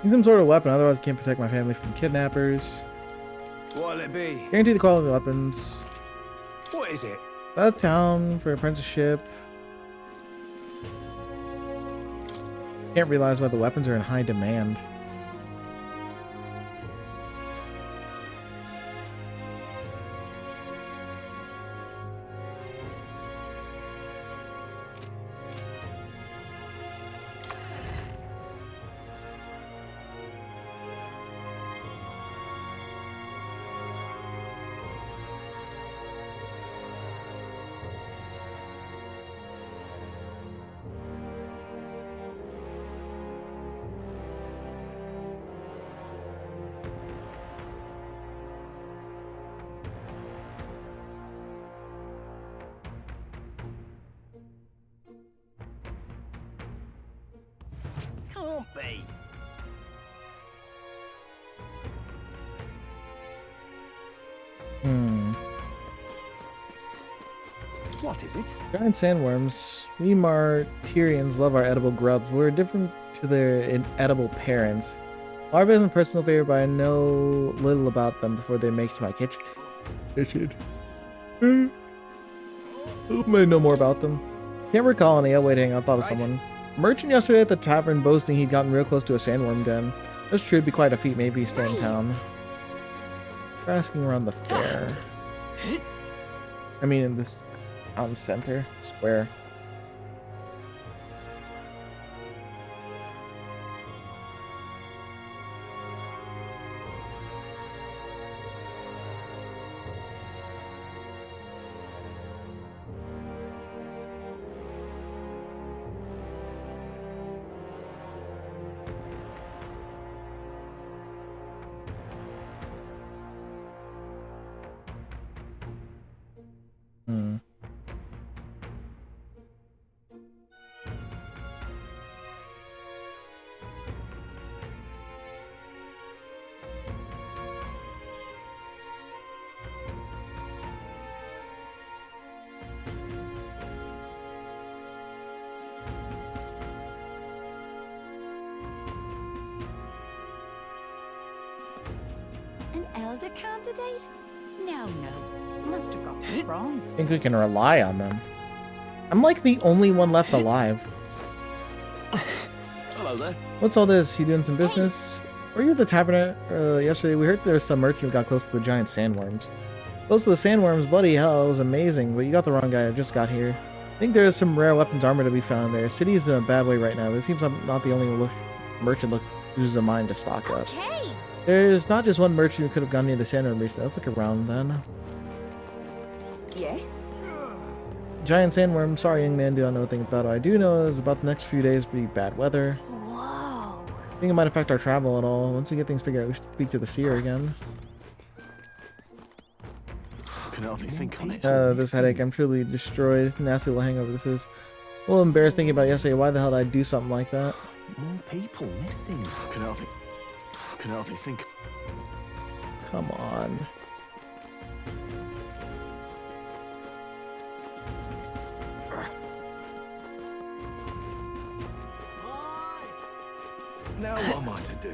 Need some sort of weapon, otherwise I can't protect my family from kidnappers. What'll it be? Guarantee the quality of the weapons. What is it? Out of town for apprenticeship. Can't realize why the weapons are in high demand. Can't be. What is it? Giant sandworms. We Martyrians love our edible grubs. We're different to their inedible parents. Larvae is my personal favorite, but I know little about them before they make it to my kitchen. Who may know more about them? Can't recall any. I'll wait, hang on. I thought of someone. Merchant yesterday at the tavern boasting he'd gotten real close to a sandworm den. That's true, it'd be quite a feat. Maybe he's still in town. We're asking around the fair. I mean, in this town center square. An elder candidate? No. Must have got it wrong. I think we can rely on them. I'm like the only one left alive. Hello there. What's all this? You doing some business? Were you at the tavern yesterday? We heard there was some merchant who got close to the giant sandworms. Close to the sandworms? Bloody hell, it was amazing. But you got the wrong guy. I just got here. I think there's some rare weapons armor to be found there. City is in a bad way right now. But it seems I'm not the only merchant who's a mind to stock up. Okay. There's not just one merchant who could have gone near the sandworm recently. Let's look around then. Yes? Giant sandworm. Sorry, young man, do not know anything about it. I do know is about the next few days will be bad weather. Whoa. I think it might affect our travel at all. Once we get things figured out, we should speak to the seer again. I can hardly think on it. This headache. I'm truly destroyed. Nasty little hangover this is. A little embarrassed thinking about yesterday. Why the hell did I do something like that? More people missing. I can hardly think. Come on. Now what am I to do?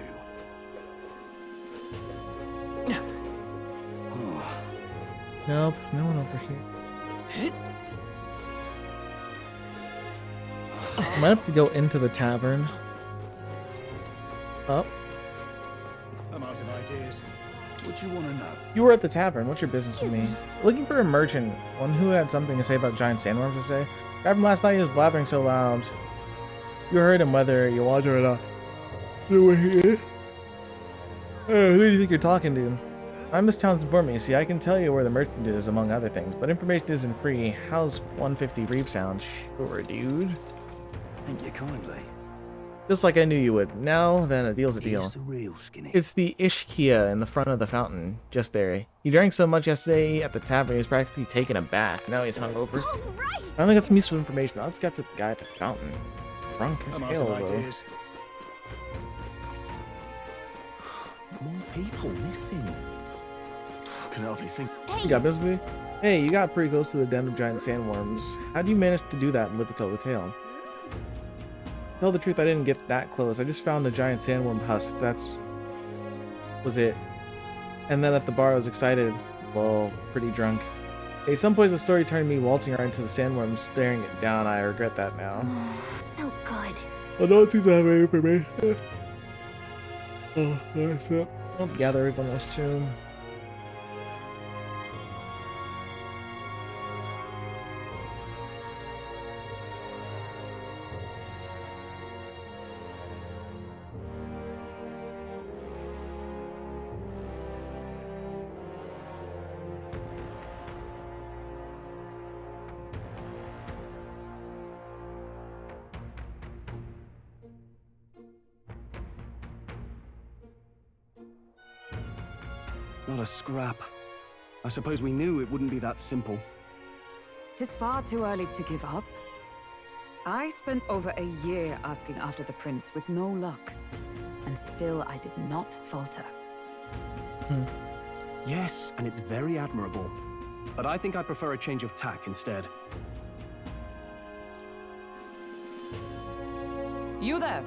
Nope, no one over here. I might have to go into the tavern. Oh. I'm out of ideas. What do you want to know? You were at the tavern. What's your business with me? Looking for a merchant. One who had something to say about giant sandworms to say. Grabbed him last night. He was blabbering so loud. You heard him whether you want to or not. Who do you think you're talking to? I'm Miss Townsend for me. See, I can tell you where the merchant is, among other things, but information isn't free. How's 150 reap sound? Sure, dude. Thank you kindly. Just like I knew you would. Now, then, a deal's a deal. Here's the real skinny. It's the Ishkia in the front of the fountain, just there. He drank so much yesterday at the tavern, he was practically taking a bath. Now he's hungover. Right. I only got some useful information. Let's get to the guy at the fountain. Drunk as I'm out hell, of though. ideas. More people missing. I can hardly think. You got busy? Hey, you got pretty close to the den of giant sandworms. How do you manage to do that and live to tell the tale? tell the truth, I didn't get that close. I just found a giant sandworm husk. Was it. And then at the bar, I was excited. Well, pretty drunk. At some point, the story turned me waltzing around into the sandworm, staring it down. I regret that now. No good. I don't seem to have any information. Oh, there's it. I'll gather everyone else too. Not a scrap. I suppose we knew it wouldn't be that simple. Tis far too early to give up. I spent over a year asking after the prince with no luck. And still I did not falter. Yes, and it's very admirable. But I think I prefer a change of tack instead. You there?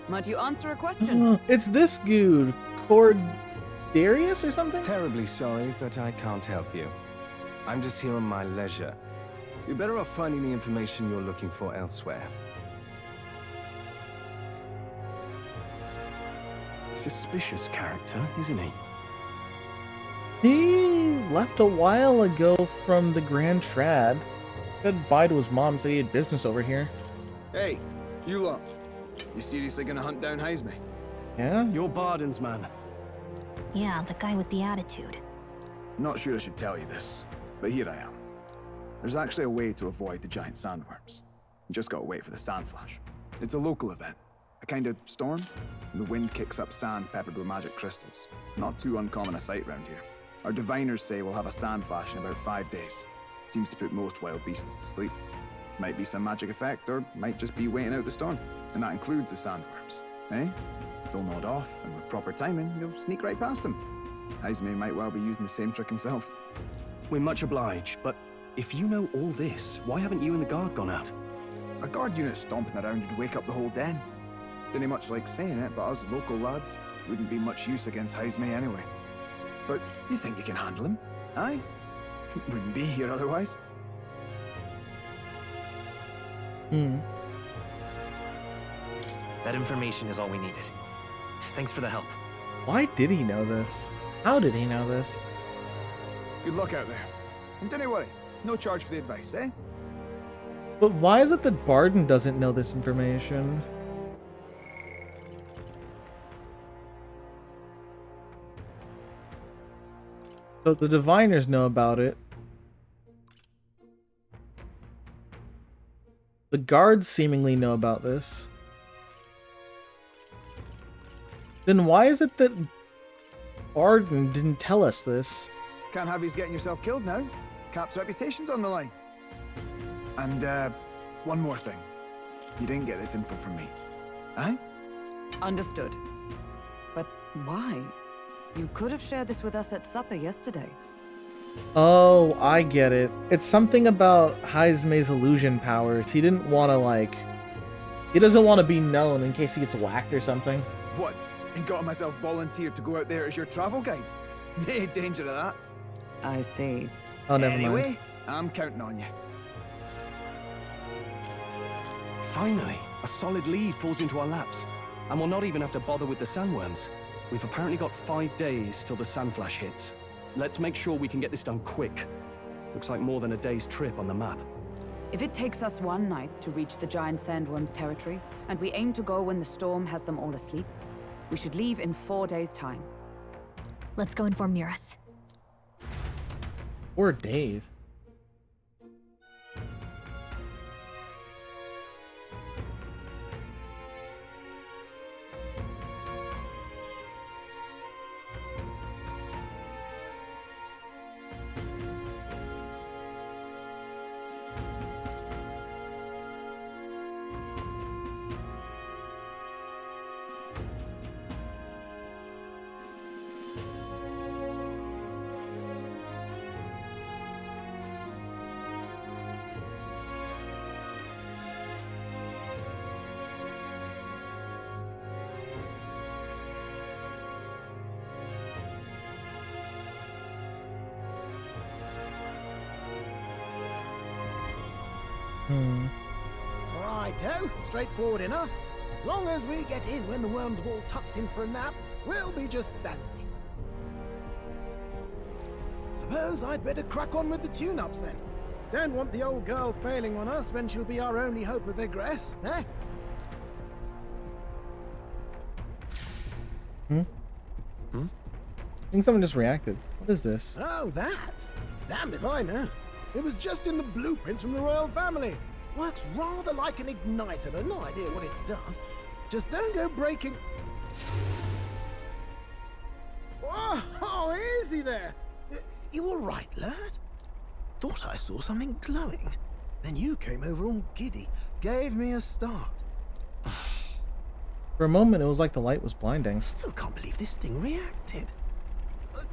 Might you answer a question? It's this dude, Darius or something? Terribly sorry, but I can't help you. I'm just here on my leisure. You're better off finding the information you're looking for elsewhere. Suspicious character, isn't he? He left a while ago from the Grand Trad. Said bye to his mom, said he had business over here. Hey, you lot. You seriously gonna hunt down Heisme? Yeah? You're Barden's man. Yeah, the guy with the attitude. Not sure I should tell you this, but here I am. There's actually a way to avoid the giant sandworms. You just gotta wait for the sand flash. It's a local event, a kind of storm, and the wind kicks up sand peppered with magic crystals. Not too uncommon a sight round here. Our diviners say we'll have a sand flash in about 5 days. Seems to put most wild beasts to sleep. Might be some magic effect, or might just be waiting out the storm. And that includes the sandworms, eh? They'll nod off, and with proper timing, you'll sneak right past him. Heisme might well be using the same trick himself. We're much obliged, but if you know all this, why haven't you and the guard gone out? A guard unit stomping around would wake up the whole den. Didn't much like saying it, but us local lads wouldn't be much use against Heisme anyway. But you think you can handle him? Aye? Wouldn't be here otherwise. That information is all we needed. Thanks for the help. Why did he know this? How did he know this? Good luck out there. And don't worry, no charge for the advice, eh? But why is it that Barden doesn't know this information? So the diviners know about it. The guards seemingly know about this. Then why is it that Barden didn't tell us this? Can't have you getting yourself killed now. Cap's reputation's on the line. And, one more thing. You didn't get this info from me. Aye? Understood. But why? You could have shared this with us at supper yesterday. Oh, I get it. It's something about Heisme's illusion powers. He didn't want to, like... He doesn't want to be known in case he gets whacked or something. What? And got myself volunteered to go out there as your travel guide? No danger of that. I see. Oh, never anyway, mind. I'm counting on you. Finally, a solid lead falls into our laps. And we'll not even have to bother with the sandworms. We've apparently got 5 days till the sand flash hits. Let's make sure we can get this done quick. Looks like more than a day's trip on the map. If it takes us one night to reach the giant sandworms' territory, and we aim to go when the storm has them all asleep, we should leave in 4 days' time. Let's go inform Nearest. 4 days? Righto, straightforward enough. Long as we get in when the worms have all tucked in for a nap, we'll be just dandy. Suppose I'd better crack on with the tune-ups then. Don't want the old girl failing on us when she'll be our only hope of egress, eh? I think someone just reacted. What is this? Oh, that? Damned if I know. It was just in the blueprints from the royal family. Works rather like an igniter, but no idea what it does. Just don't go breaking... Oh, easy there. You all right, lad? Thought I saw something glowing. Then you came over all giddy, gave me a start. For a moment, it was like the light was blinding. Still can't believe this thing reacted.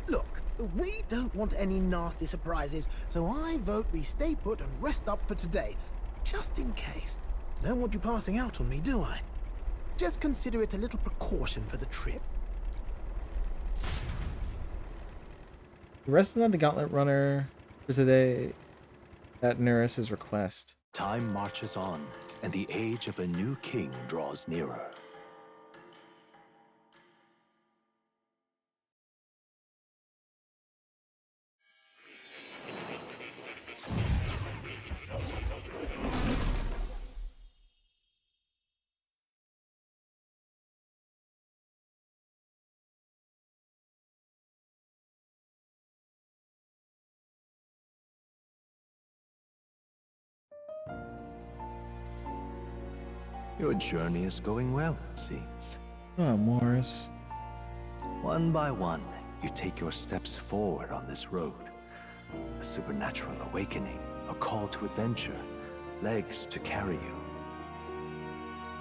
Look, we don't want any nasty surprises, so I vote we stay put and rest up for today. Just in case. Don't want you passing out on me, do I? Just consider it a little precaution for the trip. Resting on the Gauntlet Runner for today at Neris's request. Time marches on, and the age of a new king draws nearer. Your journey is going well, it seems. Oh, Morris. One by one, you take your steps forward on this road. A supernatural awakening, a call to adventure, legs to carry you.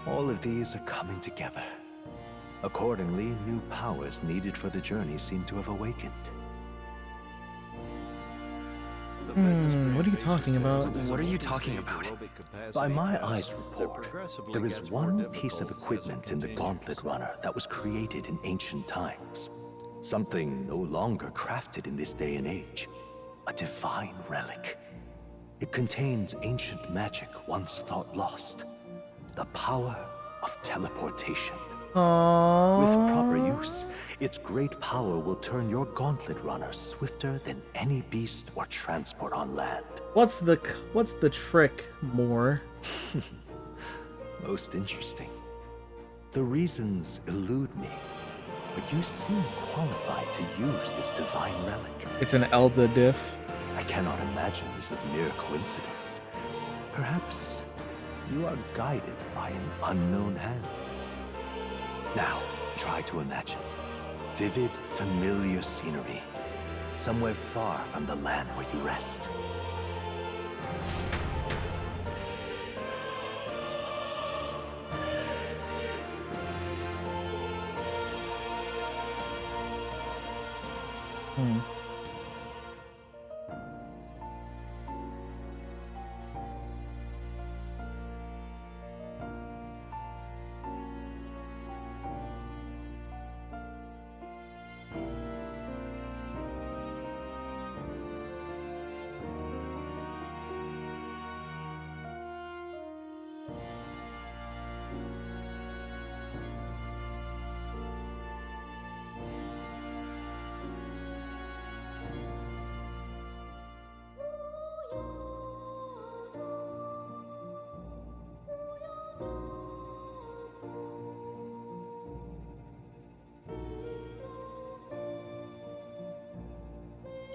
All of these are coming together. Accordingly, new powers needed for the journey seem to have awakened. What are you talking about? What are you talking about? By my eyes report, there is one piece of equipment in the Gauntlet Runner that was created in ancient times. Something no longer crafted in this day and age. A divine relic. It contains ancient magic once thought lost. The power of teleportation. With proper use, its great power will turn your Gauntlet Runner swifter than any beast or transport on land. What's the trick, Moore? Most interesting. The reasons elude me, but you seem qualified to use this divine relic. It's an Elda diff. I cannot imagine this is mere coincidence. Perhaps you are guided by an unknown hand. Now, try to imagine. Vivid, familiar scenery. Somewhere far from the land where you rest.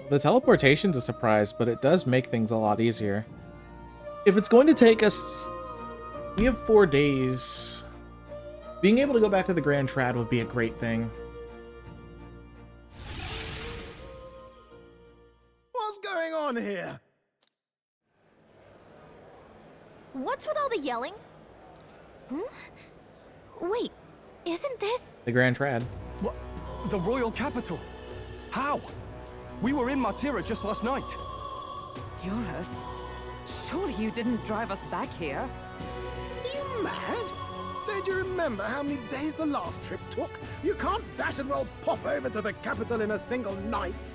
The teleportation's a surprise, but it does make things a lot easier. If it's going to take us... We have 4 days. Being able to go back to the Grand Trad would be a great thing. What's going on here? What's with all the yelling? Wait, isn't this... The Grand Trad. What? The royal capital? How? We were in Martira just last night. Eurus, surely you didn't drive us back here? Are you mad? Don't you remember how many days the last trip took? You can't dash and well pop over to the capital in a single night.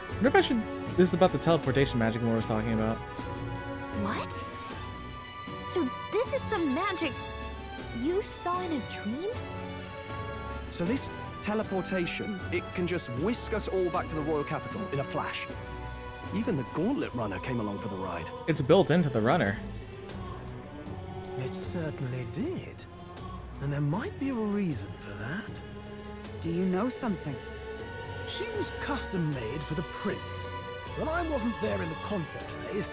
I wonder if I should... This is about the teleportation magic Moore was talking about. What? So this is some magic you saw in a dream? So this teleportation, it can just whisk us all back to the royal capital in a flash. Even the Gauntlet Runner came along for the ride. It's built into the runner. It certainly did. And there might be a reason for that. Do you know something? She was custom made for the prince. When I wasn't there in the concept phase,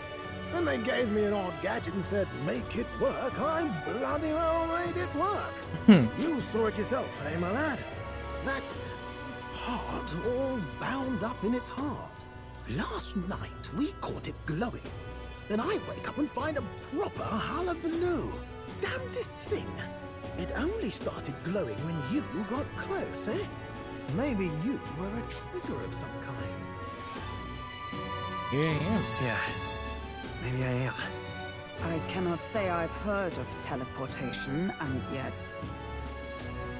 when they gave me an odd gadget and said, make it work, I bloody well made it work. You saw it yourself, eh, my lad? That part all bound up in its heart. Last night, we caught it glowing. Then I wake up and find a proper hullabaloo. Damnedest thing. It only started glowing when you got close, eh? Maybe you were a trigger of some kind. Here I am. Yeah, maybe I am. I cannot say I've heard of teleportation, and yet...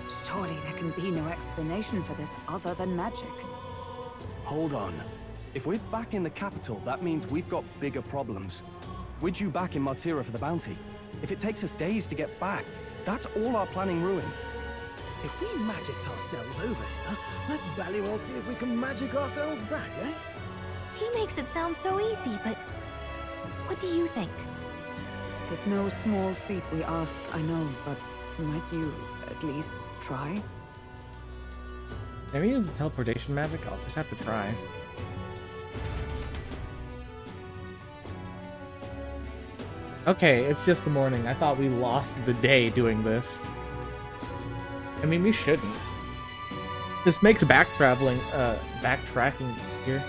surely there can be no explanation for this other than magic. Hold on. If we're back in the capital, that means we've got bigger problems. We're due back in Martira for the bounty. If it takes us days to get back, that's all our planning ruined. If we magicked ourselves over here, let's bally well see if we can magic ourselves back, eh? He makes it sound so easy, but what do you think? 'Tis no small feat we ask, I know, but might you at least try? Have you used the teleportation magic? I'll just have to try. Okay, it's just the morning. I thought we lost the day doing this. I mean, we shouldn't. This makes backtracking here.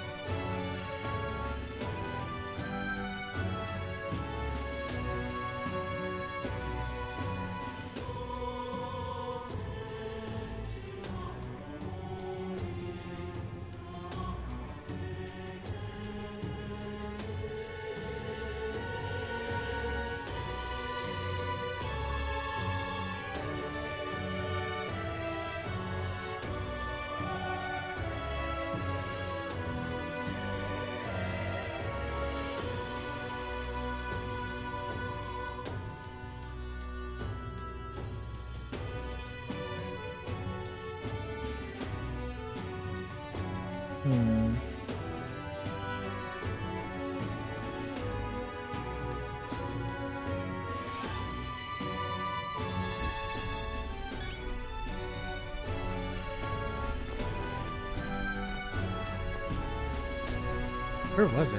Where was it?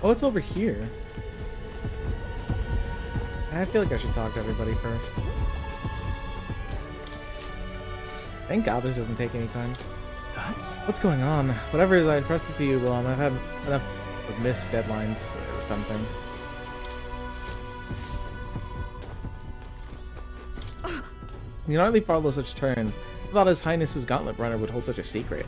Oh, it's over here. I feel like I should talk to everybody first. Thank God this doesn't take any time. What's going on? Whatever it is I entrusted to you, I've had enough of missed deadlines or something. You hardly follow such turns. I thought His Highness's Gauntlet Runner would hold such a secret.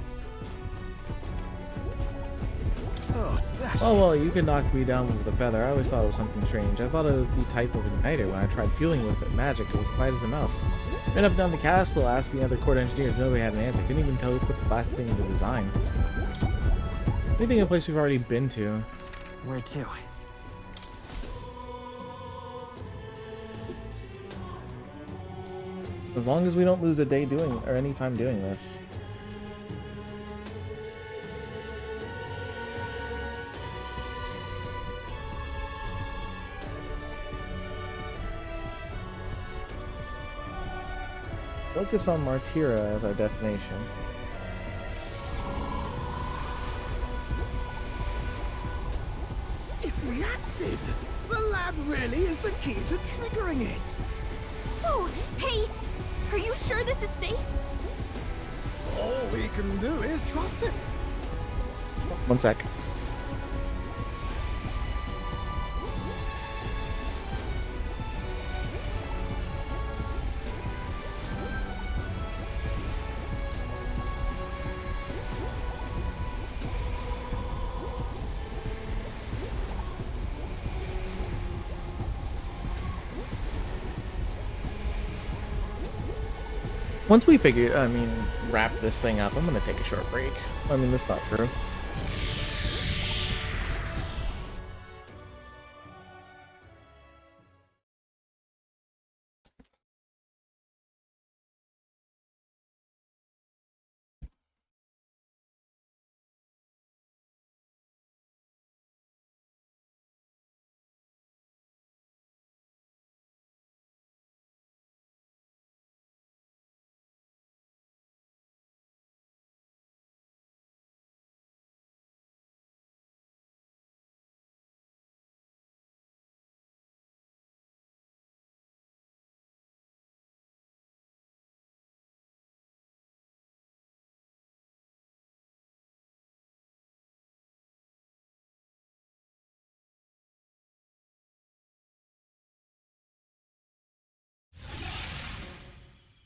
Oh, dash Oh, well, you could knock me down with a feather. I always thought it was something strange. I thought it would be type of igniter. When I tried fueling with it magic, it was quiet as a mouse. Ran up and down the castle asking other court engineers. Nobody had an answer. Couldn't even tell who put the last thing in the design. Anything in a place we've already been to. Where to? As long as we don't lose a day doing, or any time doing this. Focus on Martira as our destination. It reacted! The lab really is the key to triggering it! Oh, hey! Are you sure this is safe? All we can do is trust it. One sec. Once we wrap this thing up, I'm gonna take a short break. I mean, that's not true.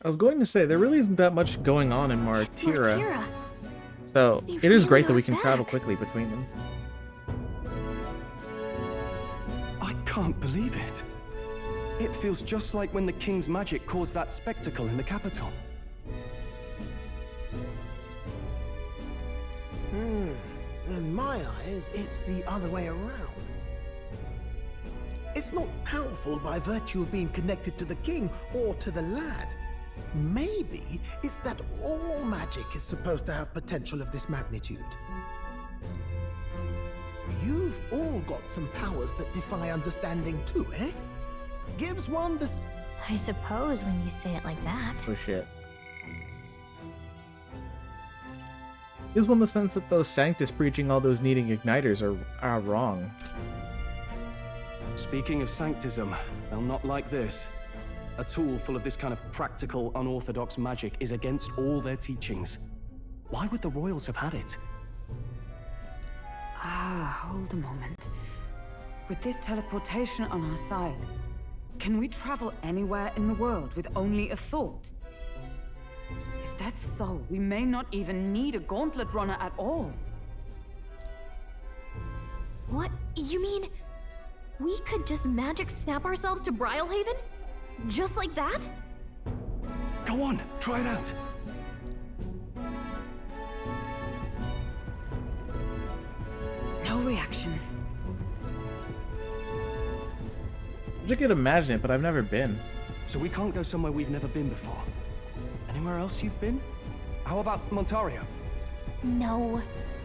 I was going to say, there really isn't that much going on in Martira. So, it is great that we can travel quickly between them. I can't believe it. It feels just like when the king's magic caused that spectacle in the capital. In my eyes, it's the other way around. It's not powerful by virtue of being connected to the king or to the lad. Maybe it's that all magic is supposed to have potential of this magnitude. You've all got some powers that defy understanding too, eh? Gives one this... I suppose when you say it like that. Oh shit. Gives one the sense that those Sanctus preaching all those needing igniters are wrong. Speaking of sanctism, well, not like this. A tool full of this kind of practical, unorthodox magic is against all their teachings. Why would the royals have had it? Hold a moment. With this teleportation on our side, can we travel anywhere in the world with only a thought? If that's so, we may not even need a gauntlet runner at all. What? You mean we could just magic snap ourselves to Brylehaven? Just like that? Go on, try it out. No reaction. I could imagine it, but I've never been. So we can't go somewhere we've never been before. Anywhere else you've been? How about Montario? No.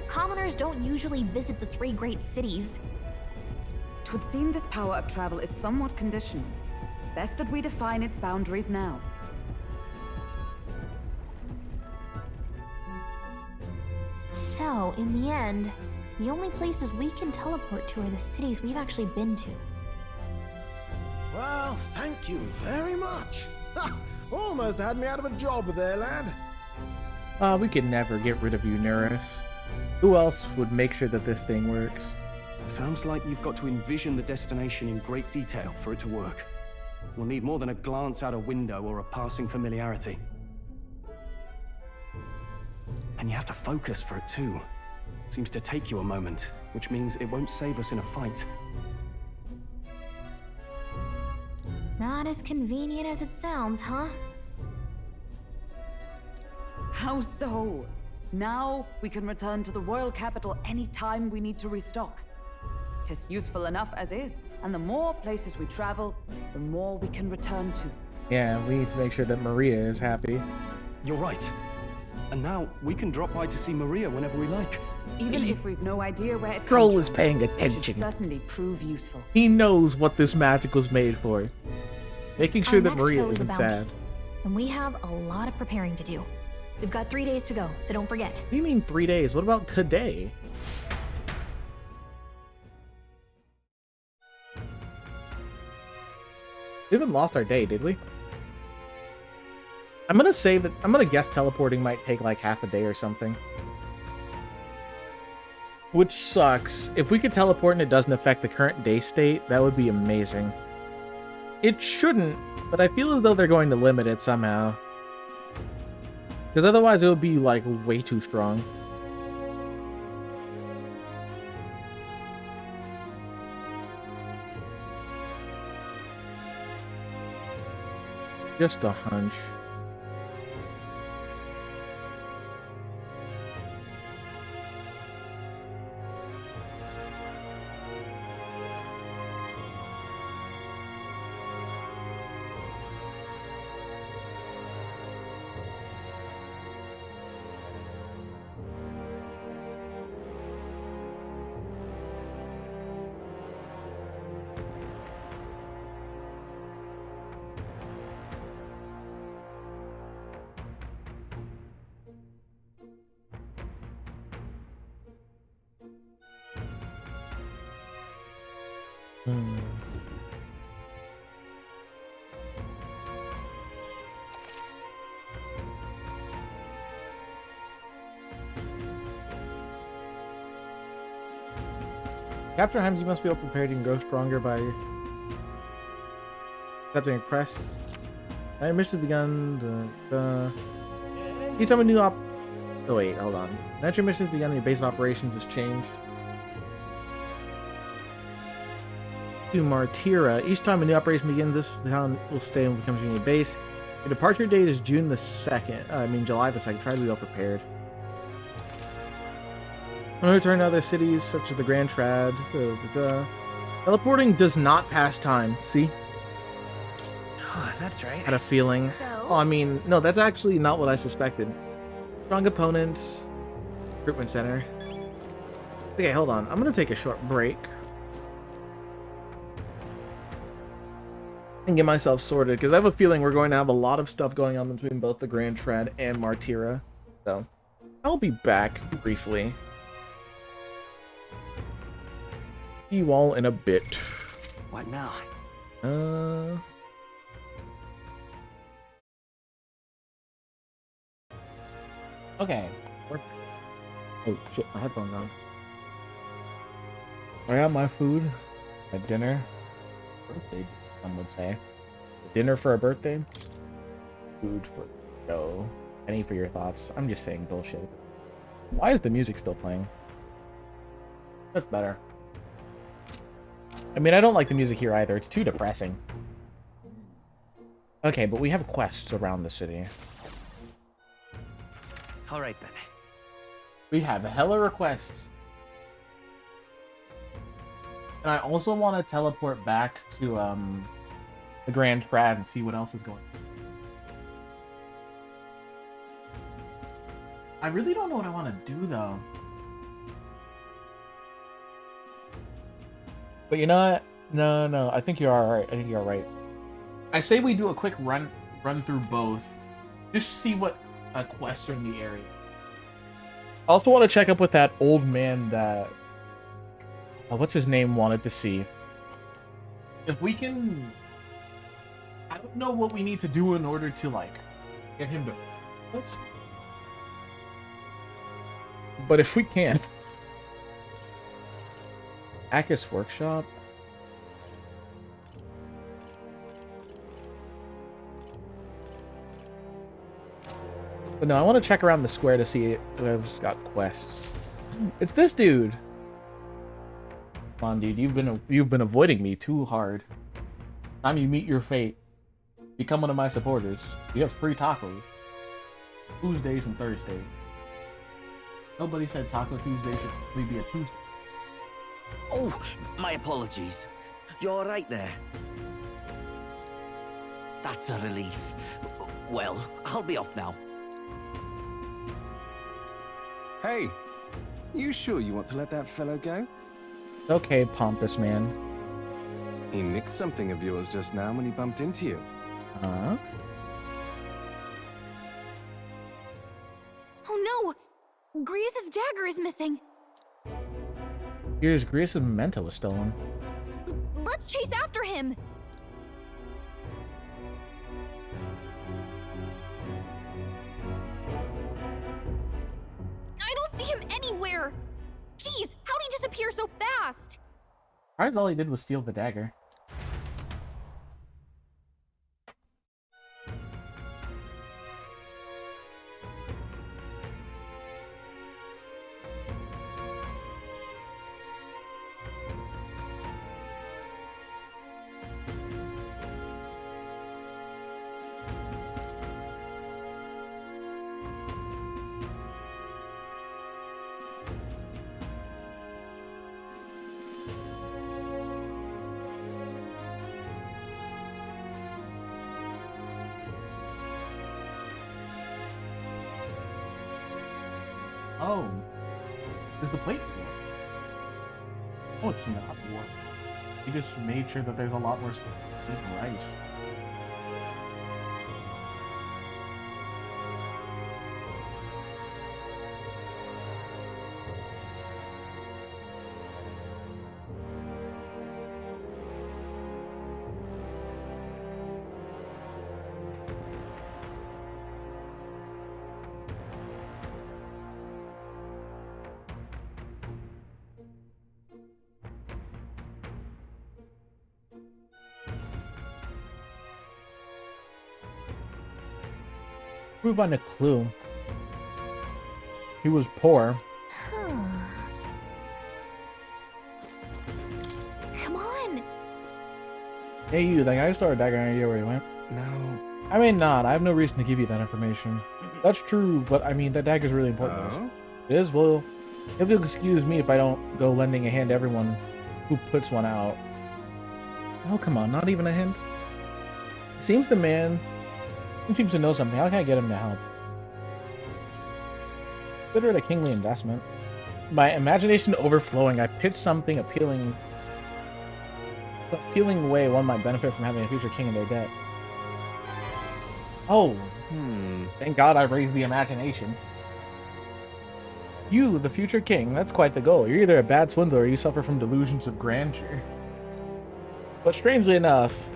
Commoners don't usually visit the 3 great cities. 'Twould seem this power of travel is somewhat conditional. Best that we define its boundaries now. So, in the end, the only places we can teleport to are the cities we've actually been to. Well, thank you very much. Ha! Almost had me out of a job there, lad. We could never get rid of you, Neris. Who else would make sure that this thing works? Sounds like you've got to envision the destination in great detail for it to work. We'll need more than a glance out a window or a passing familiarity. And you have to focus for it too. Seems to take you a moment, which means it won't save us in a fight. Not as convenient as it sounds, huh? How so? Now we can return to the royal capital anytime we need to restock. 'Tis useful enough as is, and the more places we travel, the more we can return to. Yeah, we need to make sure that Maria is happy. You're right. And now we can drop by to see Maria whenever we like. Even if we've no idea where it comes Troll from, is paying it attention. should certainly prove useful. He knows what this magic was made for. Making sure that Maria isn't sad. And we have a lot of preparing to do. We've got 3 days to go, so don't forget. What do you mean 3 days? What about today? We haven't lost our day, did we? I'm gonna guess teleporting might take like half a day or something. Which sucks. If we could teleport and it doesn't affect the current day state, that would be amazing. It shouldn't, but I feel as though they're going to limit it somehow. Because otherwise it would be like way too strong. Just a hunch. Hmm. Capture Heims, you must be prepared. You can grow stronger by accepting a quest. Your mission has begun. Each time a new Oh wait, hold on. Now your mission has begun and your base of operations has changed to Martira. Each time a new operation begins, this town will stay and becomes your new base. Your departure date is June the 2nd. July the 2nd. Try to be well prepared. When we return to other cities, such as the Grand Trad, teleporting does not pass time. See? Oh, that's right. Had a feeling. So? Oh, no, that's actually not what I suspected. Strong opponents. Recruitment center. Okay, hold on. I'm gonna take a short break. And get myself sorted, because I have a feeling we're going to have a lot of stuff going on between both the Grand Trad and Martira. So, I'll be back briefly. See you all in a bit. What now? Okay. Oh shit, my headphones on. I got my food, my dinner, birthday, some would say. Dinner for a birthday, food for the show. Penny for your thoughts. I'm just saying bullshit. Why is the music still playing? That's better. I don't like the music here either. It's too depressing. Okay, but we have quests around the city. All right then. We have hella requests. And I also want to teleport back to the Grand Trad and see what else is going on. I really don't know what I want to do though. But you know what? No, I think you're alright. I say we do a quick run through both. Just see what quests are in the area. I also want to check up with that old man that what's his name wanted to see. If we can, I don't know what we need to do in order to get him to. But if we can, Akis Workshop. But no, I want to check around the square to see who's got quests. It's this dude. Come on, dude. You've been avoiding me too hard. Time you meet your fate. Become one of my supporters. You have free tacos. Tuesdays and Thursdays. Nobody said Taco Tuesday should really be a Tuesday. Oh, my apologies. You're right there. That's a relief. Well, I'll be off now. Hey, you sure you want to let that fellow go? Okay, pompous man. He nicked something of yours just now when he bumped into you. Huh? Oh no! Grius' dagger is missing. Here's Grius' memento was stolen. Let's chase after him. I don't see him anywhere. Jeez, how'd he disappear so fast? Surprised all he did was steal the dagger. Oh. Is the plate war? Oh, it's not war. He just made sure that there's a lot more space to eat rice. We find a clue. He was poor. Come on. Hey, you, that guy stole a dagger. Any idea where he went? No. I mean, not. I have no reason to give you that information. That's true, but I mean, that dagger's really important. Oh? It is, well, if you'll excuse me if I don't go lending a hand to everyone who puts one out. Oh, come on, not even a hint? Seems the man seems to know something. How can I get him to help? Consider it a kingly investment. My imagination overflowing, I pitched something appealing way one might benefit from having a future king in their debt. Oh, thank God I raised the imagination. You, the future king, that's quite the goal. You're either a bad swindler or you suffer from delusions of grandeur. But strangely enough,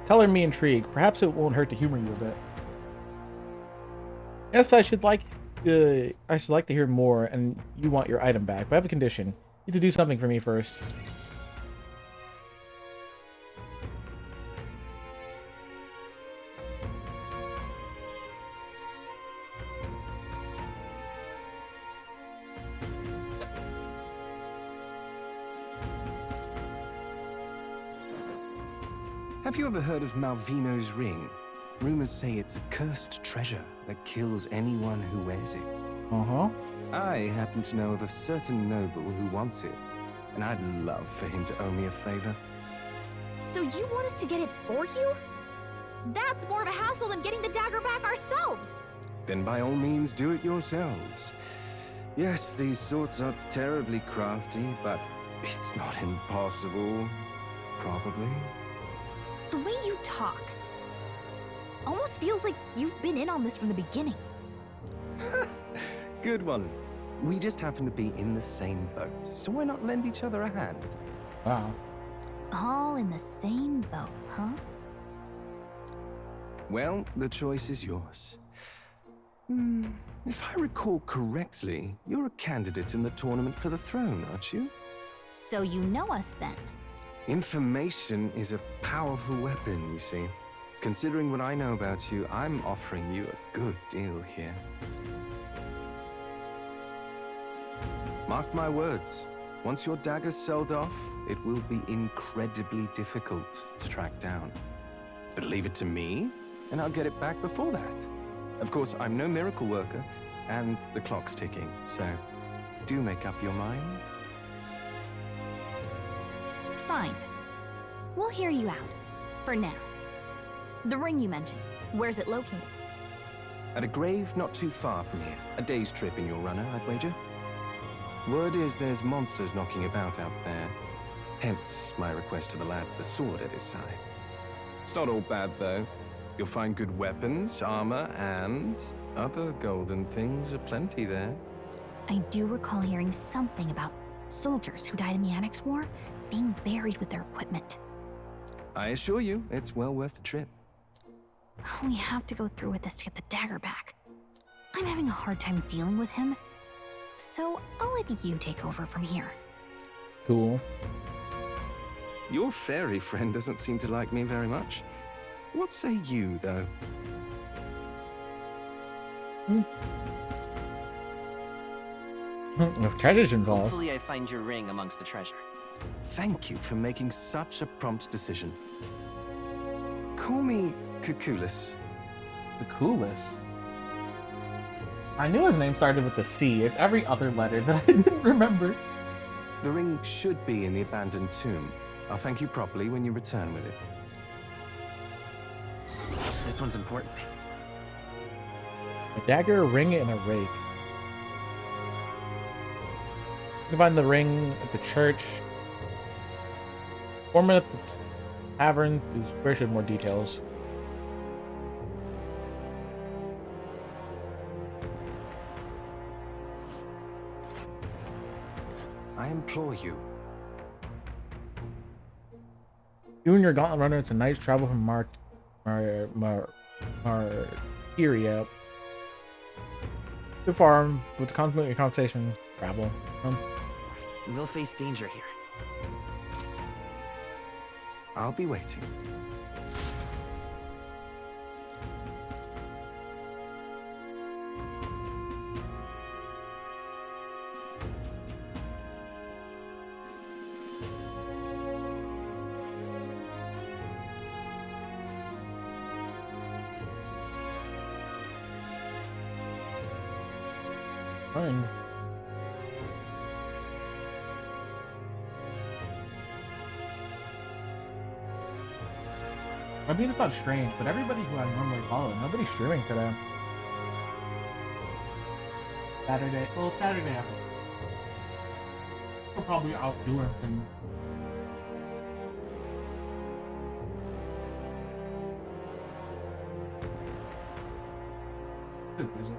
color me intrigued. Perhaps it won't hurt to humor you a bit. Yes, I should like to hear more, and you want your item back, but I have a condition. You need to do something for me first. Have you ever heard of Malvino's ring? Rumors say it's a cursed treasure that kills anyone who wears it. Uh-huh. I happen to know of a certain noble who wants it, and I'd love for him to owe me a favor. So you want us to get it for you? That's more of a hassle than getting the dagger back ourselves. Then by all means do it yourselves. Yes, these swords are terribly crafty, but it's not impossible. Probably. The way you talk almost feels like you've been in on this from the beginning. Good one. We just happen to be in the same boat, so why not lend each other a hand? Wow. All in the same boat, huh? Well, the choice is yours. If I recall correctly, you're a candidate in the tournament for the throne, aren't you? So you know us then? Information is a powerful weapon, you see. Considering what I know about you, I'm offering you a good deal here. Mark my words, once your dagger's sold off, it will be incredibly difficult to track down. But leave it to me, and I'll get it back before that. Of course, I'm no miracle worker, and the clock's ticking, so do make up your mind. Fine. We'll hear you out. For now. The ring you mentioned, where's it located? At a grave not too far from here. A day's trip in your runner, I'd wager. Word is there's monsters knocking about out there. Hence my request to the lad with the sword at his side. It's not all bad, though. You'll find good weapons, armor, and other golden things aplenty there. I do recall hearing something about soldiers who died in the Annex War being buried with their equipment. I assure you, it's well worth the trip. We have to go through with this to get the dagger back. I'm having a hard time dealing with him, so I'll let you take over from here. Cool. Your fairy friend doesn't seem to like me very much. What say you, though? If treasure's involved. Hopefully I find your ring amongst the treasure. Thank you for making such a prompt decision. Call me Cuculus. Cuculus? I knew his name started with a C. It's every other letter that I didn't remember. The ring should be in the abandoned tomb. I'll thank you properly when you return with it. This one's important. A dagger, a ring, and a rake. You can find the ring at the church. Foreman at the tavern. Where should more details? I implore you. You and your gauntlet runner, it's a night's travel from Martyria. Too far, with the contemplating conversation, travel. We'll face danger here. I'll be waiting. Fine. I mean, it's not strange, but everybody who I normally follow, nobody's streaming today. Saturday. Well, it's Saturday. We'll probably outdo everything. Too busy.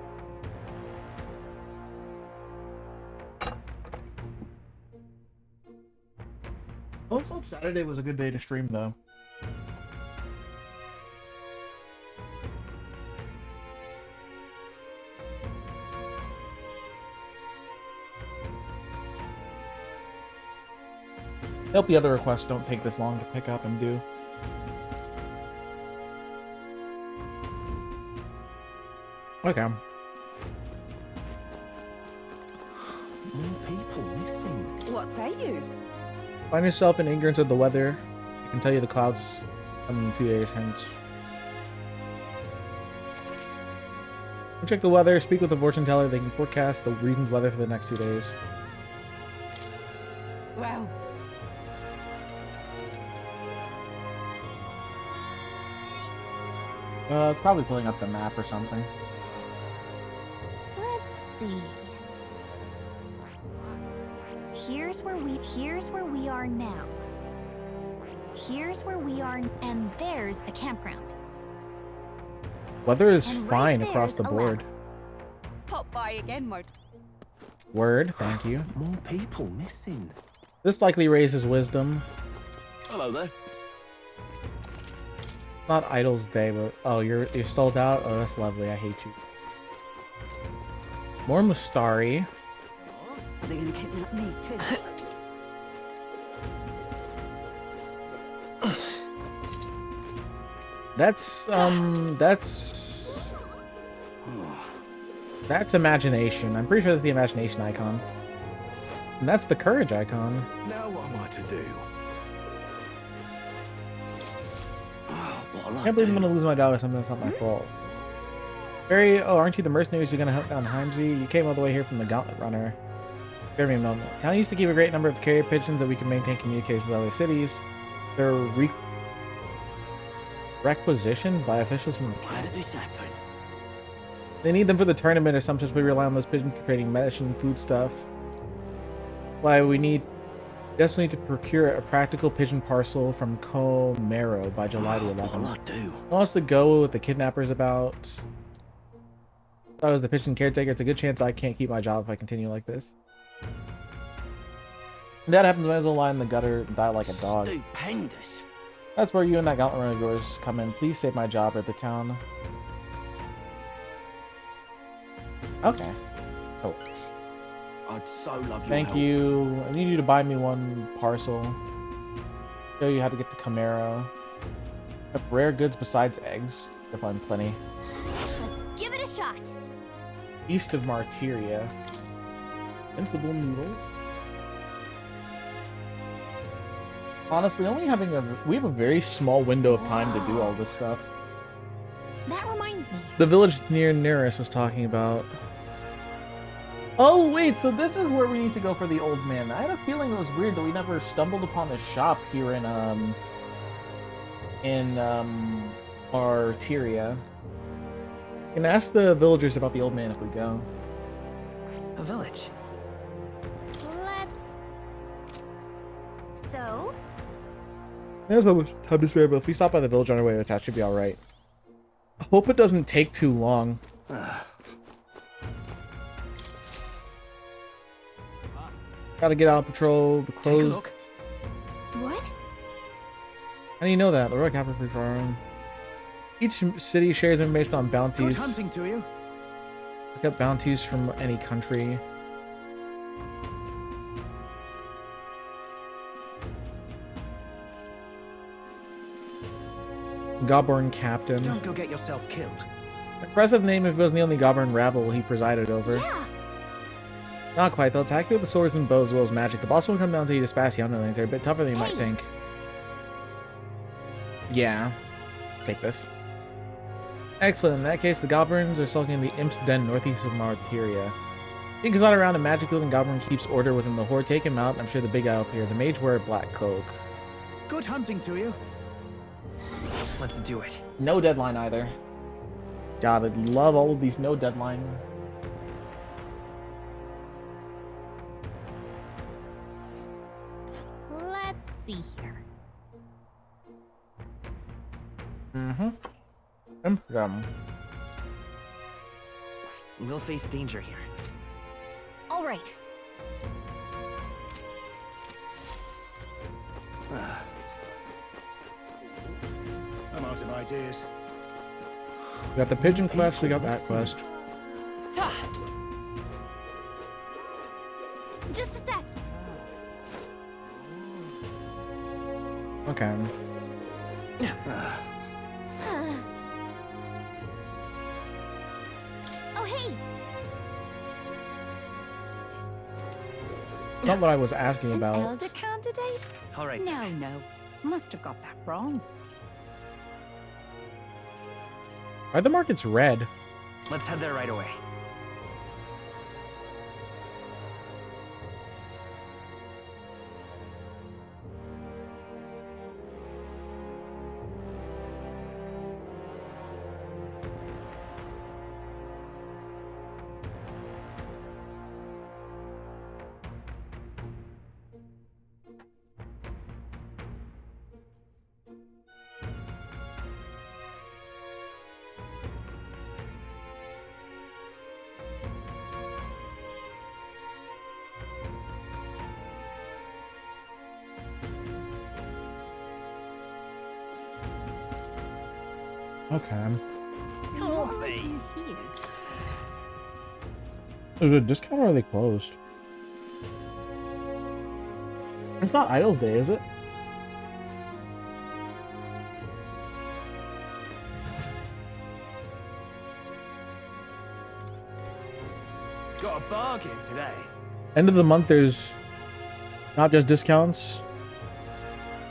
Well, it's like Saturday was a good day to stream, though. I hope the other requests don't take this long to pick up and do. Okay. More people missing. What say you? Find yourself in ignorance of the weather. I can tell you the clouds come in 2 days hence. Check the weather, speak with the fortune teller. They can forecast the region's weather for the next 2 days. Wow. It's probably pulling up the map or something. Let's see. Here's where we are now. Here's where we are, and there's a campground. Weather is And right fine across the there's a board. lab. Pop by again, Mo. Word, thank you. More people missing. This likely raises wisdom. Hello there. Not Idol's Day, but oh, you're sold out. Oh, that's lovely. I hate you. More Mustari. Are they gonna kidnap me too? That's imagination. I'm pretty sure that's the imagination icon. And that's the courage icon. Now what am I to do? I can't believe I'm gonna lose my job or something. That's not my fault. Barry, oh, aren't you the mercenaries who're gonna hunt down Heimsey? You came all the way here from the Gauntlet Runner. Spare me a moment. Town used to keep a great number of carrier pigeons that we can maintain communication with other cities. They're requisitioned by officials from the Why did this happen? They need them for the tournament or something, so we rely on those pigeons for trading medicine and food stuff. Why we just need to procure a practical pigeon parcel from Comero by July the 11th. What'll I do? Who wants to go with the kidnappers about? If I was the pigeon caretaker, it's a good chance I can't keep my job if I continue like this. If that happens, I might as well lie in the gutter and die like a dog. Stupendous. That's where you and that gauntlet runner of yours come in. Please save my job at the town. Okay. Oh. I'd so love your Thank help. you. I need you to buy me one parcel. Show you how to get to Camaro. Have rare goods besides eggs. You'll find plenty. Let's give it a shot. East of Martyria. Invincible noodles. Honestly, we have a very small window of time to do all this stuff. That reminds me. The village near Nearest was talking about. Oh wait, so this is where we need to go for the old man. I had a feeling it was weird that we never stumbled upon a shop here in Martyria. You can ask the villagers about the old man if we go. A village. So? There's so much time to spare, but if we stop by the village on our way, that should be alright. I hope it doesn't take too long. Gotta get out on patrol. The closed. What? How do you know that? The royal capital free farm. Each city shares information on bounties. Good hunting to you. Look up bounties from any country. Gobborn captain. Don't go get yourself killed. Impressive name if it wasn't the only Gobborn rabble he presided over. Yeah. Not quite. They'll attack you with the swords and bows as well as magic. The boss won't come down to you to dispatch the underlings. They're a bit tougher than you might think. Yeah. Take this. Excellent. In that case, the goblins are sulking in the Imp's Den northeast of Martyria. King is not around, and magic wielding goblin keeps order within the horde. Take him out. I'm sure the big guy up here. The mage wear a black cloak. Good hunting to you. Let's do it. No deadline either. God, I'd love all of these no deadline. Let's see here. We'll face danger here. All right. I'm out of ideas. We got the pigeon quest, we got that quest. Just a sec. Okay. Oh, hey. Not what I was asking about. Elder candidate? All right. No. Must have got that wrong. Why are the markets red? Let's head there right away. Okay. Can't be here. Is it a discount or are they closed? It's not Idol's Day, is it? Got a bargain today. End of the month, there's not just discounts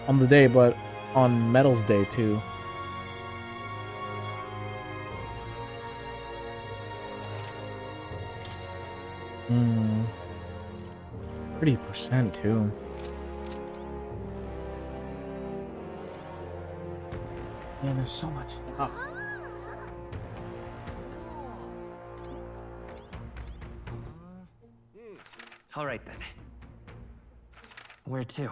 on the day, but on Metals Day too. Hmm. 30% too. Man, there's so much stuff. All right then. Where to?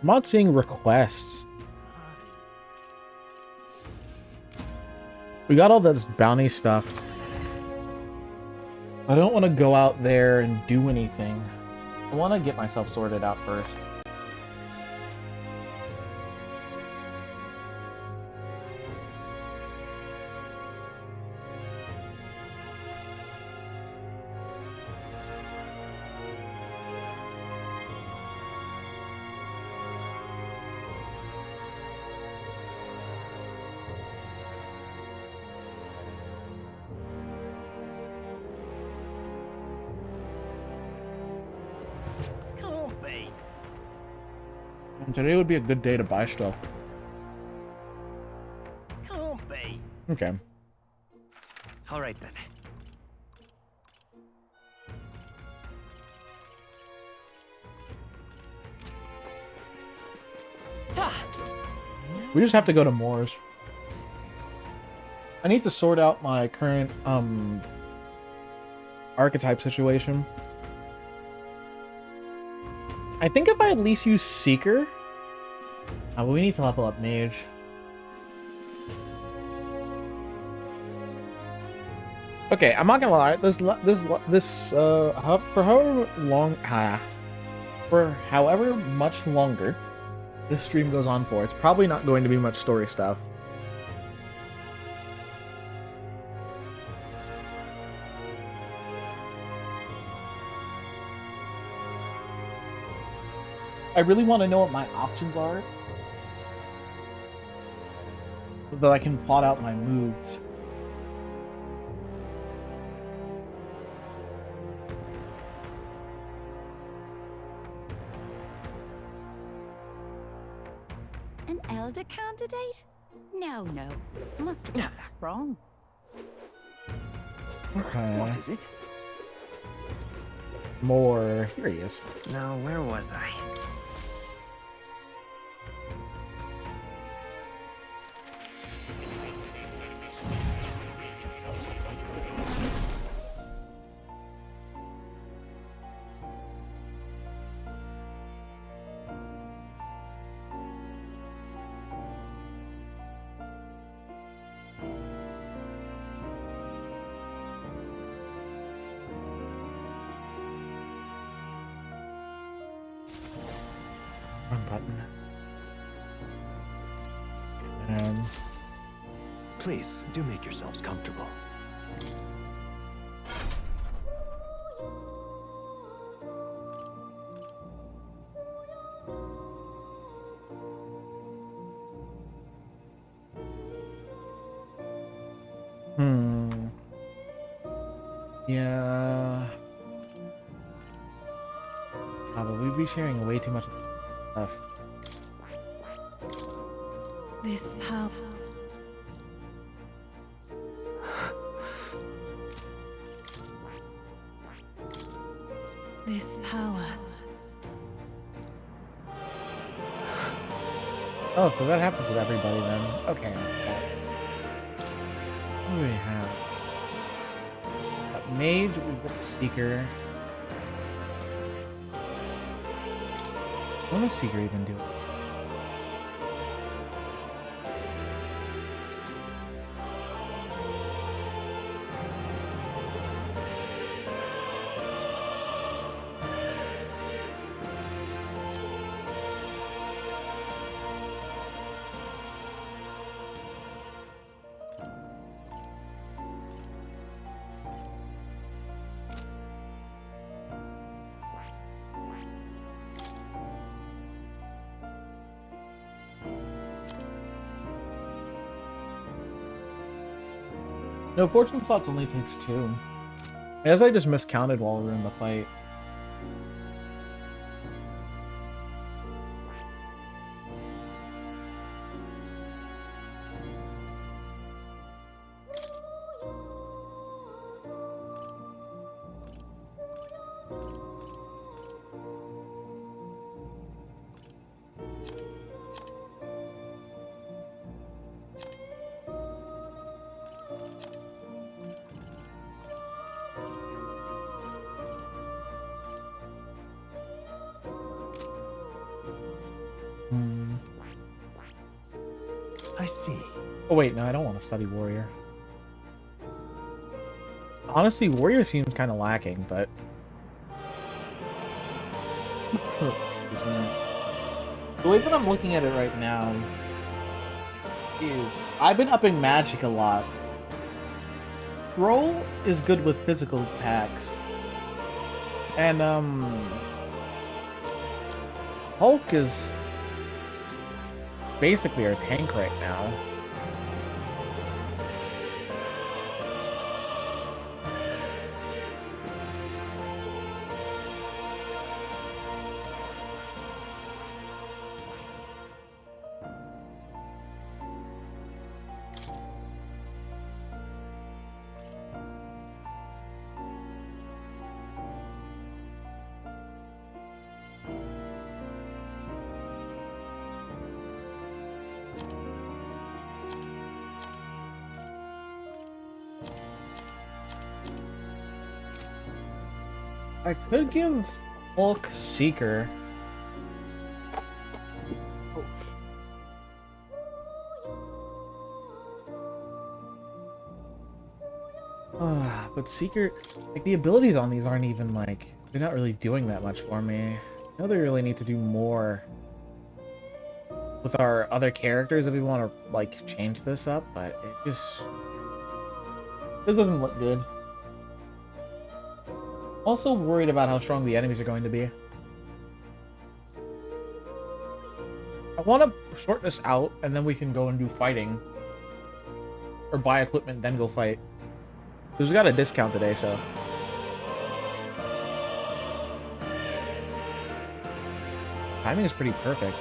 I'm not seeing requests. We got all this bounty stuff. I don't want to go out there and do anything. I want to get myself sorted out first. Can't be. And today would be a good day to buy stuff. Can't be. Okay. All right then. We just have to go to Moore's. I need to sort out my current archetype situation. I think if I at least use Seeker, but we need to level up Mage. Okay, I'm not gonna lie. For however much longer this stream goes on for, it's probably not going to be much story stuff. I really want to know what my options are so that I can plot out my moves. elder candidate? No. Must have got that wrong. Okay. What is it? More. Here he is. Now, where was I? Wrong button. Please, do make yourselves comfortable. Yeah. But we'd be sharing way too much stuff. This power. This power. Oh, so that happens with everybody then. Okay. What do we have? Got Mage, we've got Seeker. What does Seeker even do? No, fortune slots only takes 2. I guess I just miscounted while we were in the fight. I see. Oh wait, no, I don't want to study Warrior. Honestly, Warrior seems kind of lacking, but... Excuse me. The way that I'm looking at it right now is I've been upping magic a lot. Roll is good with physical attacks. And, Hulk is basically our tank right now. I could give Hulk Seeker. But Seeker, like, the abilities on these aren't even, like, they're not really doing that much for me. I know they really need to do more with our other characters if we want to, like, change this up, but this doesn't look good. Also worried about how strong the enemies are going to be. I want to sort this out, and then we can go and do fighting. Or buy equipment, then go fight. Because we got a discount today, so... Timing is pretty perfect.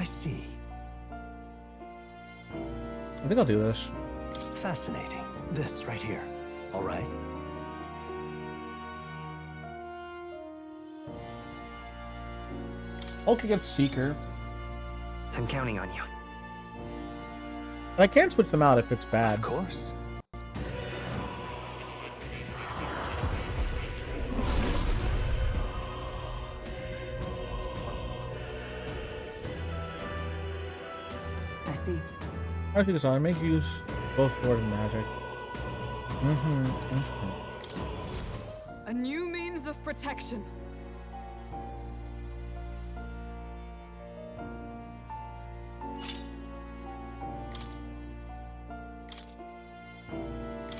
see. I think I'll do this. Fascinating. This right here. All right. Hulk against Seeker. I'm counting on you. I can switch them out if it's bad. Of course. I see. I think so. I make use both word and magic. A new means of protection.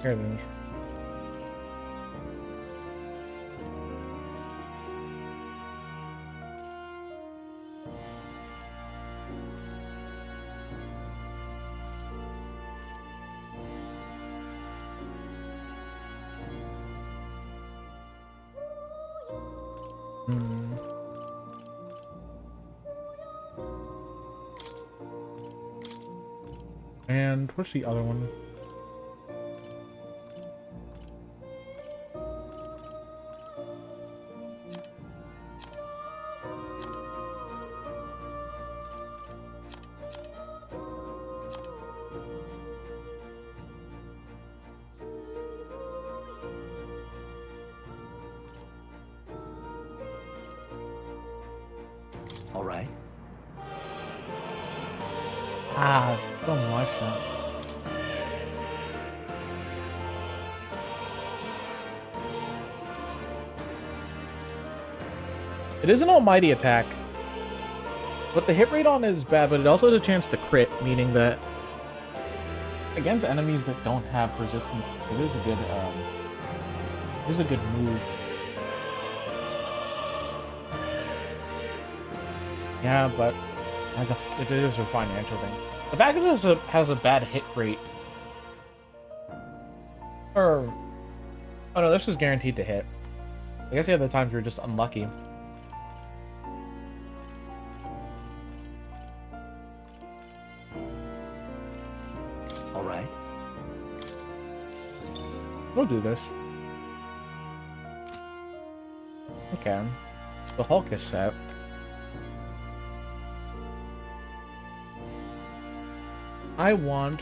Here it is. And what's the other one? All right. Ah, so much now. It is an almighty attack, but the hit rate on it is bad, but it also has a chance to crit, meaning that against enemies that don't have resistance, it is a good move. Yeah, but like it is a financial thing. The fact that this has a bad hit rate, or oh no, this is guaranteed to hit. I guess the other times you're just unlucky. All right. We'll do this. Okay. The Hulk is set. I want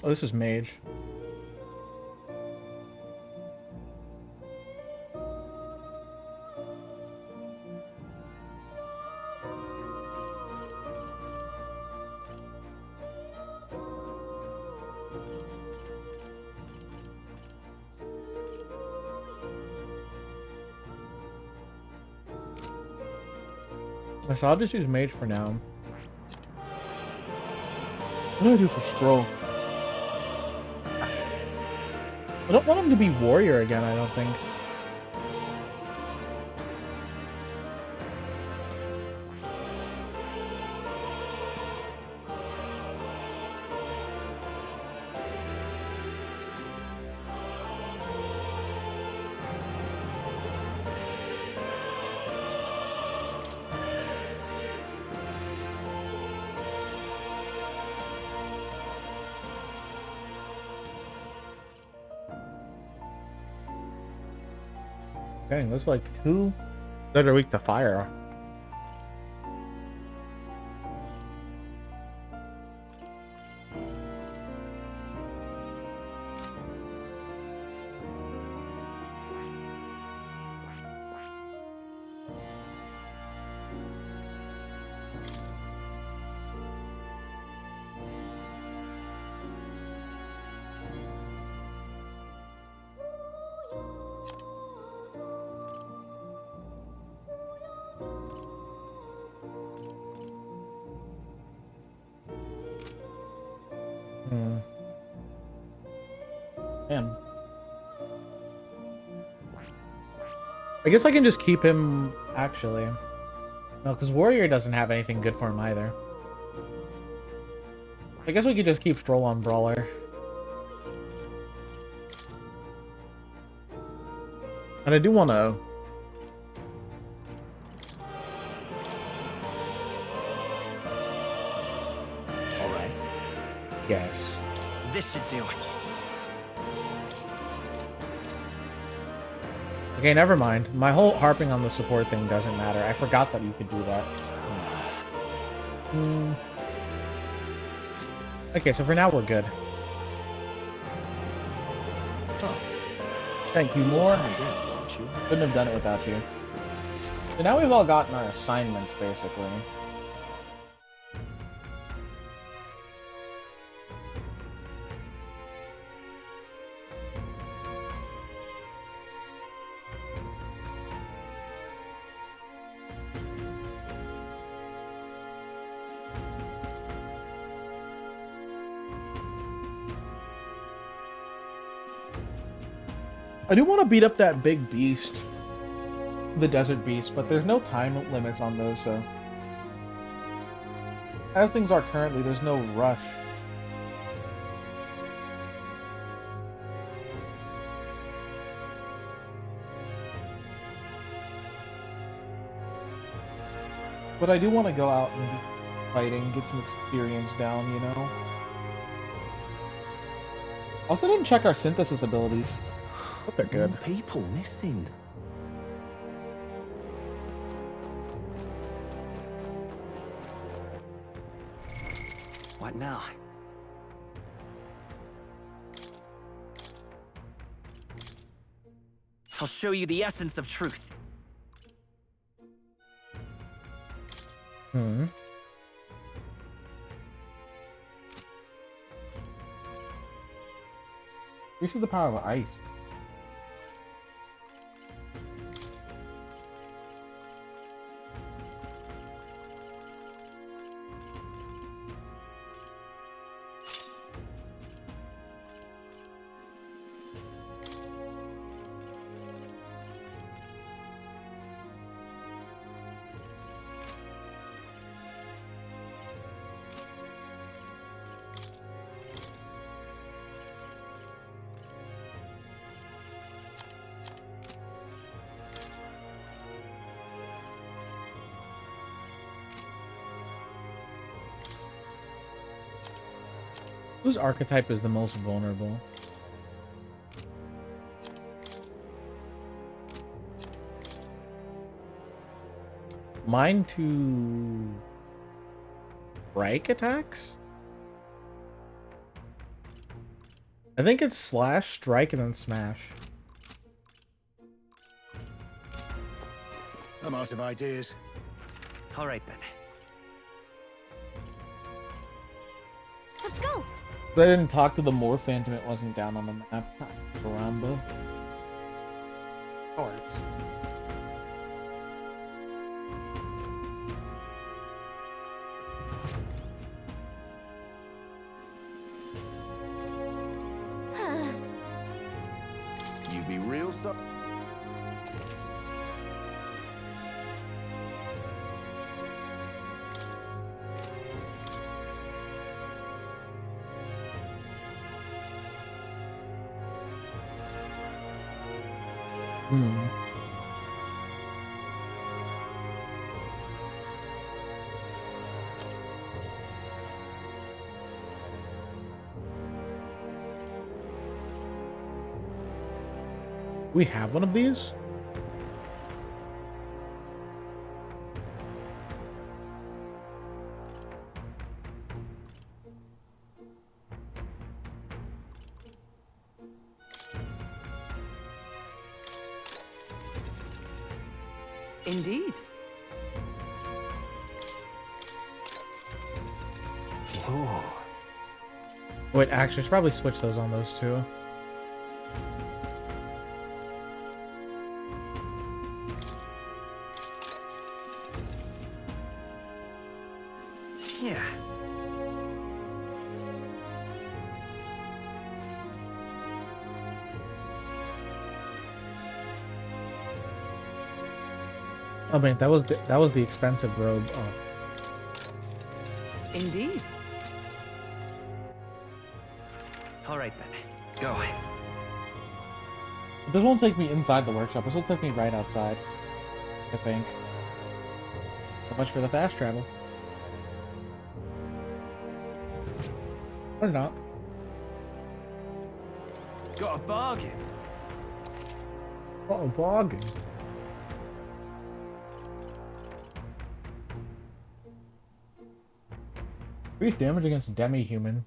oh, this is mage. So I'll just use mage for now. What do I do for Stroll? I don't want him to be warrior again, I don't think. Dang, there's like two that are weak to fire. Man. I guess I can just keep him, actually. No, because Warrior doesn't have anything good for him either. I guess we could just keep Stroll on Brawler. And I do want to... All right. Yes. This should do it. Okay, never mind. My whole harping on the support thing doesn't matter. I forgot that you could do that. Okay, so for now we're good. Oh. Thank you, more. Couldn't have done it without you. So now we've all gotten our assignments, basically. I do want to beat up that big beast, the desert beast, but there's no time limits on those, so... As things are currently, there's no rush. But I do want to go out and get fighting, get some experience down, you know? Also didn't check our synthesis abilities. But they're good. More people missing. What now? I'll show you the essence of truth. Hmm. This is the power of ice. Whose archetype is the most vulnerable? Mine to strike attacks? I think it's slash, strike, and then smash. I'm out of ideas. All right then. Let's go. I didn't talk to the Moor Phantom, it wasn't down on the map. Caramba. Cards. You be real so. We have one of these? Indeed. Oh. Wait, actually, I should probably switch those on those two. Yeah. Oh man, that was the expensive robe. Oh. Indeed. All right then. Go. This won't take me inside the workshop. This will take me right outside, I think. So much for the fast travel. Or not. Got a bargain. Got a bargain. Increased damage against demi-human.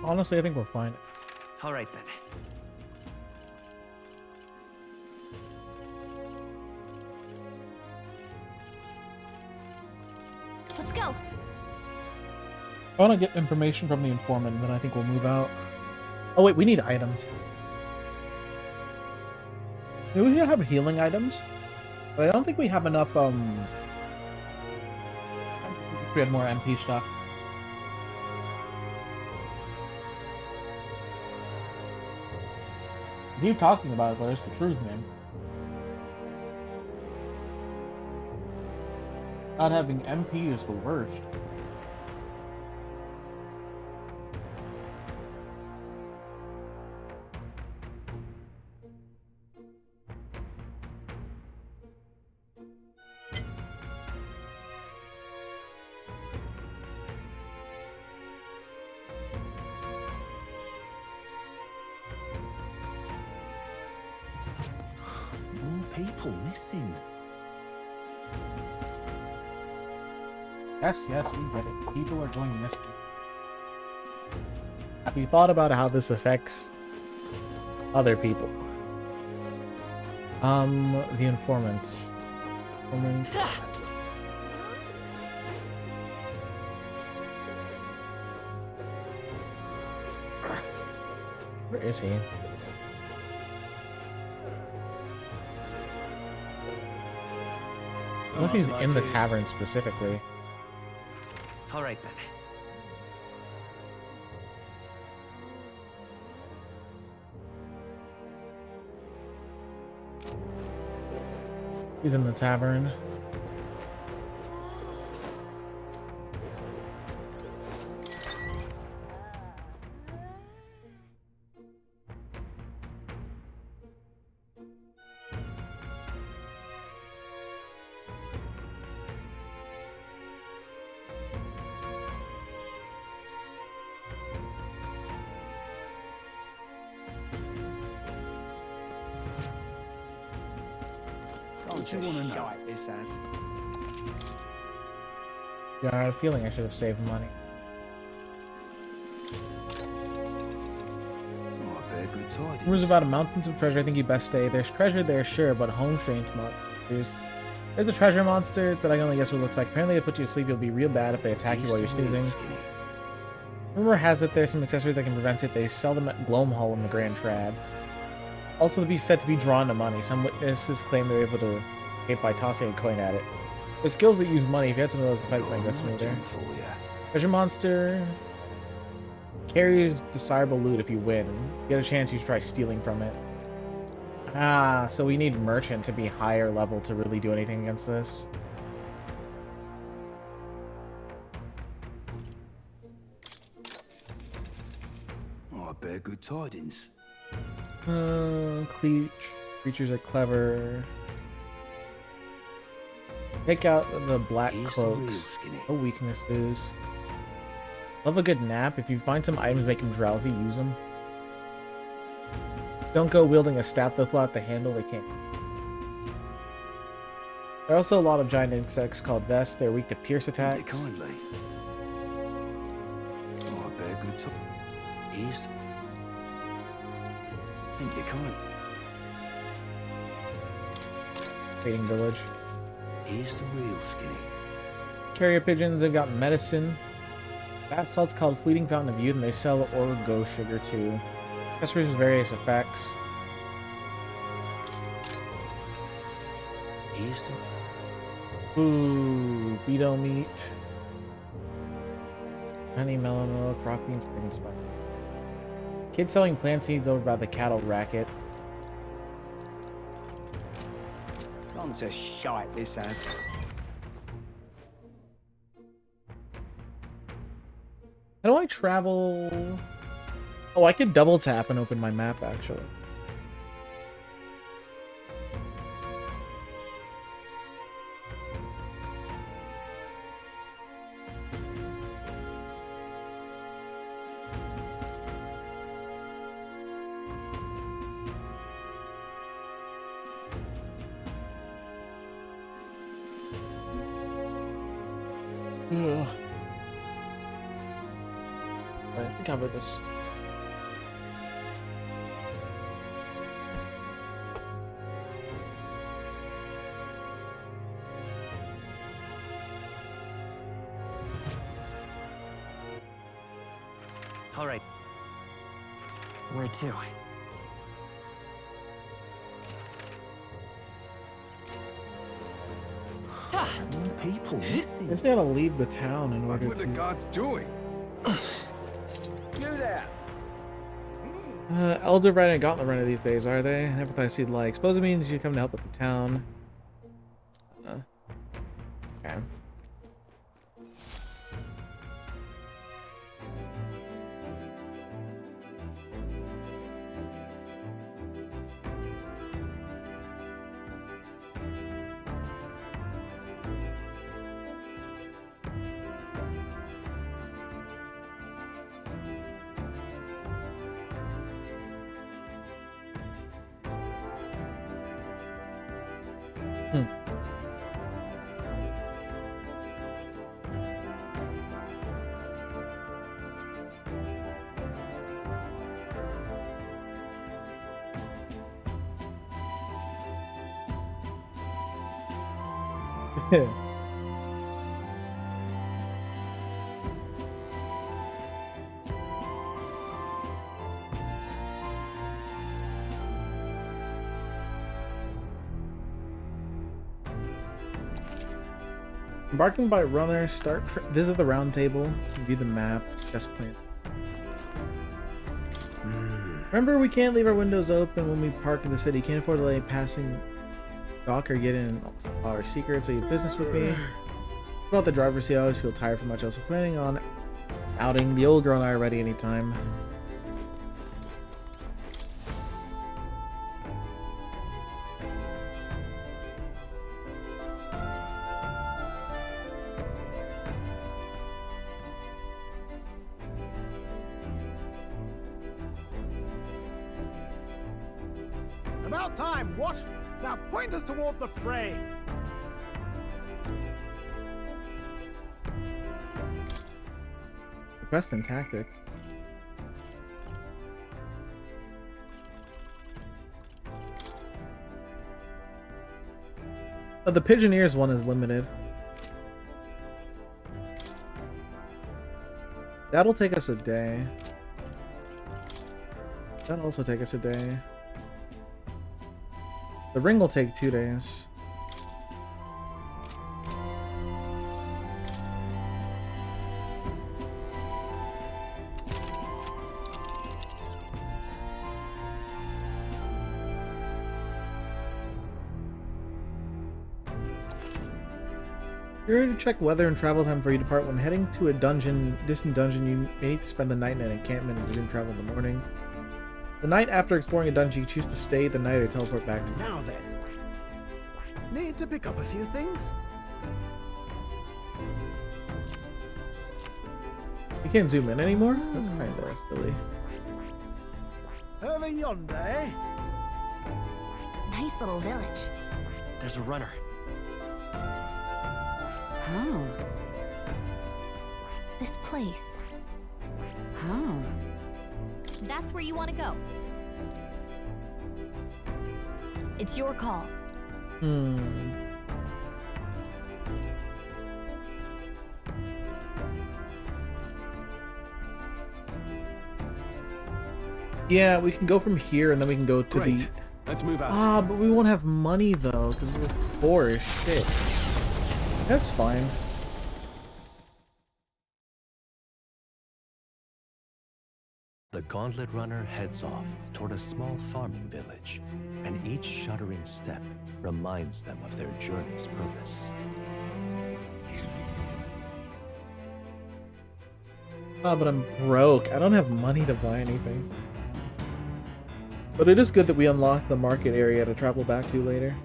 Honestly, I think we're fine. All right then. Let's go. I want to get information from the informant, and then I think we'll move out. Oh wait, we need items. Do we have healing items? But I don't think we have enough, we had more MP stuff. Keep talking about it, but it's the truth, man. Not having MP is the worst. More people missing. Yes, yes, we get it. People are going missing. Have you thought about how this affects other people? The informants. Where is he? Unless he's in the tavern specifically. All right then. He's in the tavern. What do you want to know? This as. Yeah, I had a feeling I should have saved money. Oh, I bear good tidings. Rumors about a mountains of treasure. I think you best stay. There's treasure there, sure, but home strange monsters. There's a treasure monster that I can only guess what it looks like. Apparently, they put you to sleep. You'll be real bad if they attack you while you're snoozing. Rumor has it there's some accessories that can prevent it. They sell them at Gloam Hall in the Grand Trad. Also, the beast said to be drawn to money. Some witnesses claim they're able to escape by tossing a coin at it. There's skills that use money. If you had some of those, the fight might go smoother. Treasure monster carries desirable loot if you win. You get a chance, you try stealing from it. Ah, so we need merchant to be higher level to really do anything against this. Oh, I bear good tidings. Creatures are clever. Take out the black cloaks. No weaknesses. Love a good nap. If you find some items make him drowsy, use them. Don't go wielding a staff though, out the handle. They can't. There are also a lot of giant insects called vests. They're weak to pierce attacks. Kindly. Oh, I bear good tidings. Think you kind. Trading village. Here's the real skinny. Carrier pigeons, they've got medicine. Bath salt's called Fleeting Fountain of Youth, and they sell Orgo sugar too. Accessories with various effects. Here's the... Ooh, beetle meat. Honey, melon milk, rock beans, chicken spice. Kid selling plant seeds over by the cattle racket. Gone to shite, this has. How do I travel? Oh, I could double tap and open my map, actually. Ugh. Alright, cover this. All right. Where to? People missing. Just gotta leave the town in order What were the to. gods doing? You there? Elder Rite and Gauntlet Runner these days, are they? I never thought I'd see the like. Suppose it means you come to help with the town. Okay. Embarking by runner, visit the round table, view the map, discuss plan. Remember, we can't leave our windows open when we park in the city. Can't afford to let a passing docker get in our secrets. So you have business with me. About the driver's seat, I always feel tired from much else. We're planning on outing. The old girl and I are ready anytime. About time, what? Now point us toward the fray. Quest and tactics. Oh, the Pigeoneers one is limited. That'll take us a day. That'll also take us a day. The ring will take 2 days. You're to check weather and travel time before you depart. When heading to a distant dungeon, you may need to spend the night in an encampment and resume travel in the morning. The night after exploring a dungeon, you choose to stay the night or teleport back to Now then. Need to pick up a few things? You can't zoom in anymore? That's kinda silly. Over yonder, eh? Nice little village. There's a runner. How? This place. How? That's where you want to go. It's your call. Yeah, we can go from here and then we can go to Great. the... Let's move out. Ah, but we won't have money though, because we're poor as shit. That's fine. The Gauntlet Runner heads off toward a small farming village, and each shuddering step reminds them of their journey's purpose. Oh, but I'm broke. I don't have money to buy anything. But it is good that we unlock the market area to travel back to later.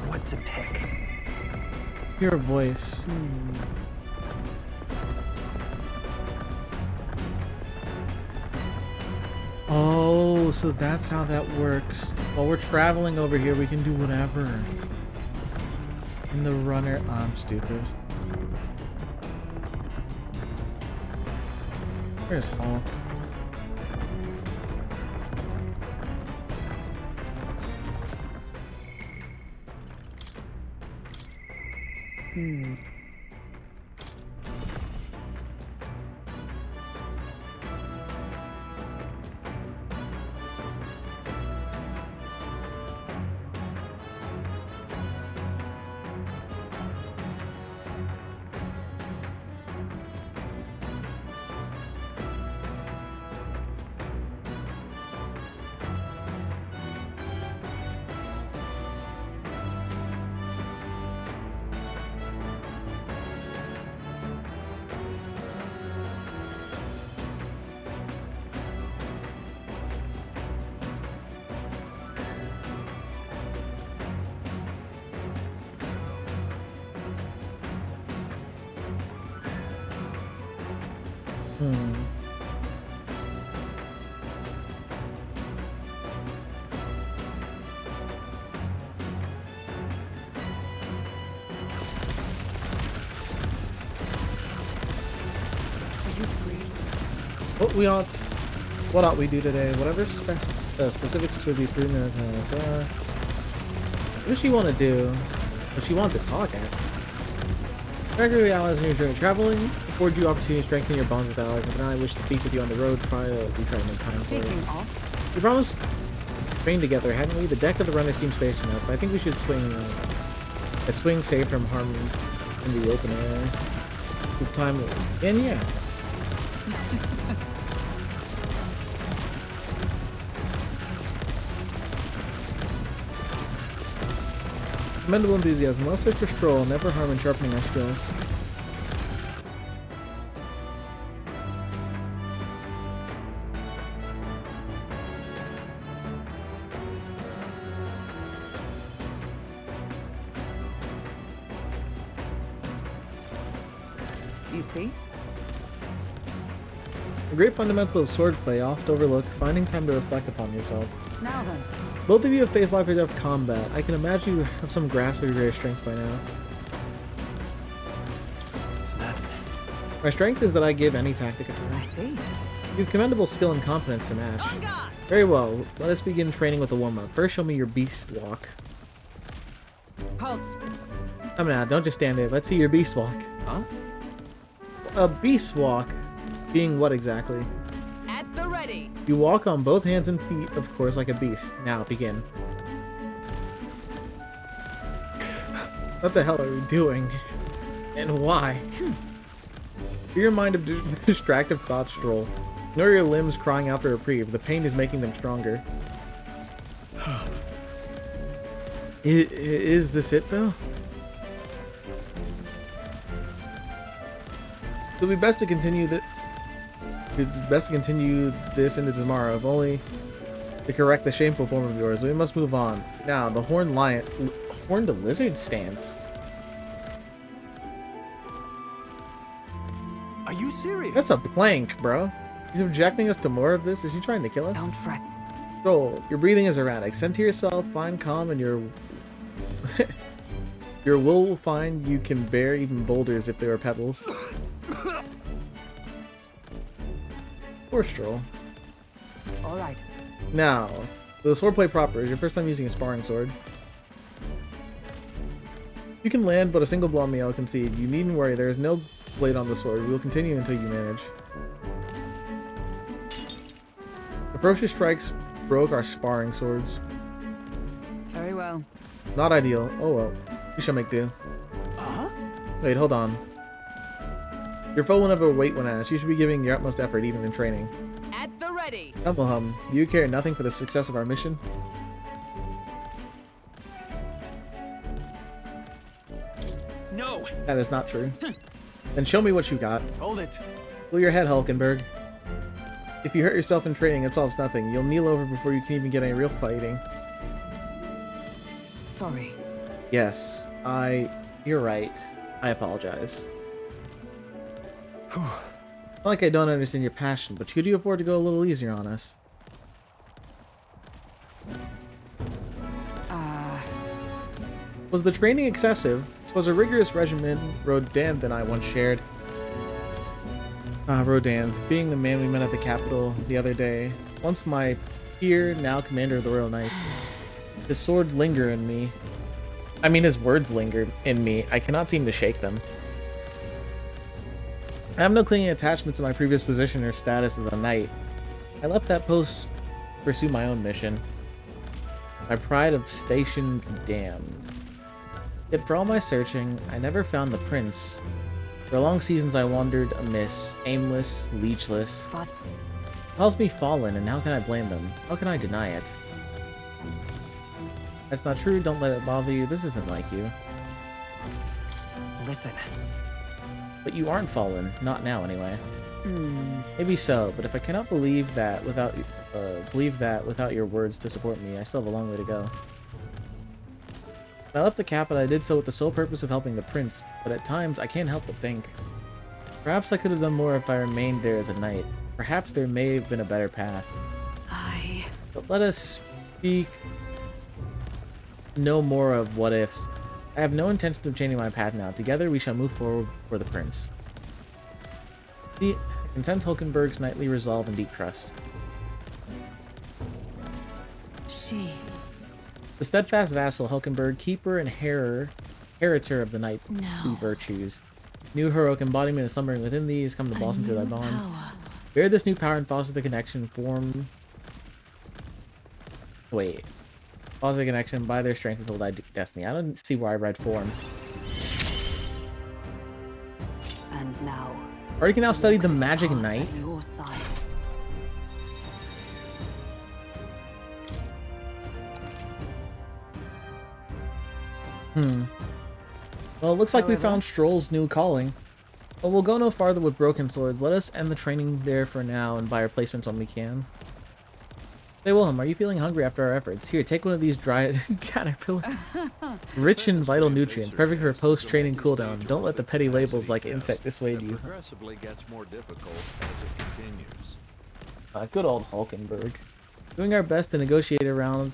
What to pick? Your voice. Oh, so that's how that works. While we're traveling over here, we can do whatever. In the runner, I'm stupid. Where's Hawk? What ought we do today? Whatever specifics to be 3 minutes. What does she want to do? What she wants to talk at? Regularly, allies in your journey traveling afford you opportunity to strengthen your bonds with allies. If I wish to speak with you on the road, try to make time for it. Speaking of, We promised to train together, hadn't we? The deck of the runner seems spacious enough. I think we should swing a swing safe from harm in the open air. Good time, and yeah. Commendable enthusiasm. Let's take a stroll. Never harm in sharpening our skills. you see? A great fundamental of swordplay, oft overlooked, finding time to reflect upon yourself. Now then. Both of you have faced life or death combat. I can imagine you have some grasp of your greatest strength by now. My strength is that I give any tactic a try. I see. You have commendable skill and confidence to match. Very well. Let us begin training with a warm-up. First, show me your beast walk. Halt. Come now, don't just stand there. Let's see your beast walk. Huh? A beast walk being what exactly? At the ready. You walk on both hands and feet, of course, like a beast. Now, begin. What the hell are we doing? And why? Free your mind of distractive thoughts stroll. Ignore your limbs crying out for reprieve. The pain is making them stronger. Is this it, though? It would be best to continue It's best to continue this into tomorrow, if only to correct the shameful form of yours. We must move on. Now, the horned lizard stance. Are you serious? That's a plank, bro. He's objecting us to more of this. Is he trying to kill us? Don't fret. Joel, your breathing is erratic. Center yourself, find calm, and your your will find you can bear even boulders if they were pebbles. Poor Stroll. All right. Now, the swordplay proper is your first time using a sparring sword. You can land, but a single blow on me, I'll concede. You needn't worry, there is no blade on the sword. We will continue until you manage. The ferocious strikes broke our sparring swords. Very well. Not ideal. Oh well. We shall make do. Uh-huh. Wait, hold on. Your foe will never wait when asked. You should be giving your utmost effort even in training. At the ready. Humble do you care nothing for the success of our mission? No. That is not true. Then show me what you got. Hold it. Pull your head, Hulkenberg. If you hurt yourself in training, it solves nothing. You'll kneel over before you can even get any real fighting. Sorry. Yes, you're right. I apologize. Not like I don't understand your passion, but could you afford to go a little easier on us? Was the training excessive? 'Twas a rigorous regimen Rodan and I once shared. Rodan, being the man we met at the Capitol the other day. Once my peer, now commander of the Royal Knights. His sword lingered in me. I mean, his words lingered in me. I cannot seem to shake them. I have no clinging attachment to my previous position or status as a knight. I left that post to pursue my own mission. My pride of station damned. Yet for all my searching, I never found the prince. For long seasons I wandered amiss, aimless, leechless. But Calls me fallen, and how can I blame them? How can I deny it? That's not true, don't let it bother you, this isn't like you. Listen. But you aren't fallen, not now anyway. Maybe so, but if I cannot believe that without your words to support me, I still have a long way to go. When I left the capital, I did so with the sole purpose of helping the prince, but at times I can't help but think. Perhaps I could have done more if I remained there as a knight. Perhaps there may have been a better path. But let us speak no more of what ifs. I have no intention of changing my path now. Together we shall move forward for the prince. I can sense Hulkenberg's knightly resolve and deep trust. The steadfast vassal Hulkenberg, keeper and heritor of the knight's two virtues. New heroic embodiment is slumbering within these, come to blossom to thy bond. Bear this new power and foster the connection foster the connection by their strength until thy destiny. I don't see why I read form. And now. Or you can now study the Magic Knight. Well, it looks like we found Stroll's new calling. But we'll go no farther with broken swords. Let us end the training there for now and buy replacements when we can. Hey Wilhelm, are you feeling hungry after our efforts? Here, take one of these dried caterpillars. Rich in vital nutrients, perfect for a post-training cooldown. Don't let the petty labels like insect dissuade you. Progressively gets more difficult as it continues. Good old Hulkenberg. Doing our best to negotiate around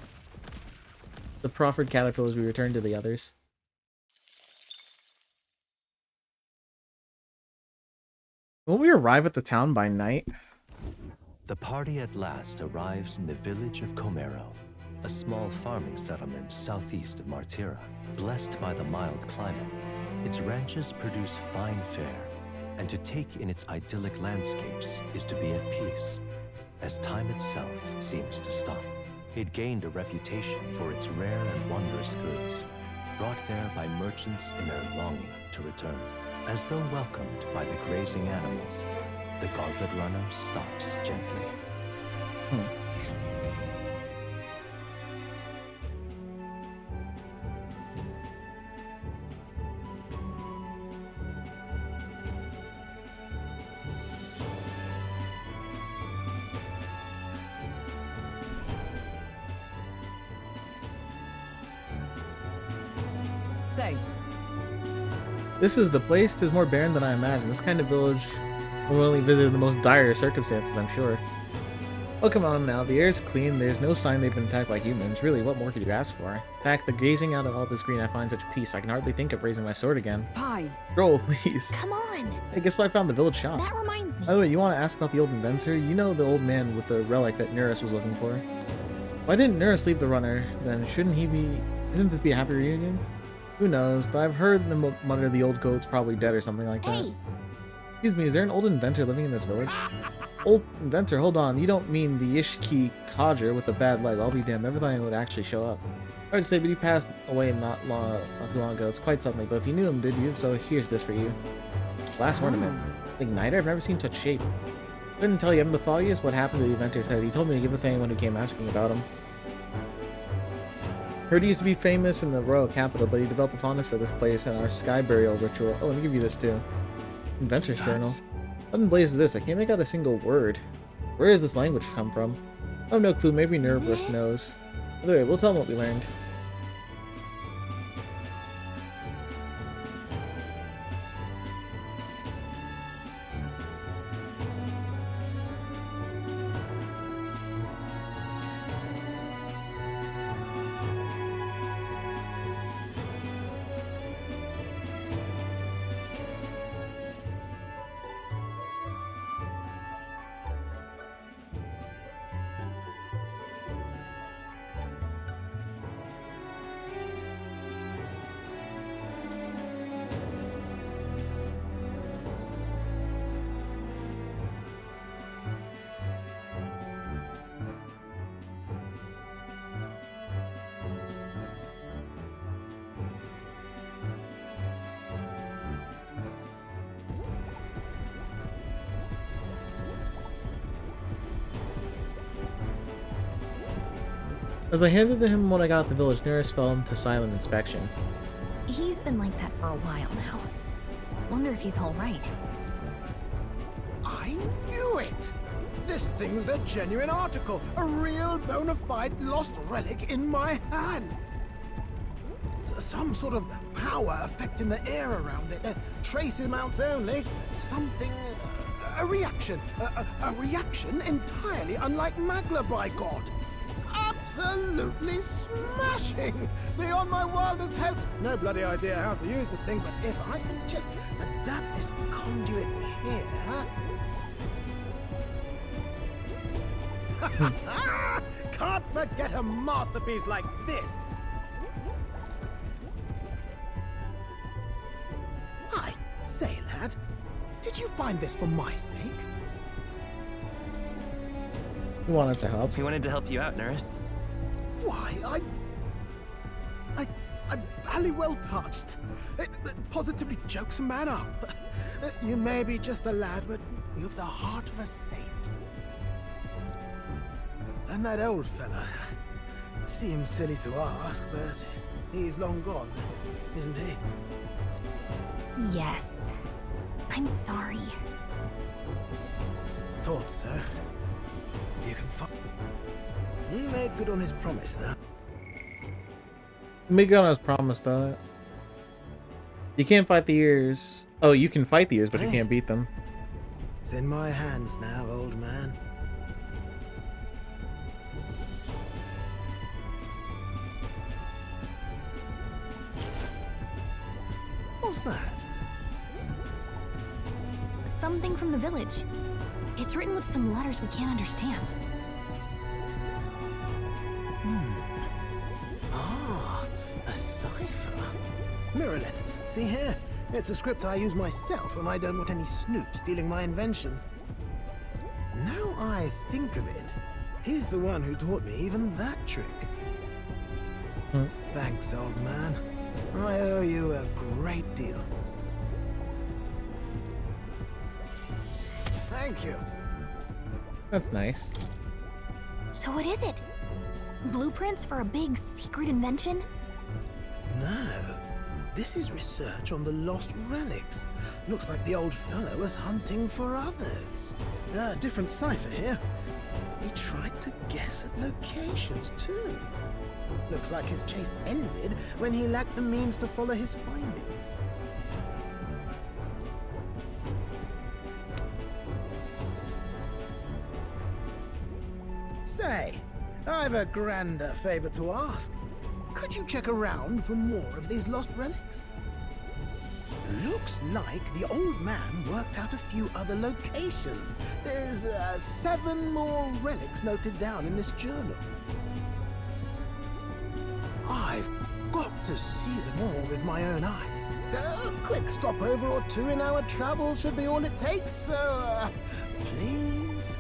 the proffered caterpillars, we return to the others. Will we arrive at the town by night? The party at last arrives in the village of Comero, a small farming settlement southeast of Martira. Blessed by the mild climate, its ranches produce fine fare, and to take in its idyllic landscapes is to be at peace, as time itself seems to stop. It gained a reputation for its rare and wondrous goods, brought there by merchants in their longing to return. As though welcomed by the grazing animals, the Gauntlet Runner stops gently. Say. This is the place. 'Tis more barren than I imagined. This kind of village will only visit in the most dire circumstances, I'm sure. Oh, come on now. The air's clean. There's no sign they've been attacked by humans. Really, what more could you ask for? In fact, the gazing out of all this green, I find such peace. I can hardly think of raising my sword again. Fie. Roll, please. Come on. Hey, guess what I found the village shop? That reminds me. By the way, you want to ask about the old inventor? You know the old man with the relic that Neris was looking for? Why didn't Neris leave the runner? Then shouldn't this be a happy reunion? Who knows? Though I've heard them mutter the old goat's probably dead or something like that. Excuse me, is there an old inventor living in this village? Old inventor, hold on. You don't mean the Ishki codger with the bad leg. I'll be damned. Never thought anyone would actually show up. Hard to say, but he passed away not too long ago. It's quite suddenly, but if you knew him, did you? So here's this for you. Last ornament. Igniter? I've never seen such shape. Couldn't tell you, I'm the foggiest what happened to the inventor's head. He told me to give this to anyone who came asking about him. Heard he used to be famous in the royal capital, but he developed a fondness for this place and our sky burial ritual. Oh, let me give you this too. Inventor's journal. What in blaze is this? I can't make out a single word. Where does this language come from? I have no clue. Maybe Nervous knows. Either way, we'll tell him what we learned. As I handed him what I got at the village, Neris fell into silent inspection. He's been like that for a while now. Wonder if he's all right. I knew it! This thing's the genuine article, a real bona fide lost relic in my hands. Some sort of power affecting the air around it. Trace amounts only. Something... a reaction. A reaction entirely unlike Magla, by God. Absolutely smashing! Beyond my wildest hopes. No bloody idea how to use the thing, but if I could just adapt this conduit here... Can't forget a masterpiece like this! I say, lad, did you find this for my sake? He wanted to help. He wanted to help you out, Neris. Why, I'm barely well touched. It positively jokes a man up. You may be just a lad, but you've the heart of a saint. And that old fella seems silly to ask, but he's long gone, isn't he? Yes. I'm sorry. Thought so. You can find... He made good on his promise, though. Make good on his promise, though. You can't fight the ears. Oh, you can fight the ears, but you can't beat them. It's in my hands now, old man. What's that? Something from the village. It's written with some letters we can't understand. Ah, a cipher. Mirror letters. See here? It's a script I use myself when I don't want any snoop stealing my inventions. Now I think of it, he's the one who taught me even that trick. Thanks, old man. I owe you a great deal. Thank you. That's nice. So what is it? Blueprints for a big secret invention? No. This is research on the lost relics. Looks like the old fellow was hunting for others. Different cipher here. He tried to guess at locations, too. Looks like his chase ended when he lacked the means to follow his findings. Say, I've a grander favor to ask. Could you check around for more of these lost relics? Looks like the old man worked out a few other locations. There's 7 more relics noted down in this journal. I've got to see them all with my own eyes. A quick stopover or 2 in our travels should be all it takes, so please?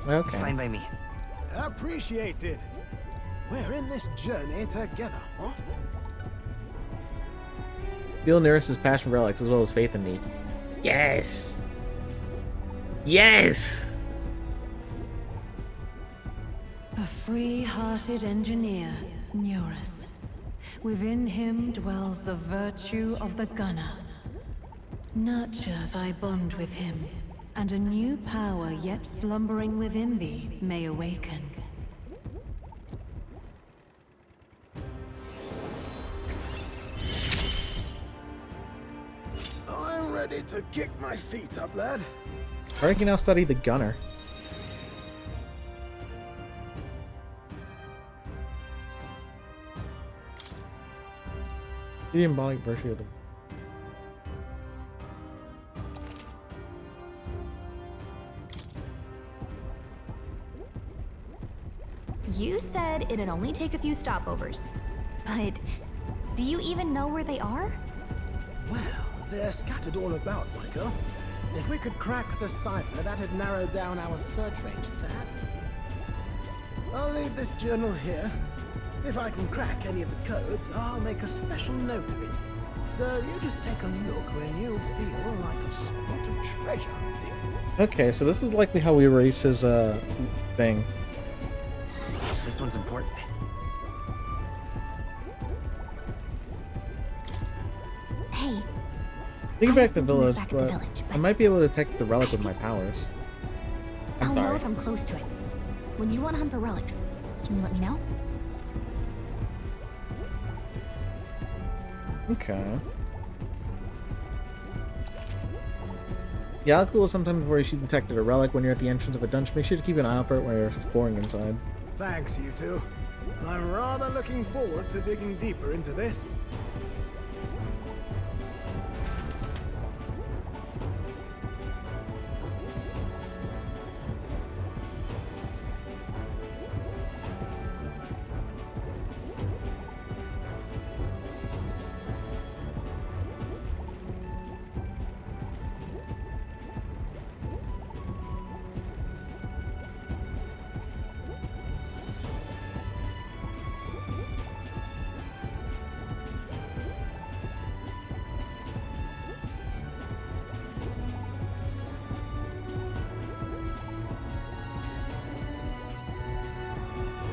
Okay. Fine by me. Appreciate it. We're in this journey together, what? Feel Neris's passion for relics as well as faith in me. Yes! Yes! The free-hearted engineer, Neris. Within him dwells the virtue of the gunner. Nurture thy bond with him, and a new power yet slumbering within thee may awaken. I'm ready to kick my feet up, lad. Or I can now study the gunner. The embodied virtue of the... You said it'd only take a few stopovers. But do you even know where they are? Well, they're scattered all about, my girl. If we could crack the cipher, that'd narrow down our search range a tad. I'll leave this journal here. If I can crack any of the codes, I'll make a special note of it. So you just take a look when you feel like a spot of treasure, dear. Okay, so this is likely how we erase his thing. This one's important. Hey. Thinking back to the village, but I might be able to detect the relic with my powers. I'll know if I'm close to it. When you want to hunt for relics, can you let me know? Okay. Yeah, cool. Sometimes before you detected a relic when you're at the entrance of a dungeon, make sure to keep an eye out for it when you're exploring inside. Thanks, you two. I'm rather looking forward to digging deeper into this.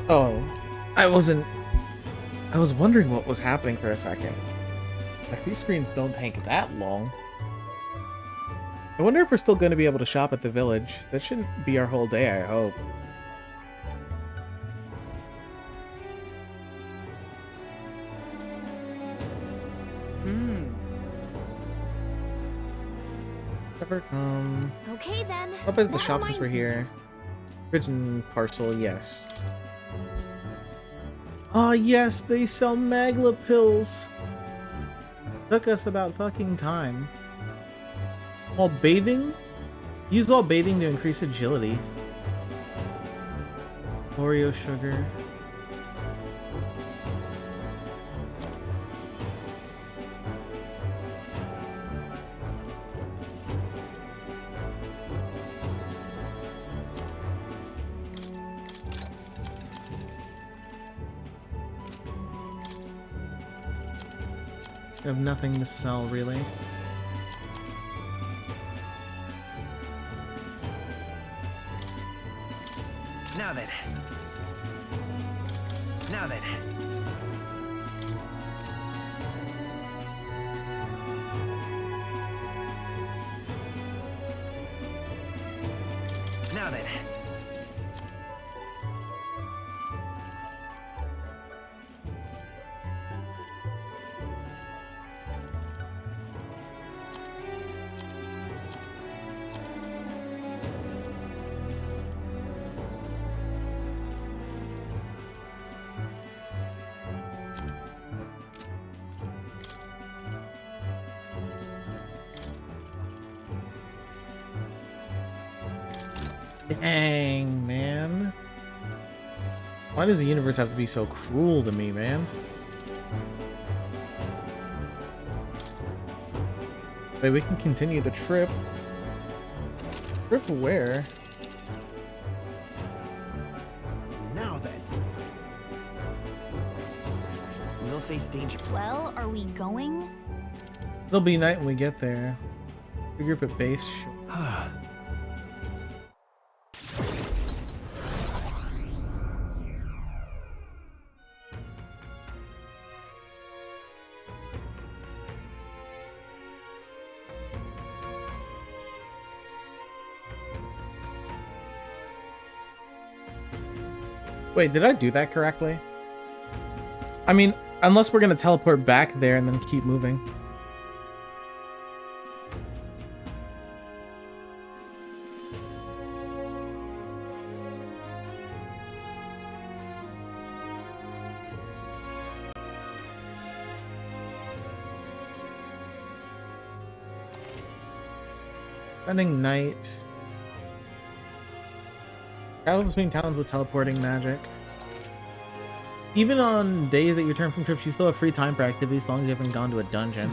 Oh, I was wondering what was happening for a second. Like, these screens don't take that long. I wonder if we're still going to be able to shop at the village. That shouldn't be our whole day, I hope. Okay then. I'll visit the shop since we're here. Pigeon parcel, yes. Ah, yes, they sell Magla pills. Took us about fucking time. While bathing? Use while bathing to increase agility. Oreo sugar. I have nothing to sell, really. Now then. Now then. Now then. Dang, man. Why does the universe have to be so cruel to me, man? Wait, we can continue the trip. Trip where? Now then. We'll face danger. Well, are we going? It'll be night when we get there. Regroup at base. Wait, did I do that correctly? I mean, unless we're gonna teleport back there and then keep moving. Spending night. Travel between towns with teleporting magic. Even on days that you return from trips, you still have free time for activities as long as you haven't gone to a dungeon.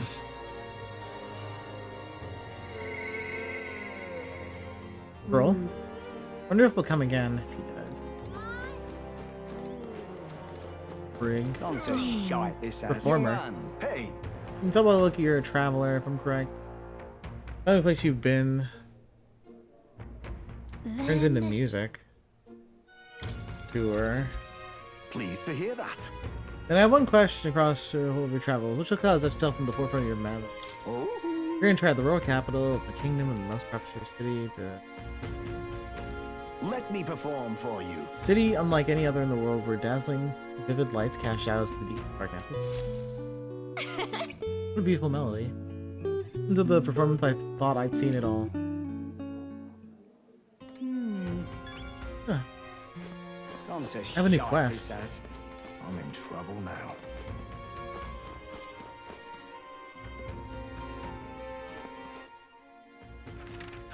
Roll. Wonder if we'll come again. If he does. Brig. Performer. Hey. You can tell by the look you're a traveler, if I'm correct. The only place you've been turns into music. Sure. Pleased to hear that. And I have one question across the whole of your travels. Which will cause that yourself from the forefront of your mind? Oh. You're going to try the royal capital of the kingdom and the most prosperous city to... Let me perform for you. City unlike any other in the world where dazzling, vivid lights cast shadows to the deep darkness. What a beautiful melody. Into the performance I thought I'd seen it all. Huh. I have a new quest. I'm in trouble now.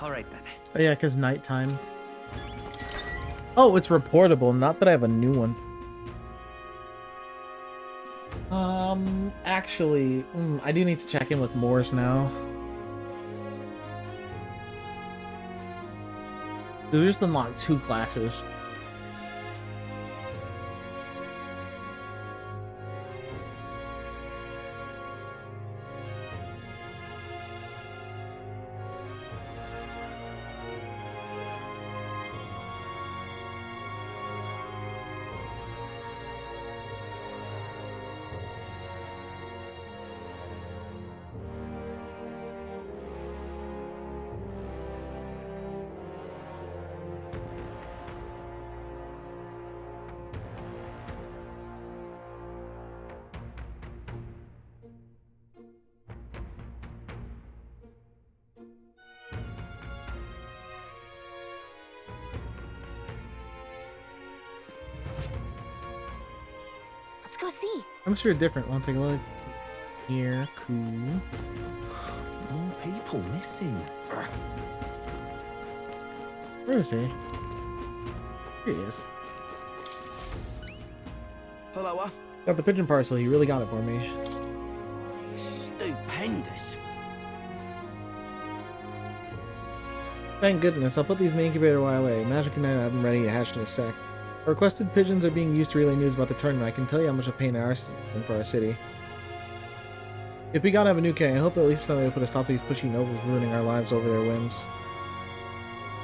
Alright then. Oh yeah, because nighttime. Oh, it's reportable, not that I have a new one. Actually, I do need to check in with Morris now. We just unlocked 2 classes. Let's go see. I'm sure different. Want to take a look? Here, cool. More people missing. Where is he? Here he is. Hello. Got the pigeon parcel. He really got it for me. Stupendous. Thank goodness. I'll put these in the incubator while away. Magic and I have them ready to hatch in a sec. Our requested pigeons are being used to relay news about the tournament. I can tell you how much a pain they are for our city. If we gotta have a new king, I hope at least somebody will put a stop to these pushy nobles ruining our lives over their whims.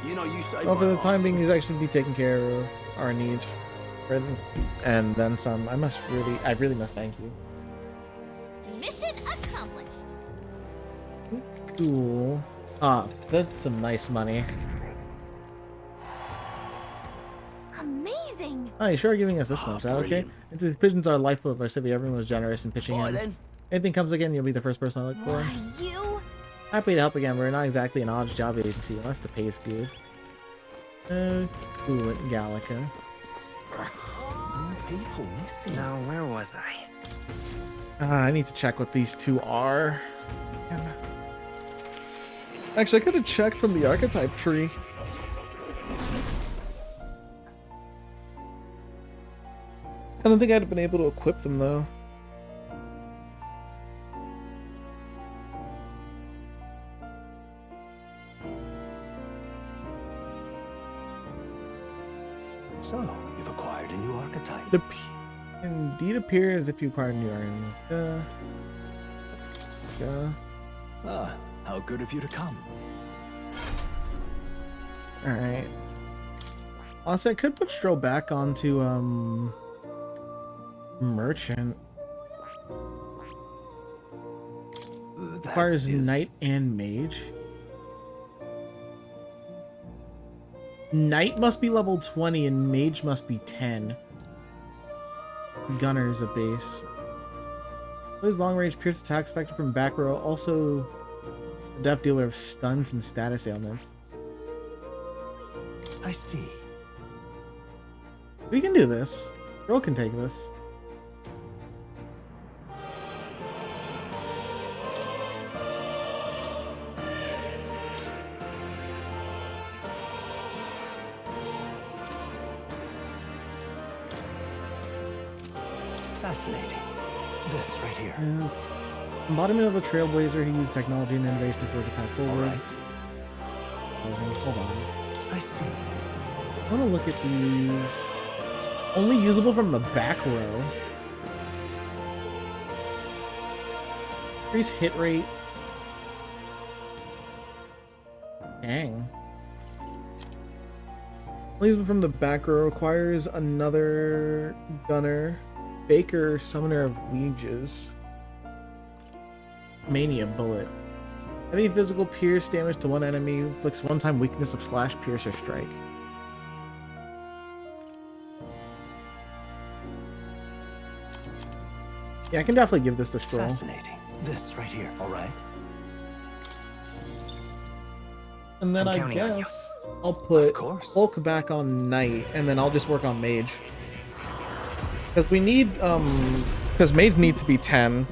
You know, you say. Well, for the time being, these actually be taking care of our needs, and then some. I really must thank you. Mission accomplished. Cool. Ah, that's some nice money. Amazing! Oh, you sure are giving us this much. Is that okay? The pigeons are lifeless of our city. Everyone was generous in pitching in. Then. Anything comes again, you'll be the first person I look for. Why, you? Happy to help again. We're not exactly an odd job agency, unless the pay is good. Coolant Gallica. People missing. Now, where was I? I need to check what these two are. Actually, I could have checked from the archetype tree. I don't think I'd have been able to equip them though. So, you've acquired a new archetype. It indeed appears as if you acquired a new archetype. Ah, how good of you to come. Alright. Also, I could put Stro back onto, Merchant. Requires Knight and Mage. Knight must be level 20 and Mage must be 10. Gunner is a base. His long range pierce attacks effective from back row. Also, a death dealer of stuns and status ailments. I see. We can do this. Girl can take this. Fascinating. This right here. Embodiment of a trailblazer, he used technology and innovation before he could pack forward. Hold on. I see. I want to look at these. Only usable from the back row. Increase hit rate. Dang. Only usable from the back row, requires another gunner. Baker, Summoner of Lieges. Mania Bullet. Heavy physical pierce damage to one enemy. Inflicts one-time weakness of slash, pierce, or strike. Yeah, I can definitely give this to Stroll. Fascinating. This right here. All right. And then I guess I'll put Hulk back on Knight, and then I'll just work on Mage. Because we need, because Mage needs to be 10,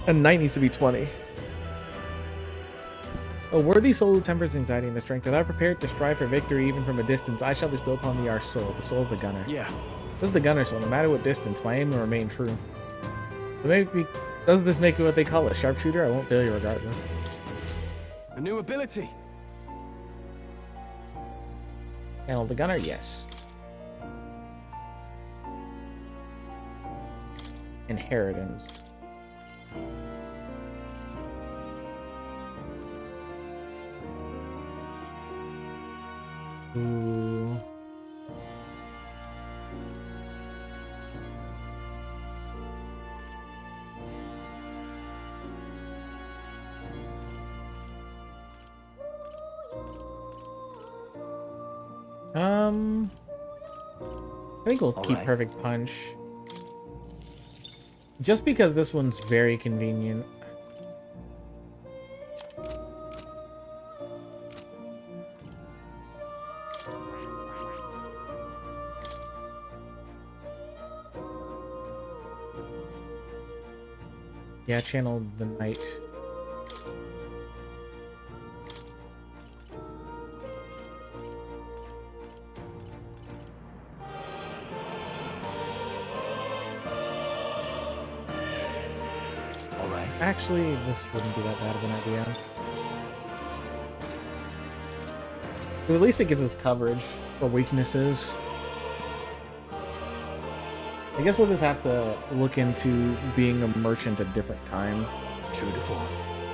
and Knight needs to be 20. A worthy soul who tempers anxiety and the strength that I prepared to strive for victory even from a distance, I shall bestow upon thee our soul, the soul of the gunner. Yeah. This is the gunner soul, no matter what distance, my aim will remain true. Does this make me what they call a sharpshooter? I won't fail you regardless. A new ability. Handle the gunner? Yes. Inheritance. Ooh. I think we'll keep Perfect Punch. Just because this one's very convenient. Yeah, channel the Knight. Actually, this wouldn't be that bad of an idea. Because at least it gives us coverage for weaknesses. I guess we'll just have to look into being a merchant at a different time. True to form.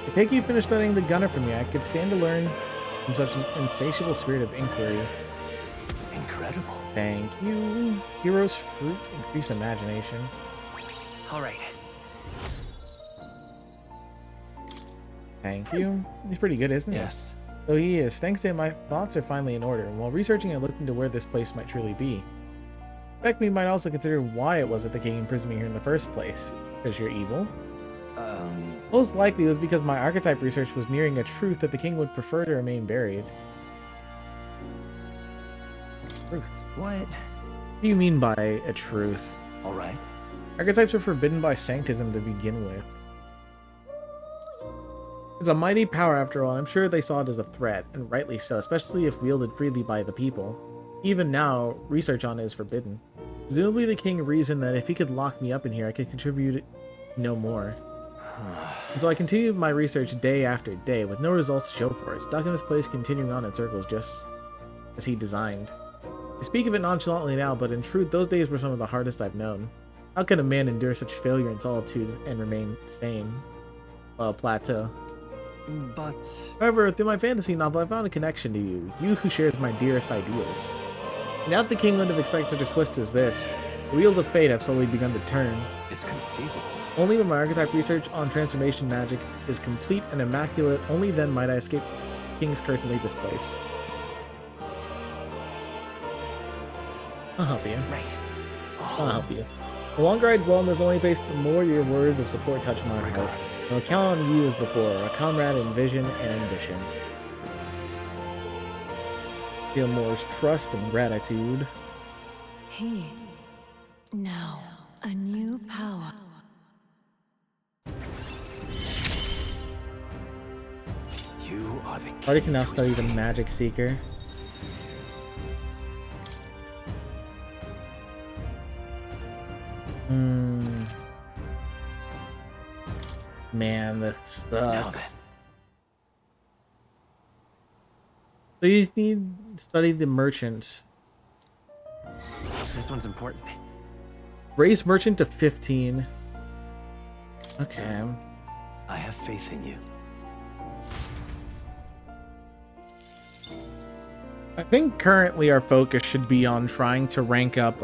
If Hickey you finished studying the gunner for me, I could stand to learn from such an insatiable spirit of inquiry. Incredible. Thank you. Hero's fruit, increase imagination. All right. Thank you. He's pretty good, isn't he? Yes. So he is. Thanks to him, my thoughts are finally in order. And while researching, I looked into where this place might truly be. In fact, we might also consider why it was that the king imprisoned me here in the first place. Because you're evil? Most likely it was because my archetype research was nearing a truth that the king would prefer to remain buried. Truth? What? What do you mean by a truth? Alright. Archetypes are forbidden by sanctism to begin with. It's a mighty power after all, and I'm sure they saw it as a threat, and rightly so, especially if wielded freely by the people. Even now, research on it is forbidden. Presumably the king reasoned that if he could lock me up in here, I could contribute no more. And so I continued my research day after day, with no results to show for it, stuck in this place continuing on in circles just as he designed. I speak of it nonchalantly now, but in truth, those days were some of the hardest I've known. How can a man endure such failure and solitude and remain sane? Plateau. But... However, through my fantasy novel, I found a connection to you, you who shares my dearest ideals. Now that the king wouldn't have expected such a twist as this, the wheels of fate have slowly begun to turn. It's conceivable. Only when my archetype research on transformation magic is complete and immaculate, only then might I escape King's curse and leave this place. I'll help you. Right. I'll help you. The longer I dwell in this lonely place, the more your words of support touch my heart. I'll count on you as before, a comrade in vision and ambition. Feel more's trust and gratitude. He. Now, a new power. You are the Party can now study the Magic Seeker. Man, this sucks. So you need to study the merchant. This one's important. Raise merchant to 15. Okay. I have faith in you. I think currently our focus should be on trying to rank up,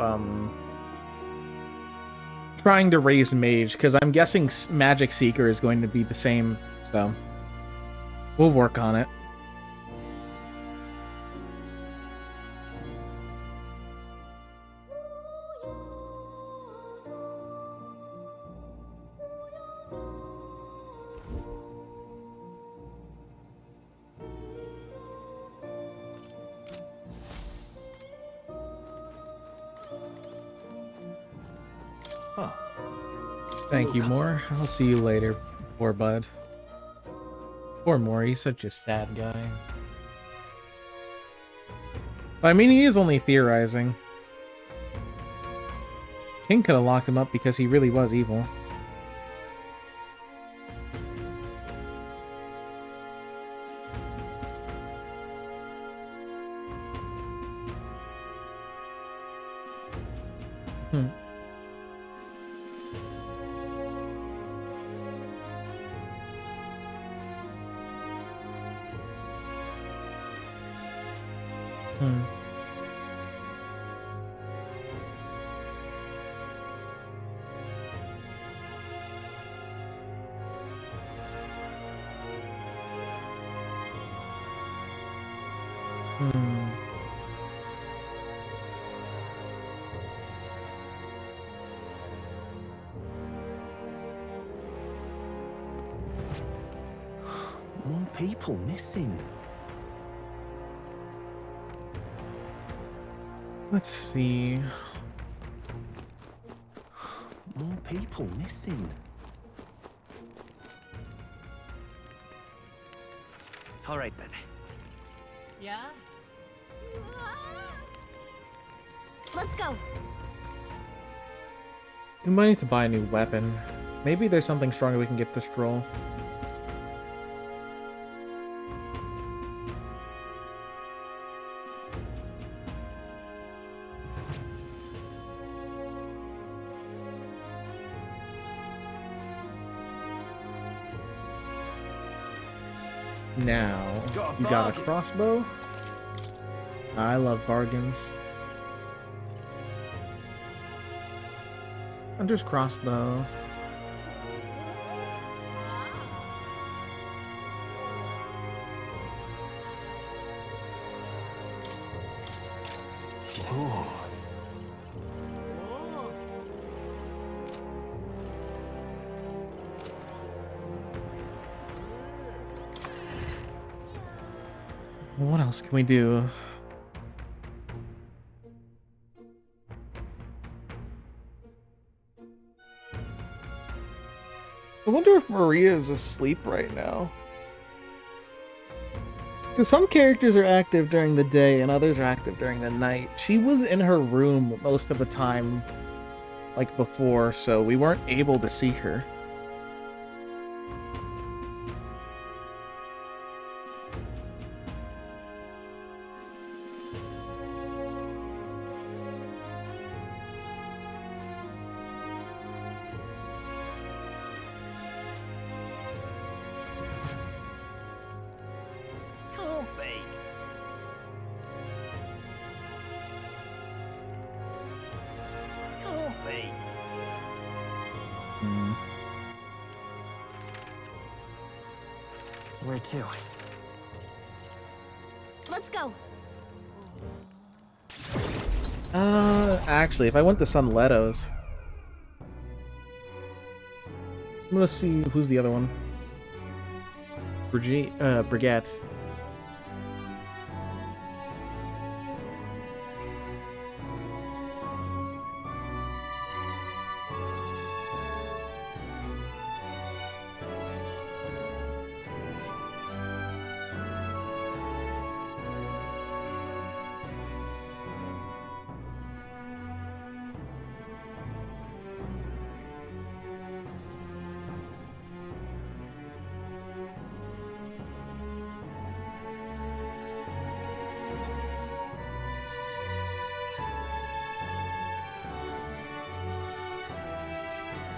trying to raise mage, because I'm guessing Magic Seeker is going to be the same, so we'll work on it. Thank you, Moore. I'll see you later, poor bud. Poor Moore, he's such a sad guy. But I mean, he is only theorizing. King could have locked him up because he really was evil. More people missing. Let's see. More people missing. All right, then. Yeah? Let's go. We might need to buy a new weapon. Maybe there's something stronger we can get this troll. Now, you got a crossbow? I love bargains. Hunter's crossbow. What else can we do? I wonder if Maria is asleep right now. Because some characters are active during the day and others are active during the night. She was in her room most of the time, like before, so we weren't able to see her. Can't be. Can't be. Where to? Let's go. Actually, if I went to Sun Leto's, I'm gonna see who's the other one. Brigette.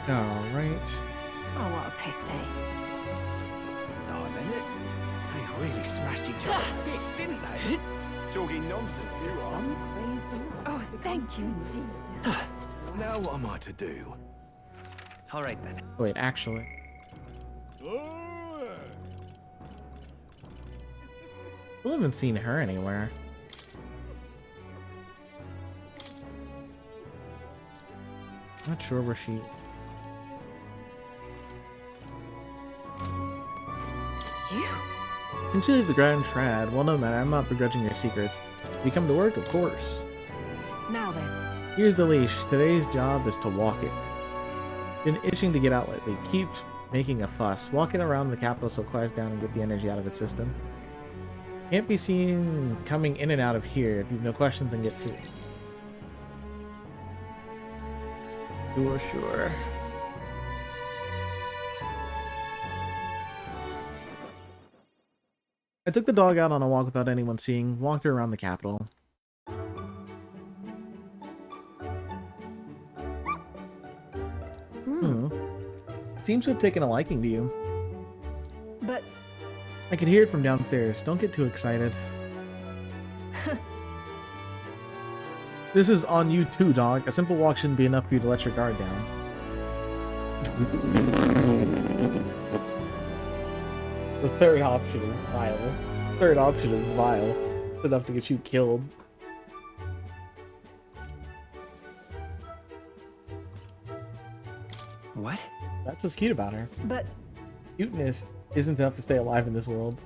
Alright. Oh, what a pity. No, I meant it. They really smashed each other to bits, didn't they? Talking nonsense, you are. Some praised all. Oh, thank you indeed. Now what am I to do? All right then. Wait, actually. Still haven't seen her anywhere. Not sure where she... You? Since you leave the Grand Trad, well, no matter, I'm not begrudging your secrets. You come to work, of course. Now then. Here's the leash. Today's job is to walk it. Been itching to get out lately. Keep making a fuss. Walk it around the capital so it quiets down and get the energy out of its system. Can't be seen coming in and out of here. If you've no questions, then get to it. Sure. I took the dog out on a walk without anyone seeing, walked her around the capital. Seems to have taken a liking to you. But... I could hear it from downstairs. Don't get too excited. This is on you too, dog. A simple walk shouldn't be enough for you to let your guard down. The third option is vile. Third option is vile. It's enough to get you killed. What? That's what's cute about her. But... Cuteness isn't enough to stay alive in this world.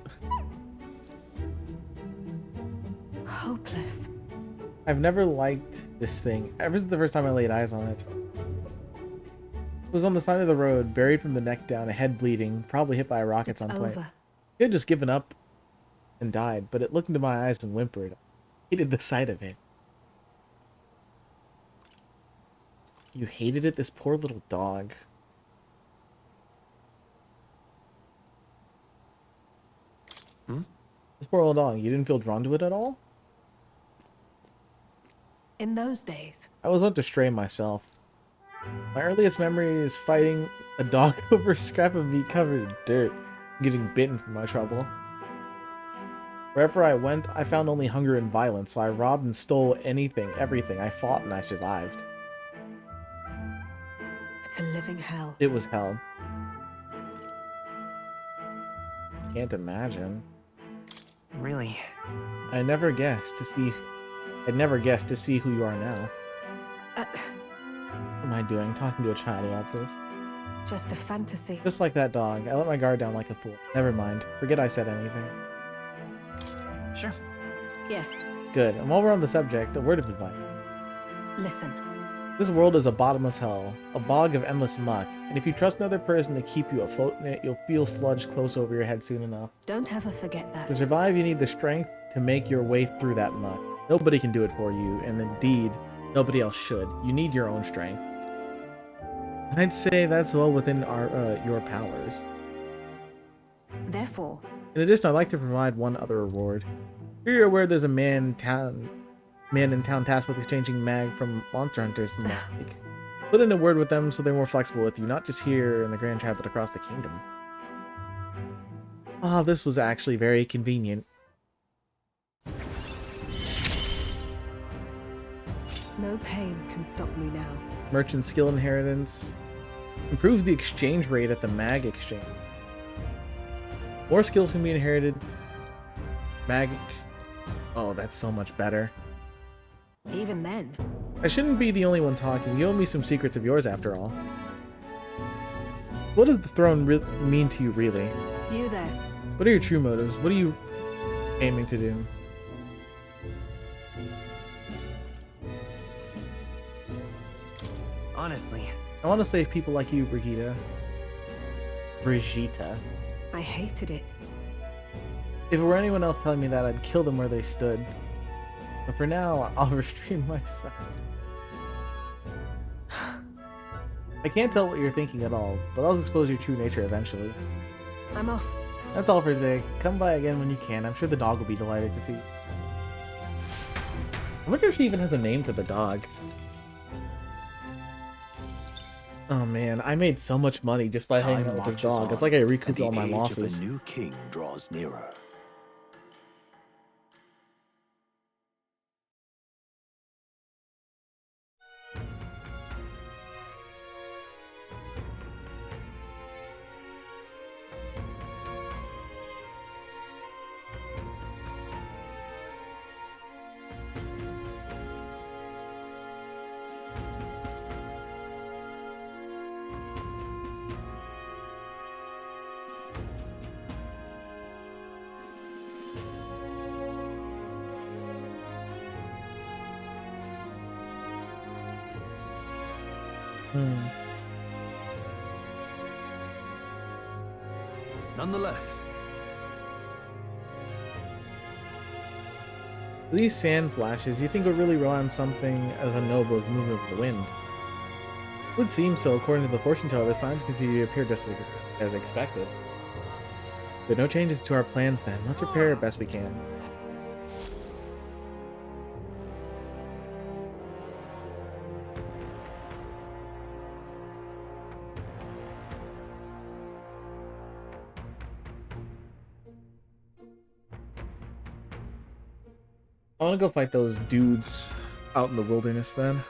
Hopeless. I've never liked this thing, ever since the first time I laid eyes on it. It was on the side of the road, buried from the neck down, a head bleeding, probably hit by a rocket It's someplace. over. It had just given up and died, but it looked into my eyes and whimpered. I hated the sight of it. You hated it? This poor little dog. This poor little dog, you didn't feel drawn to it at all? In those days. I was wont to stray myself. My earliest memory is fighting a dog over a scrap of meat covered in dirt, getting bitten for my trouble. Wherever I went, I found only hunger and violence, so I robbed and stole anything, everything. I fought and I survived. It's a living hell. It was hell. Can't imagine. Really? I never guessed to see I'd never guessed to see who you are now. What am I doing? Talking to a child about this? Just a fantasy. Just like that dog. I let my guard down like a fool. Never mind. Forget I said anything. Sure. Yes. Good. And while we're on the subject, a word of advice. Listen. This world is a bottomless hell, a bog of endless muck, and if you trust another person to keep you afloat in it, you'll feel sludge close over your head soon enough. Don't ever forget that. To survive, you need the strength to make your way through that muck. Nobody can do it for you, and indeed, nobody else should. You need your own strength. I'd say that's well within your powers. Therefore, in addition, I'd like to provide one other reward. Here you're aware there's a man in town tasked with exchanging mag from monster hunters and the like. Put in a word with them so they're more flexible with you, not just here in the Grand Tribe, but across the kingdom. Ah, this was actually very convenient. no pain can stop me now. Merchant skill inheritance. Improves the exchange rate at the mag exchange. More skills can be inherited. Mag. Oh, that's so much better. Even then. I shouldn't be the only one talking. You owe me some secrets of yours, after all. What does the throne mean to you, really? You there. What are your true motives? What are you aiming to do? Honestly, I want to save people like you, Brigitte. I hated it. If it were anyone else telling me that, I'd kill them where they stood. But for now, I'll restrain myself. I can't tell what you're thinking at all, but I'll expose your true nature eventually. I'm off. That's all for today. Come by again when you can. I'm sure the dog will be delighted to see you. I wonder if she even has a name for the dog. Oh man, I made so much money just by hanging out with this dog. It's like I recouped all my losses. The new king draws nearer. Nonetheless. These sand flashes, you think would really rely on something as unknowable as the movement of the wind? It would seem so, according to the fortune teller. The signs continue to appear just as expected. But no changes to our plans then. Let's prepare as best we can. I want to go fight those dudes out in the wilderness then.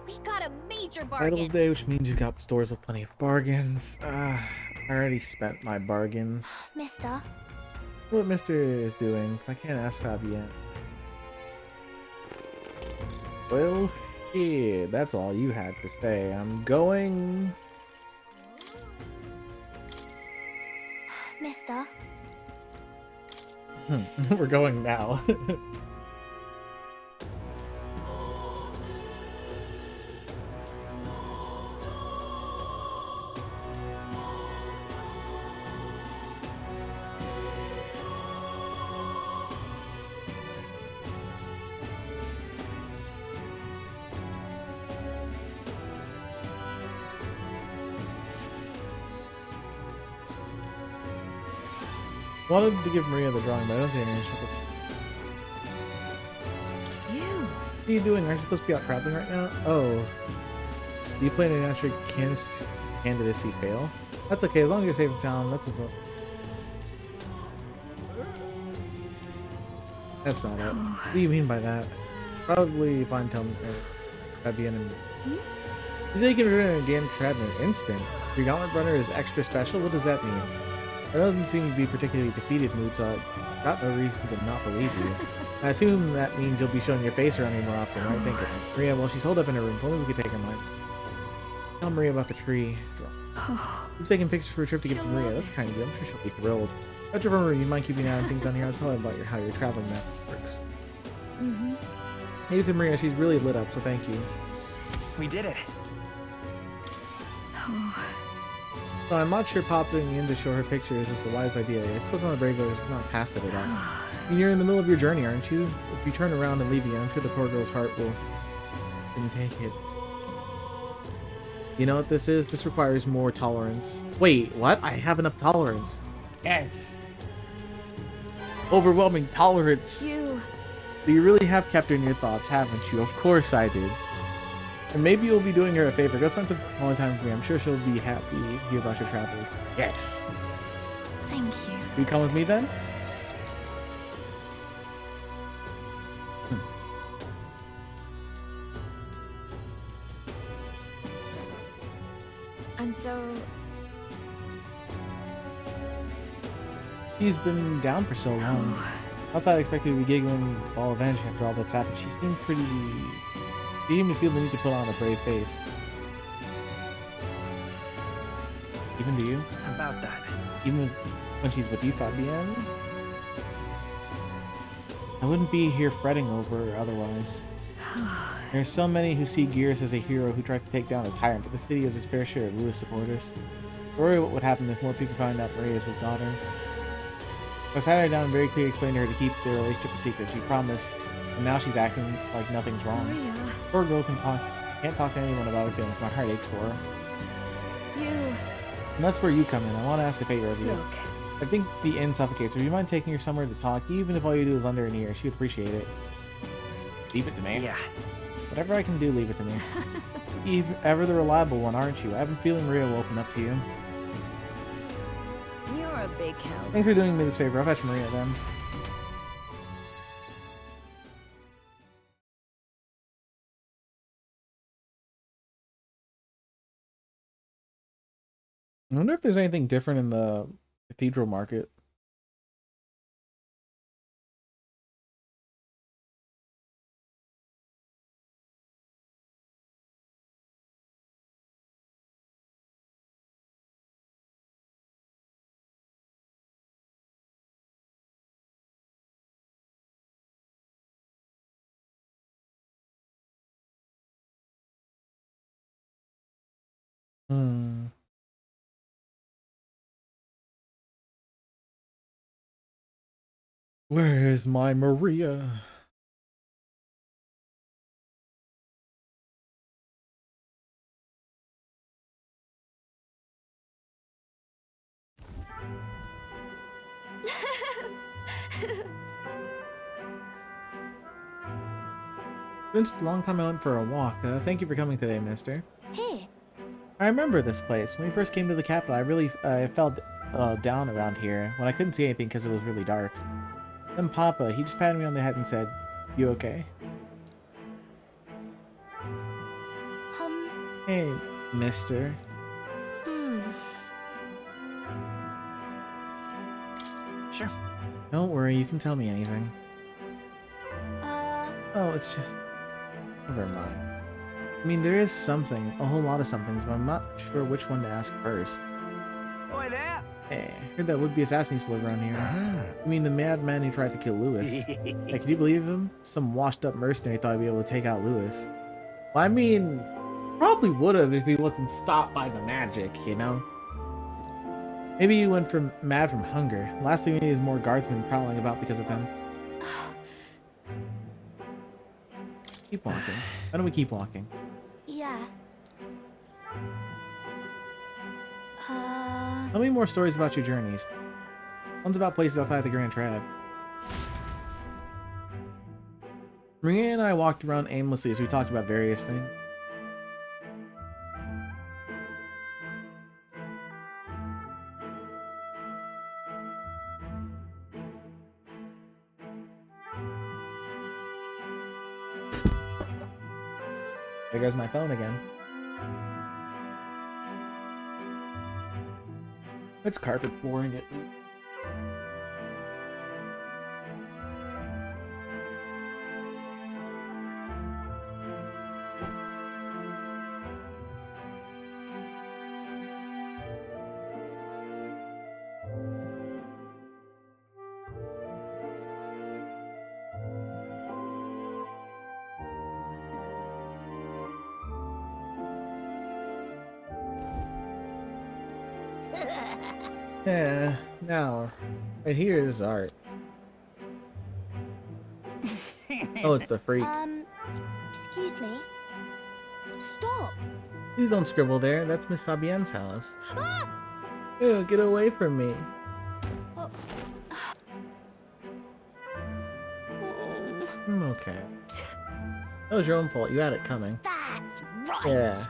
We got a major Titles bargain. Day, which means you got stores with plenty of bargains. I already spent my bargains. Mister. What Mister is doing, I can't ask Fabienne. Well, yeah, that's all you had to say. I'm going. Mister. We're going now. Wanted to give Maria the drawing, but I don't see any issue. What are you doing? Aren't you supposed to be out traveling right now? Oh. Do you plan to announce your candidacy fail? That's okay, as long as you're safe and sound, that's about. That's not it. What do you mean by that? Probably find Tom at the enemy. You say you can return a game trap in an instant. Your gauntlet runner is extra special? What does that mean? It doesn't seem to be particularly defeated mood, so I've got no reason to not believe you. I assume that means you'll be showing your face around me more often, right? Think of it. Maria, well, she's holed up in her room. Only we can take her mind. Tell Maria about the tree. You've taken pictures for a trip to get to Maria. That's kind of good. I'm sure she'll be thrilled. That's your room. You mind keeping an eye on things down here? I'll tell her about how your traveling map works. Hey to Maria, she's really lit up, so thank you. We did it. So I'm not sure popping in to show her pictures is the wise idea. It puts on the brave is not past it at all. I mean, you're in the middle of your journey, aren't you? If you turn around and leave again, I'm sure the poor girl's heart will take it. You know what this is? This requires more tolerance. Wait, what? I have enough tolerance. Yes. Overwhelming tolerance. So you really have kept her in your thoughts, haven't you? Of course I did. And maybe you'll be doing her a favor. Go spend some quality time with me. I'm sure she'll be happy to hear about your travels. Yes. Thank you. Will you come with me then? And so... She's been down for so long. I thought I expected to be giggling all of energy after all that's happened. She seemed pretty... She didn't even feel the need to put on a brave face. Even to you? How about that? Even when she's with you, Fabienne? I wouldn't be here fretting over her otherwise. There are so many who see Gears as a hero who tried to take down a tyrant, but the city has its fair share of Lewis supporters. Worry what would happen if more people found out Maria is his daughter. I sat her down and very clearly explained to her to keep their relationship a secret. She promised, and now she's acting like nothing's wrong. Maria. Poor girl can't talk to anyone about her feelings. My heart aches for her. And that's where you come in. I want to ask a favor of you. Look. I think the inn suffocates her. Do you mind taking her somewhere to talk? Even if all you do is lend her an ear, she'd appreciate it. Leave it to me. Yeah. Whatever I can do, leave it to me. You're ever the reliable one, aren't you? I have a feeling Maria will open up to you. You're a big help. Thanks for doing me this favor. I'll fetch Maria then. I wonder if there's anything different in the cathedral market. Where's my Maria? Since a long time I went for a walk. Thank you for coming today, mister. Hey. I remember this place. When we first came to the capital, I felt down around here when I couldn't see anything because it was really dark. Then Papa, he just patted me on the head and said, "You okay?" Hey, mister. Sure. Don't worry, you can tell me anything. Oh, it's just... Never mind. I mean, there is something, a whole lot of somethings, but I'm not sure which one to ask first. Oi there! Hey, heard that would-be assassin used to live around here. You mean the madman who tried to kill Lewis? Hey, can you believe him? Some washed-up mercenary thought he'd be able to take out Lewis. Well, I mean, probably would have if he wasn't stopped by the magic, you know? Maybe he went mad from hunger. Last thing we need is more guardsmen prowling about because of him. Keep walking. Why don't we keep walking? Yeah. Tell me more stories about your journeys. One's about places outside the Grand Trad. Maria and I walked around aimlessly as we talked about various things. There goes my phone again. It's carpet flooring it. Yeah, now, right here is art. Oh, it's the freak. Excuse me. Stop. Please don't scribble there. That's Miss Fabienne's house. Ew, get away from me. I'm okay. That was your own fault. You had it coming. That's right. Yeah.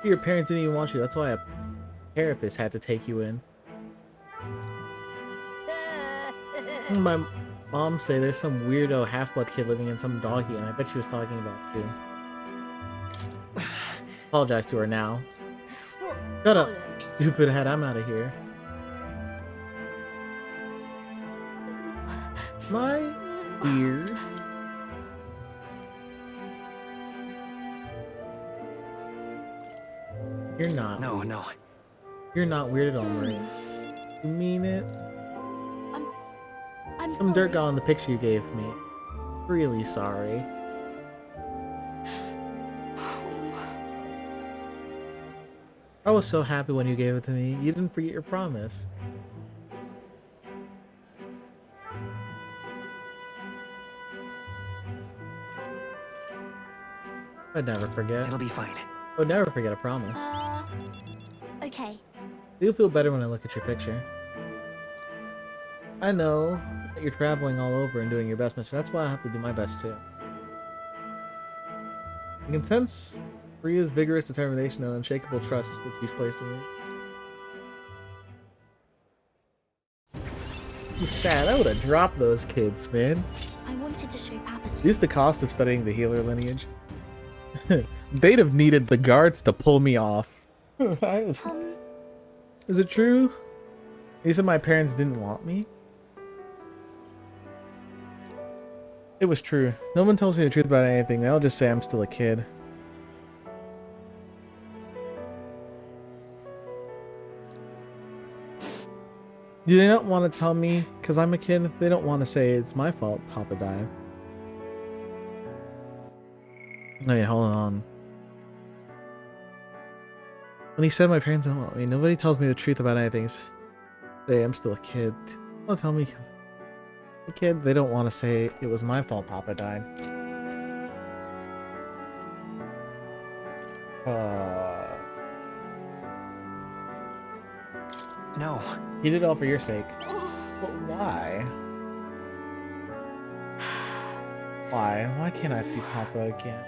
Your parents didn't even want you. That's why a therapist had to take you in. My mom say there's some weirdo half-blood kid living in some doggy, and I bet she was talking about you. Apologize to her now. Shut up, stupid head. I'm out of here. My ears. You're not. No, weird. no. You're not weird at all, Maria. You mean it? I'm Some dirt got on the picture you gave me. Really sorry. I was so happy when you gave it to me. You didn't forget your promise. I'd never forget. It'll be fine. I would never forget a promise. Okay. I do feel better when I look at your picture. I know that you're traveling all over and doing your best, but that's why I have to do my best too. I can sense Ria's vigorous determination and unshakable trust that she's placed in me. He's sad. I would have dropped those kids, man. I wanted to show Papa to. Use the cost of studying the healer lineage. They'd have needed the guards to pull me off. Is it true? You said my parents didn't want me? It was true. No one tells me the truth about anything. They'll just say I'm still a kid. Do they not want to tell me because I'm a kid? They don't want to say it's my fault Papa died. Wait, hold on. When he said my parents don't want me, nobody tells me the truth about anything. Say I'm still a kid. They'll tell me a kid. They don't want to say it was my fault Papa died. No. He did it all for your sake. But why? Why? Why can't I see Papa again?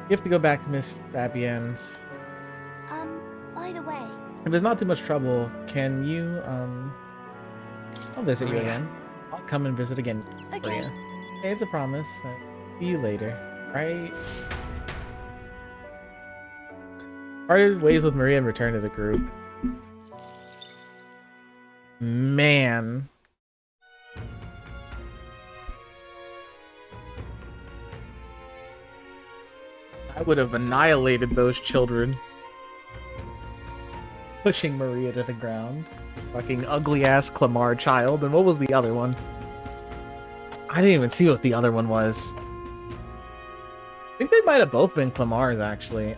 You have to go back to Miss Fabienne's. By the way. If there's not too much trouble, can you, I'll visit you Maria. again. I'll come and visit again, Okay. Maria. Hey, it's a promise. See you later, right? Parted ways with Maria and returned to the group. Man. I would have annihilated those children. Pushing Maria to the ground. Fucking ugly ass Clamar child. And what was the other one? I didn't even see what the other one was. I think they might have both been Clamars, actually.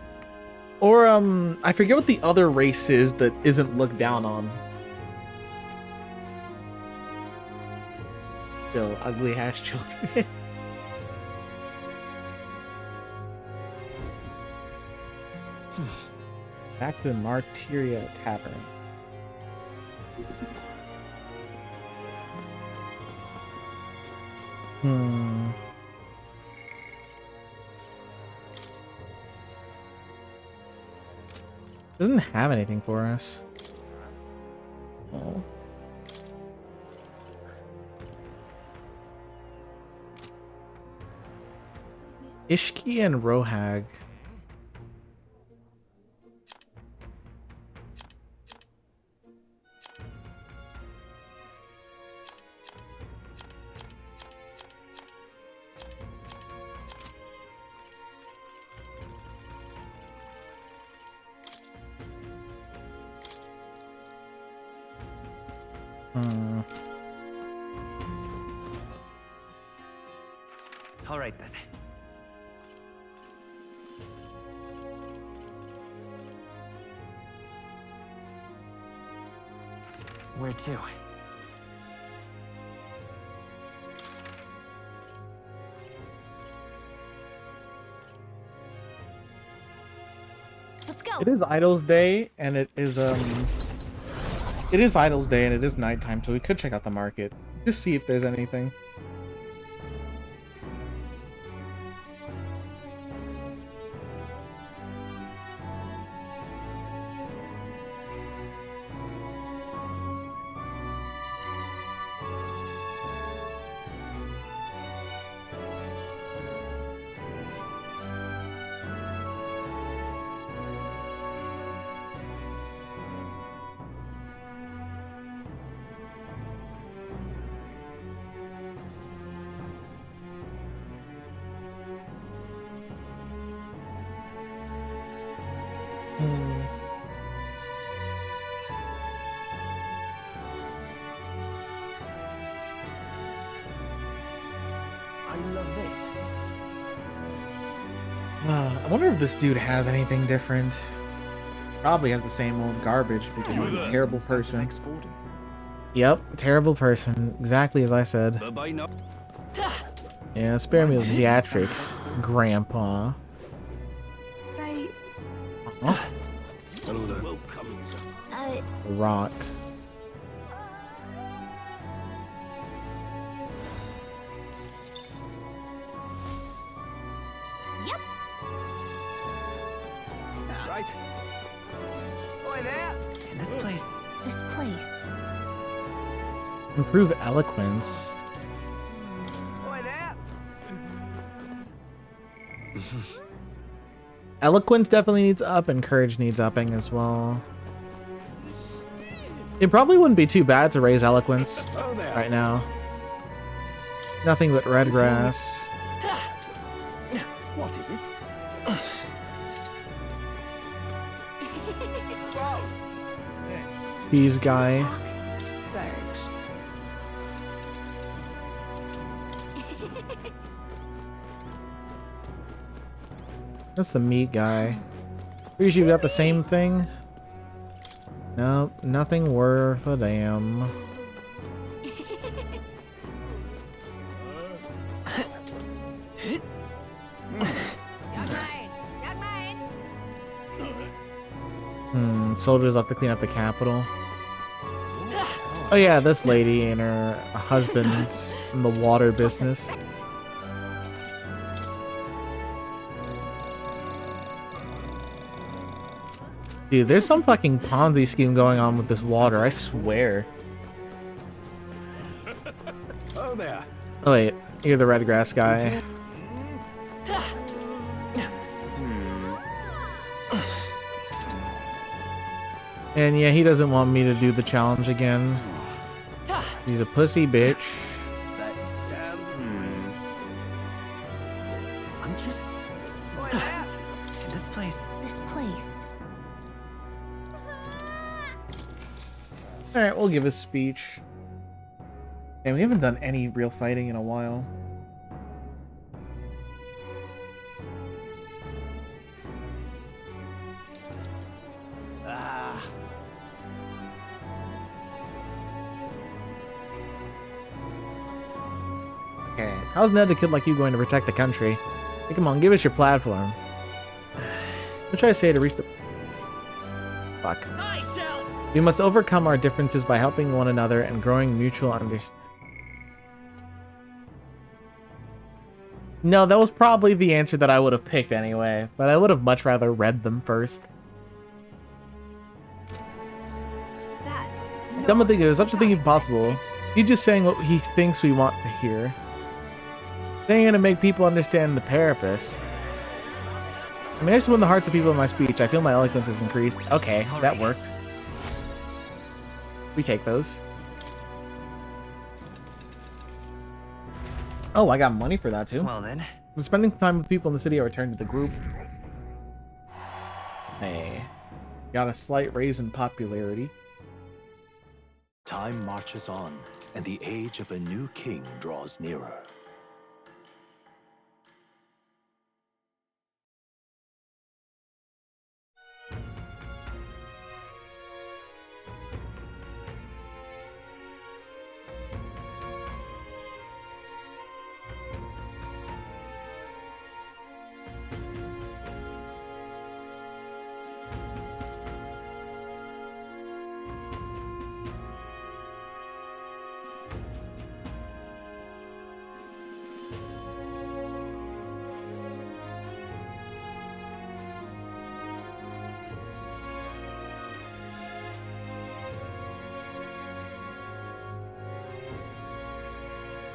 Or, I forget what the other race is that isn't looked down on. Still, ugly ass children. Back to the Martyria Tavern. Doesn't have anything for us. Oh. Ishki and Rohag. All right then. Where to? Let's go. It is Idol's Day, and it is Idol's Day, and it is nighttime, so we could check out the market. Just see if there's anything. I love it. I wonder if this dude has anything different. Probably has the same old garbage because he's a terrible person. Yep, terrible person. Exactly as I said. Bye-bye now. Yeah, spare me the theatrics, Grandpa. Say, Oh, Hello there. Welcome, sir. rock. Yep. Right. Oi there. This place. This place. Improve eloquence. Oi there. Eloquence definitely needs up, and courage needs upping as well. It probably wouldn't be too bad to raise eloquence right now. Nothing but red grass. What is it? Peas guy. Thanks. That's the meat guy. Pretty sure you got the same thing. Nope, nothing worth a damn. Soldiers left to clean up the capital. Oh yeah, this lady and her husband in the water business. Dude, there's some fucking Ponzi scheme going on with this water, I swear. Oh there. Oh wait, you're the red grass guy. And yeah, he doesn't want me to do the challenge again. He's a pussy bitch. I'm just. This place. This place. We'll give a speech. And we haven't done any real fighting in a while. Okay, how's Ned, a kid like you, going to protect the country? Hey, come on, give us your platform. What should I say to reach the... Fuck. We must overcome our differences by helping one another and growing mutual understanding. No, that was probably the answer that I would have picked anyway, but I would have much rather read them first. Come to think of it, such a thing impossible. He's just saying what he thinks we want to hear. Saying to make people understand the purpose. I managed to win the hearts of people in my speech. I feel my eloquence has increased. Okay, that worked. We take those. Oh, I got money for that too. Well then. I'm spending time with people in the city. I return to the group. Hey. Got a slight raise in popularity. Time marches on, and the age of a new king draws nearer.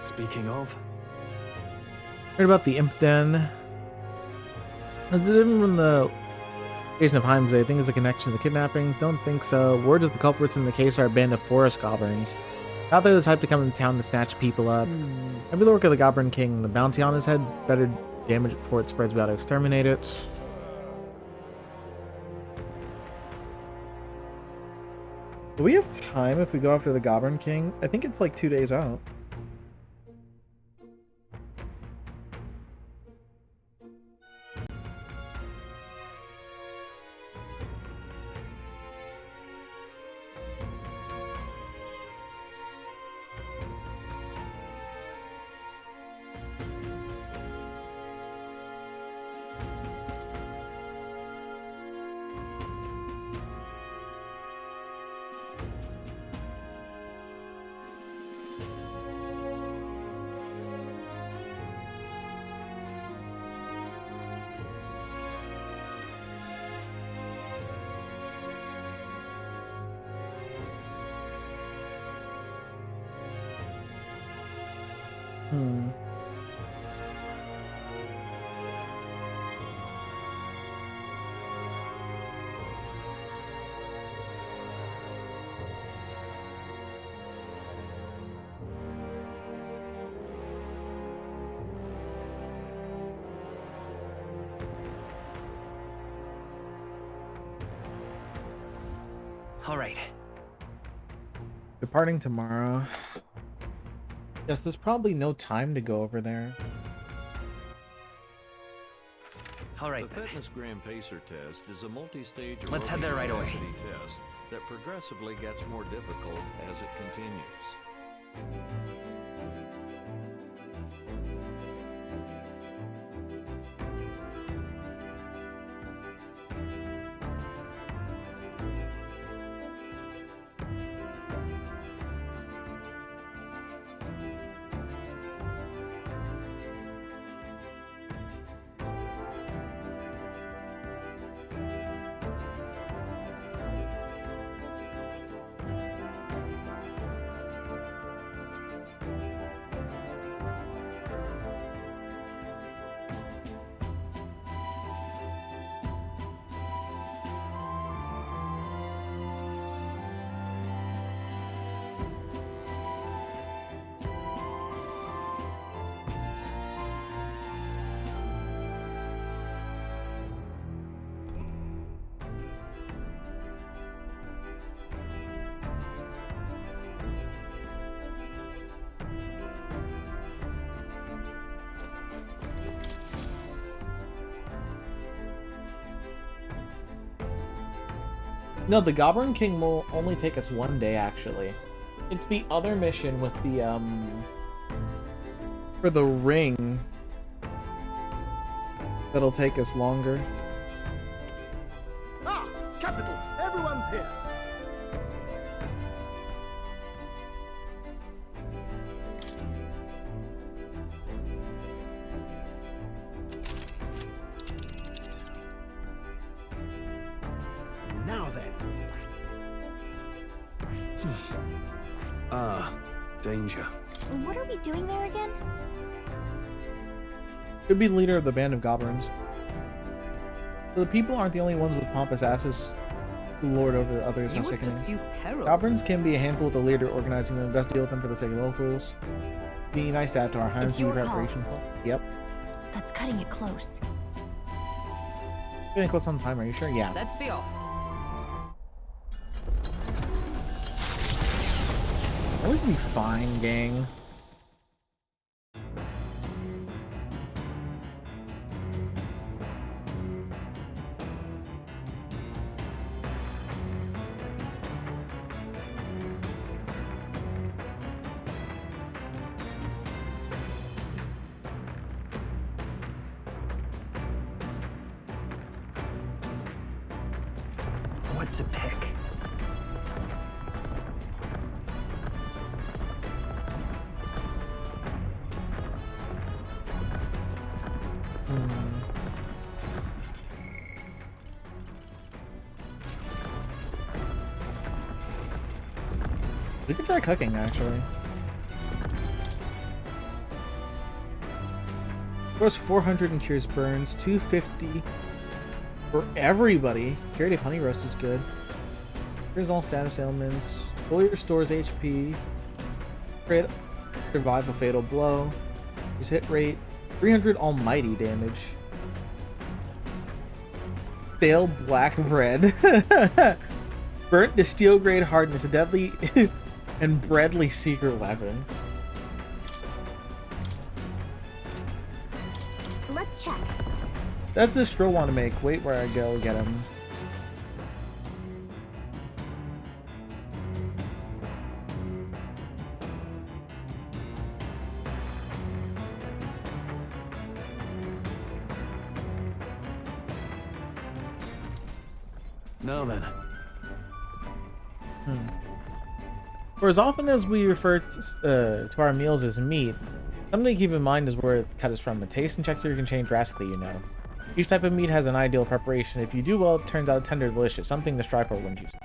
Speaking of, Heard about the Imp Den. Is it different from the Jason of Himes? I think it's a connection to the kidnappings. Don't think so. Word is the culprits in the case are a band of forest goblins. Not they're the type to come into town to snatch people up. Maybe the work of the Goblin King. The bounty on his head better damage it before it spreads. We ought to exterminate it. Do we have time if we go after the Goblin King? I think it's like 2 days out. all right. Departing tomorrow. Yes, there's probably no time to go over there. All right. The Fitness Gram Pacer test is a multi-stage Let's head there right away. test that progressively gets more difficult as it continues. No, the Goblin King will only take us 1 day, actually. It's the other mission with the, for the ring that'll take us longer. Ah, capital! Everyone's here! Now then. Ah, danger. What are we doing there again? Could be the leader of the band of goblins. So the people aren't the only ones with pompous asses who lord over the others. You would pursue peril. Goblins can be a handful with the leader organizing them. Best deal with them for the sake of locals. Be nice to add to our It's your call. preparation. Yep. That's cutting it close. Getting close on time, are you sure? Yeah. Let's be off. Always be fine, gang. What to pick? We could try cooking, actually. Grows 400 and cures burns, 250 for everybody. Curative honey roast is good. Here's all status ailments. Fully restores HP. Crit, survive a fatal blow. His hit rate, 300 almighty damage. Stale black bread. Burnt to steel grade hardness, a deadly and breadly secret weapon. Let's check. That's the Stroll want to make. Wait where I go get him. Now then. For as often as we refer to our meals as meat, something to keep in mind is where the cut is from. The taste and texture can change drastically, you know. Each type of meat has an ideal preparation. If you do well, it turns out tender, delicious. Something to strive for, wouldn't you say?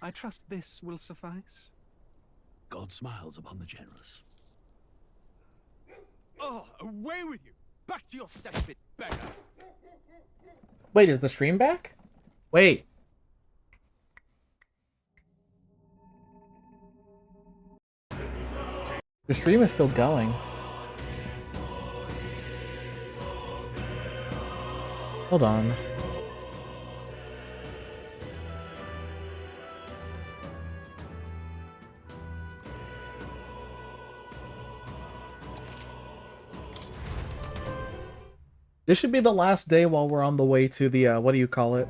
I trust this will suffice. God smiles upon the generous. Oh, away with you! Back to your cesspit, beggar! Wait, is the stream back? Wait. The stream is still going. Hold on. This should be the last day while we're on the way to the, what do you call it?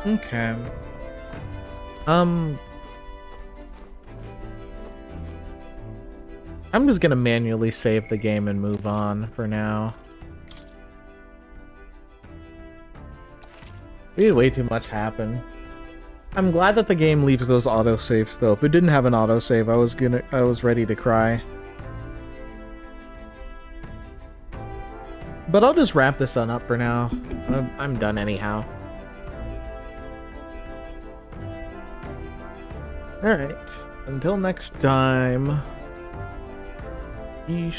Okay. I'm just gonna manually save the game and move on for now. We had way too much happen. I'm glad that the game leaves those autosaves though. If it didn't have an autosave, I was ready to cry. But I'll just wrap this one up for now. I'm done anyhow. Alright, until next time, peace.